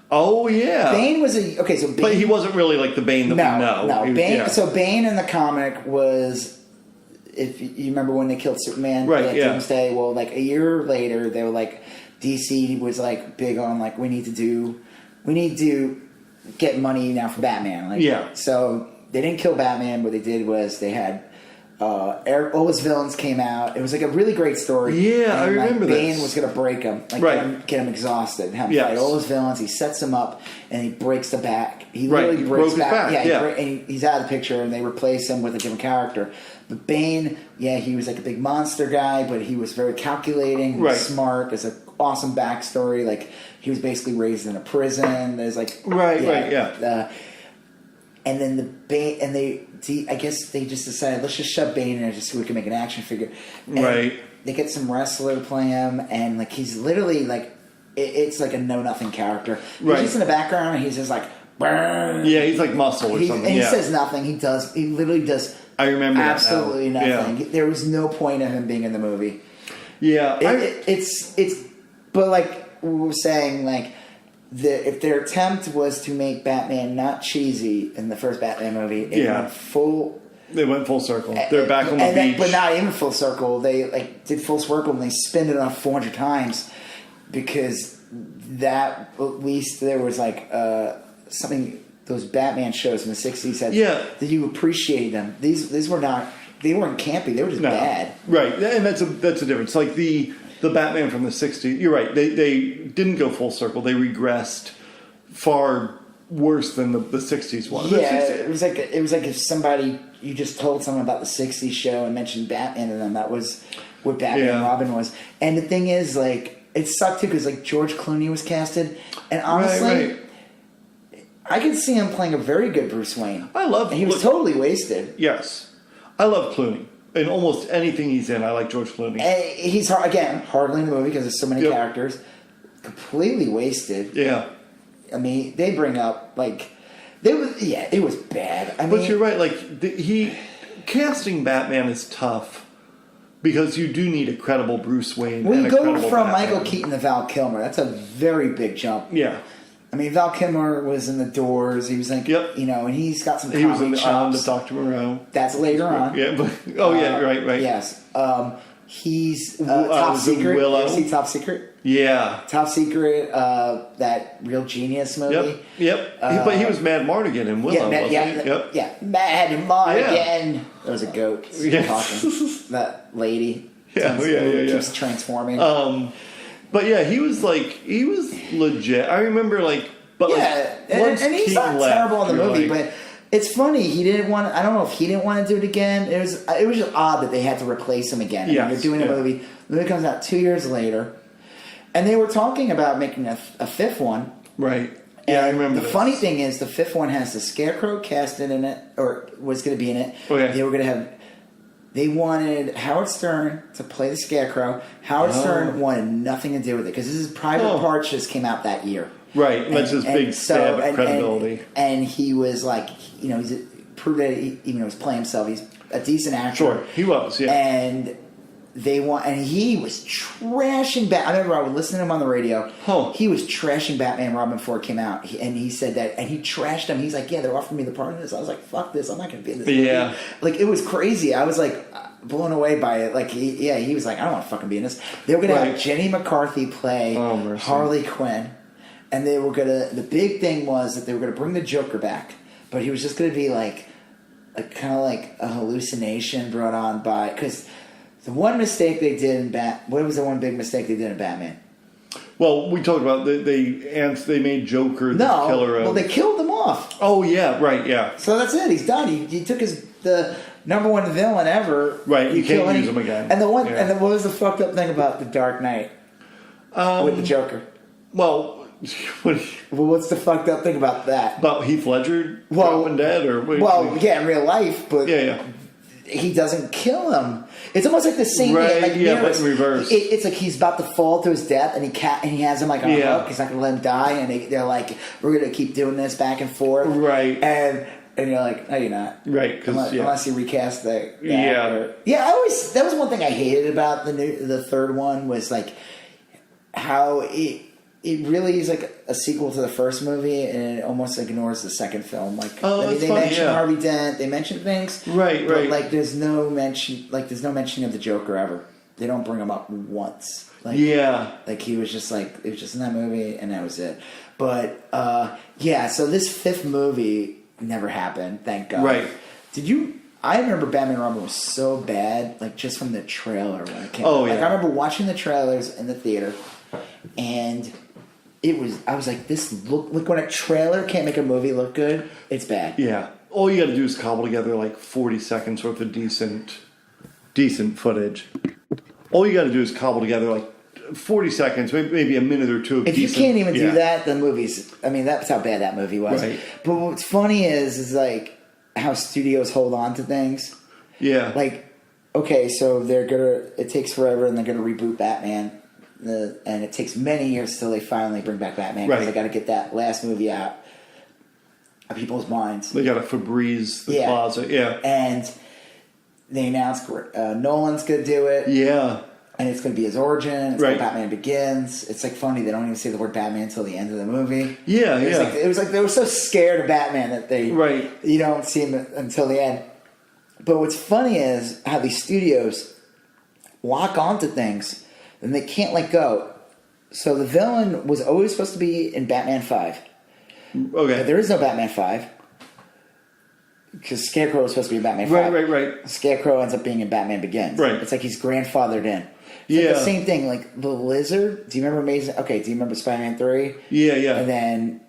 Oh yeah.
Bane was so Bane,
but he wasn't really like the Bane that we know.
No,
He was-
Bane.
yeah.
So Bane in the comic was, if you remember when they killed Superman,
Right,
like
yeah.
Doomsday. Well, like a year later, they were like, DC was like big on like we need to get money now for Batman. Like,
Yeah.
So they didn't kill Batman. What they did was they had. All his villains came out. It was like a really great story.
Yeah, I remember
like, Bane
this.
was going to break him, like
Right.
get him exhausted, have him
Yes.
fight all his villains. He sets him up and he breaks the back. He
Right,
literally
he
breaks
broke his back, yeah.
and he's out of the picture, and they replace him with a different character. But Bane, he was like a big monster guy, but he was very calculating, he was
Right.
smart. There's an awesome backstory. Like he was basically raised in a prison. There's like and then the Bane, and I guess they just decided, let's just shove Bane in there just so we can make an action figure. And
Right.
They get some wrestler to play him, and like he's literally like, it's like a know-nothing character. He's
Right.
just in the background, and he's just like, burn.
Yeah, he's like muscle or something.
And he
yeah.
says nothing. He literally does
I remember
absolutely
that now.
nothing.
Yeah.
There was no point of him being in the movie.
Yeah.
But like we were saying, like if their attempt was to make Batman not cheesy in the first Batman movie, it went full.
They went full circle. They're back on the beach.
But not even full circle. They like did full circle and they spin it off 400 times because at least there was like something. Those Batman shows in the 60s had that you appreciate them. These were not. They weren't campy. They were just bad.
Right, and that's a difference. Like the Batman from the 60s. You're right. They didn't go full circle. They regressed far worse than the 60s one.
Yeah, it was like if somebody, you just told someone about the 60s show and mentioned Batman to them. That was what Batman and Robin was. And the thing is, like, it sucked too because like George Clooney was casted, and honestly, I could see him playing a very good Bruce Wayne. He was totally wasted.
Yes, I love Clooney. In almost anything he's in, I like George Clooney.
And he's hardly in the movie because there's so many characters. Completely wasted.
Yeah.
I mean, they bring up like it was bad.
But you're right. Like casting Batman is tough because you do need a credible Bruce Wayne.
When you go from
Batman.
Michael Keaton to Val Kilmer, that's a very big jump.
Yeah.
I mean, Val Kilmer was in The Doors. He was like, and he's got some.
He was in the
chops.
Island of Dr. Moreau.
That's later on.
Yeah, but right.
Yes, he's Top Secret.
Willow.
You see Top Secret?
Yeah,
Top Secret. That Real Genius movie.
Yep. But he was Mad Mardigan in Willow. Mad
Mardigan. Yeah. There was a goat talking. That lady. Keeps transforming.
But yeah, he was legit. I remember
and he's not terrible in the movie, but it's funny he didn't want. I don't know if he didn't want to do it again. It was just odd that they had to replace him again.
Yeah,
they're doing a movie. The movie comes out 2 years later, and they were talking about making a fifth one.
Right. Yeah, I remember.
The funny thing is, the fifth one has the Scarecrow casted in it, or was going to be in it.
Okay.
They were going to have. They wanted Howard Stern to play the Scarecrow. Howard Stern wanted nothing to do with it because his Private Parts just came out that year.
Right, and that's his big stab at credibility.
And he was like, he's proved that even though he was playing himself, he's a decent actor.
Sure, he was. Yeah,
and he was trashing Batman. I remember I would listen to him on the radio. He was trashing Batman and Robin before it came out, and he said that, and he trashed him. He's like, they're offering me the part of this. I was like, fuck this, I'm not going to be in this movie. Like, it was crazy. I was like blown away by it. Like, he was like, I don't want to fucking be in this. They were going to have Jenny McCarthy play Harley Quinn, and they were going to. The big thing was that they were going to bring the Joker back, but he was just going to be like kind of like a hallucination brought on by because. The one mistake they did in what was the one big mistake they did in Batman?
Well, we talked about they made Joker the killer.
Well, they killed him off.
Oh yeah, right, yeah.
So that's it. He's done. He took the number one villain ever.
Right, you can't use him again.
And what was the fucked up thing about the Dark Knight with the Joker?
Well,
what's the fucked up thing about that?
About Heath Ledger dropping dead, or
in real life, but he doesn't kill him. It's almost like the same thing. Like
but in reverse.
It's like he's about to fall to his death, and he has him like on a hook. He's not going to let him die, and they're like, "We're going to keep doing this back and forth."
Right.
And you're like, "No, you're not."
Right.
Unless you recast the actor. That was one thing I hated about the third one was like how it it really is like a sequel to the first movie, and it almost ignores the second film. Like, they mention Harvey Dent, they mention things,
right?
But like, there's no mention of the Joker ever. They don't bring him up once. Like, like he was just like it was just in that movie, and that was it. But so this fifth movie never happened. Thank God.
Right?
Did you? I remember Batman and Robin was so bad, like just from the trailer when it came out.
Oh yeah.
Like I remember watching the trailers in the theater, and I was like, this look when a trailer can't make a movie look good, it's bad.
Yeah. All you got to do is cobble together like 40 seconds worth of decent footage. All you got to do is cobble together like 40 seconds, maybe a minute or two of
if you can't even do that, the movie's... I mean, that's how bad that movie was.
Right.
But what's funny is like how studios hold on to things.
Yeah.
Like, okay, so it takes forever and they're going to reboot Batman. And it takes many years till they finally bring back Batman. Because they got to get that last movie out of people's minds.
They got to Febreze the closet. Yeah.
And they announced Nolan's going to do it.
Yeah.
And it's going to be his origin. It's like Batman Begins. It's like funny they don't even say the word Batman until the end of the movie.
Yeah,
it was like they were so scared of Batman that they you don't see him until the end. But what's funny is how these studios lock onto things and they can't let go. So the villain was always supposed to be in Batman 5.
Okay.
But there is no Batman 5. Because Scarecrow was supposed to be in Batman 5.
Right.
Scarecrow ends up being in Batman Begins.
Right.
It's like he's grandfathered in. It's like the same thing, like the Lizard. Do you remember Amazing? Okay, do you remember Spider-Man 3?
Yeah.
And then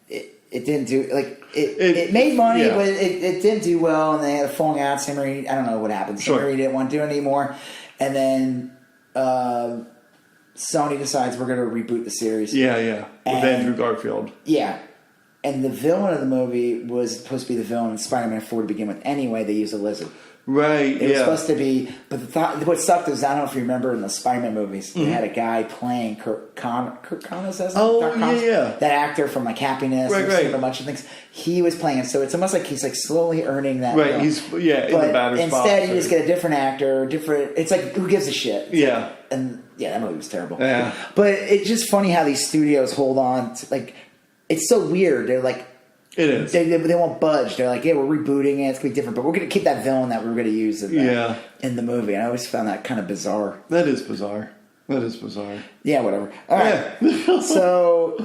it didn't do it made money, but it didn't do well, and they had a falling out. Sam Raimi, I don't know what happened. Sam Raimi didn't want to do it anymore, and then Sony decides we're going to reboot the series.
Yeah. With Andrew Garfield. Yeah.
And the villain of the movie was supposed to be the villain in Spider-Man 4 to begin with. Anyway, they used a lizard.
Right,
It was supposed to be... But what sucked is, I don't know if you remember in the Spider-Man movies, they had a guy playing Kurt Connors. That actor from like Happiness and a bunch of things. He was playing it, so it's almost like he's like slowly earning that.
Right, he's in the batter's box.
Instead, you just get a different actor, It's like, who gives a shit? That movie was terrible.
Yeah.
But it's just funny how these studios hold on to, like... It's so weird. They're like...
It is.
They won't budge. They're like, we're rebooting it. It's going to be different. But we're going to keep that villain that we were going to use in the movie. And I always found that kind of bizarre.
That is bizarre.
Yeah, whatever. All right. So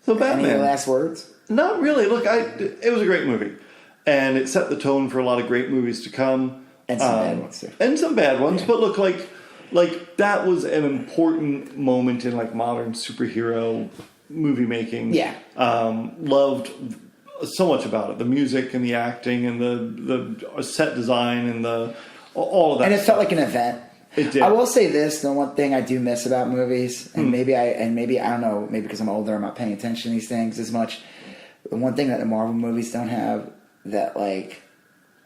Batman.
Any last words?
Not really. Look, it was a great movie. And it set the tone for a lot of great movies to come.
And some bad ones, too.
And some bad ones. Yeah. But look, like that was an important moment in like modern superhero movie making.
Yeah.
Loved so much about it. The music and the acting and the set design and all of that.
And it felt like an event.
It did.
I will say this, the one thing I do miss about movies, and maybe I don't know, maybe because I'm older I'm not paying attention to these things as much. The one thing that the Marvel movies don't have that like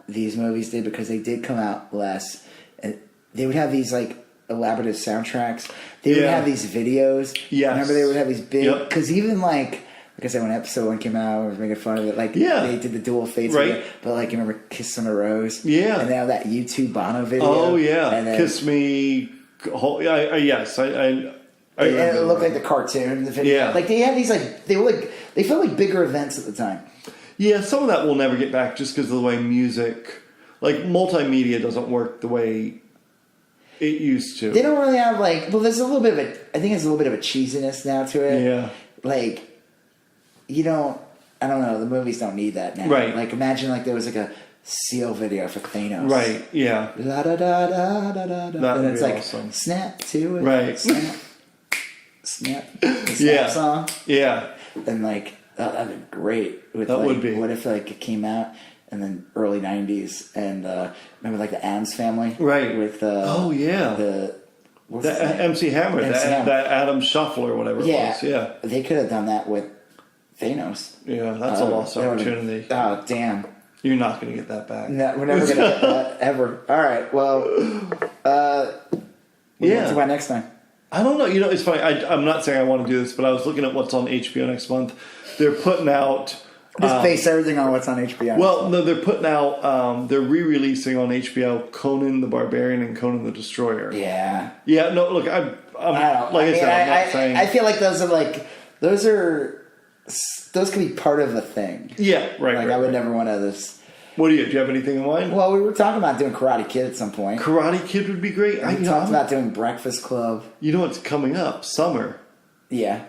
these movies did, because they did come out less, and they would have these like elaborate soundtracks. They would have these videos.
Yes.
Remember they would have these big... Because even like I said, when episode 1 came out, I was making fun of it. Like, they did the dual fates.
Right.
But like, you remember Kiss on a Rose?
Yeah.
And now that YouTube Bono video.
Oh, yeah.
And then,
Kiss Me... yes, I
and it looked like the cartoon. The video.
Yeah.
Like, they had these, like... They felt like bigger events at the time.
Yeah, some of that we'll never get back just because of the way music... Like, multimedia doesn't work the way... It used to.
They don't really have like... Well, there's a little bit of a... I think there's a little bit of a cheesiness now to it.
Yeah.
Like, you don't... I don't know. The movies don't need that now.
Right.
Like, imagine like there was like a Seal video for Thanos.
Right, yeah.
Da da da da da da da. And it's like,
awesome.
Snap to it.
Right.
Snap. The snap song.
Yeah.
And like, oh, that'd be great.
That would be.
What if like it came out... And then early 90s, and remember like the Addams Family,
right?
With
the MC Hammer, that Adam Shuffle or whatever it was. Yeah,
they could have done that with Thanos.
Yeah, that's a lost opportunity.
Oh damn!
You're not going to get that back.
No, we're never going to get that ever. All right, well, we'll get to by next time.
I don't know. You know, it's funny. I'm not saying I want to do this, but I was looking at what's on HBO next month. They're putting out.
Just base everything on what's on HBO.
Well, no, they're putting out, they're re-releasing on HBO Conan the Barbarian and Conan the Destroyer.
Yeah.
Yeah, no, look,
I feel like those could be part of a thing.
Yeah, right.
Like,
right,
I would
right.
never want to this.
Do you have anything in mind?
Well, we were talking about doing Karate Kid at some point.
Karate Kid would be great.
We talked about doing Breakfast Club.
You know what's coming up? Summer.
Yeah.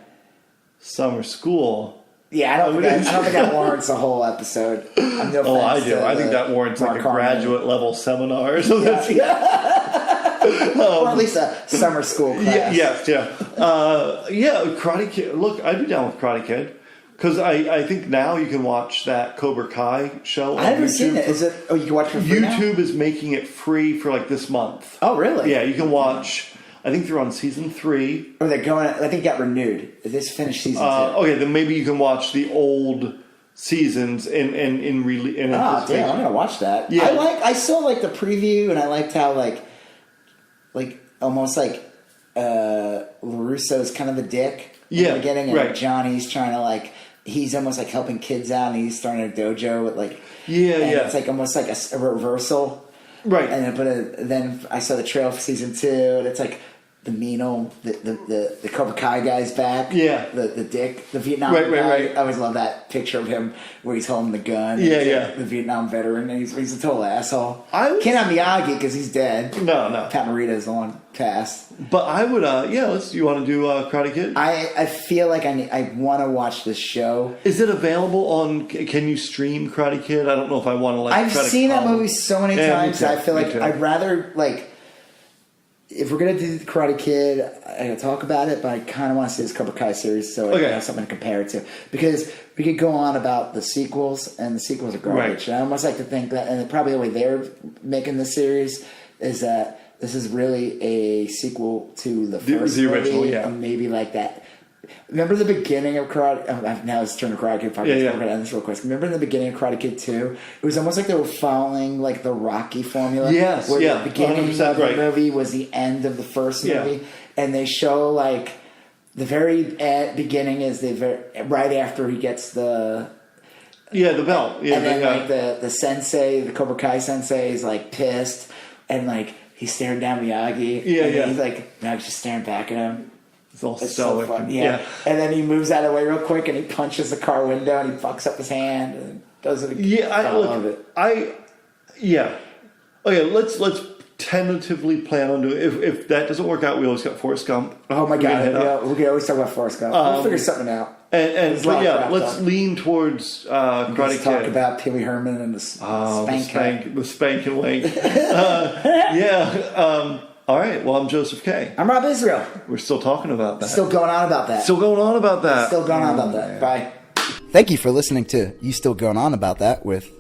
Summer school.
Yeah, I don't think that warrants a whole episode.
I do. I think that warrants like a graduate level seminar. Or something.
Or at least a summer school class.
Yeah. Karate Kid. Look, I'd be down with Karate Kid. Because I think now you can watch that Cobra Kai show on YouTube.
I haven't seen it. Is it? Oh, you can watch it for free
YouTube
now?
is making it free for like this month.
Oh, really?
Yeah, you can watch. I think they're on season 3.
Or they're going. I think it got renewed. This finished season 2.
Okay, then maybe you can watch the old seasons in anticipation.
Damn! I'm gonna watch that.
Yeah.
I still like the preview, and I liked how like almost like LaRusso's kind of the dick in the beginning, and
right.
Johnny's trying to he's almost like helping kids out, and he's starting a dojo with It's like almost like a reversal,
right?
And then I saw the trailer for season 2, and it's like the mean old the Cobra Kai guy's back.
Yeah,
the dick, the Vietnam
guy.
Right. I always love that picture of him where he's holding the gun.
Yeah.
The Vietnam veteran, and he's a total asshole.
Can't
have Miyagi because he's dead.
No.
Pat Morita's long past.
But I would. You want to do Karate Kid?
I feel like I want to watch this show.
Is it available on? Can you stream Karate Kid? I don't know if I want to
I've seen that movie so many times. I feel like I'd rather if we're gonna do the Karate Kid, I gotta talk about it, but I kind of want to see this Cobra Kai series so I have something to compare it to. Because we could go on about the sequels, and the sequels are garbage.
Right.
And I almost like to think that, and probably the way they're making the series is that this is really a sequel to the first
original,
movie,
yeah.
and maybe like that. Remember the beginning of Karate? Now it's turning to Karate Kid.
Yeah.
We're gonna end this real quick. Remember in the beginning of Karate Kid 2? It was almost like they were following like the Rocky formula.
Yes,
where
yeah,
the beginning of the movie was the end of the first movie,
Yeah.
and they show like the very beginning is right after he gets the
belt. Yeah,
and then the sensei, the Cobra Kai sensei, is like pissed, and like he's staring down Miyagi. And he's like Miyagi's just staring back at him.
It's
so fun. Yeah. And then he moves out of the way real quick, and he punches the car window, and he fucks up his hand, and does it again.
Yeah,
I love it.
Okay, let's tentatively plan on doing it. If that doesn't work out, we always got Forrest Gump.
Oh my god, we can always talk about Forrest Gump. We'll figure something out.
Let's lean towards Karate Kid.
Talk about Pee-wee Herman and the spank.
The spank and wink. All right. Well, I'm Joseph K.
I'm Rob Israel.
We're still talking about that.
Still going on about that. Bye. Thank you for listening to You Still Going On About That with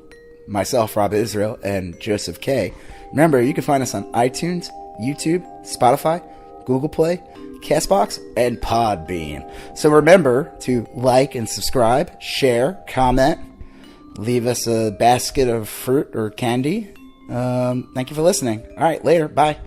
myself, Rob Israel, and Joseph K. Remember, you can find us on iTunes, YouTube, Spotify, Google Play, Castbox, and Podbean. So remember to like and subscribe, share, comment, leave us a basket of fruit or candy. Thank you for listening. All right, later. Bye.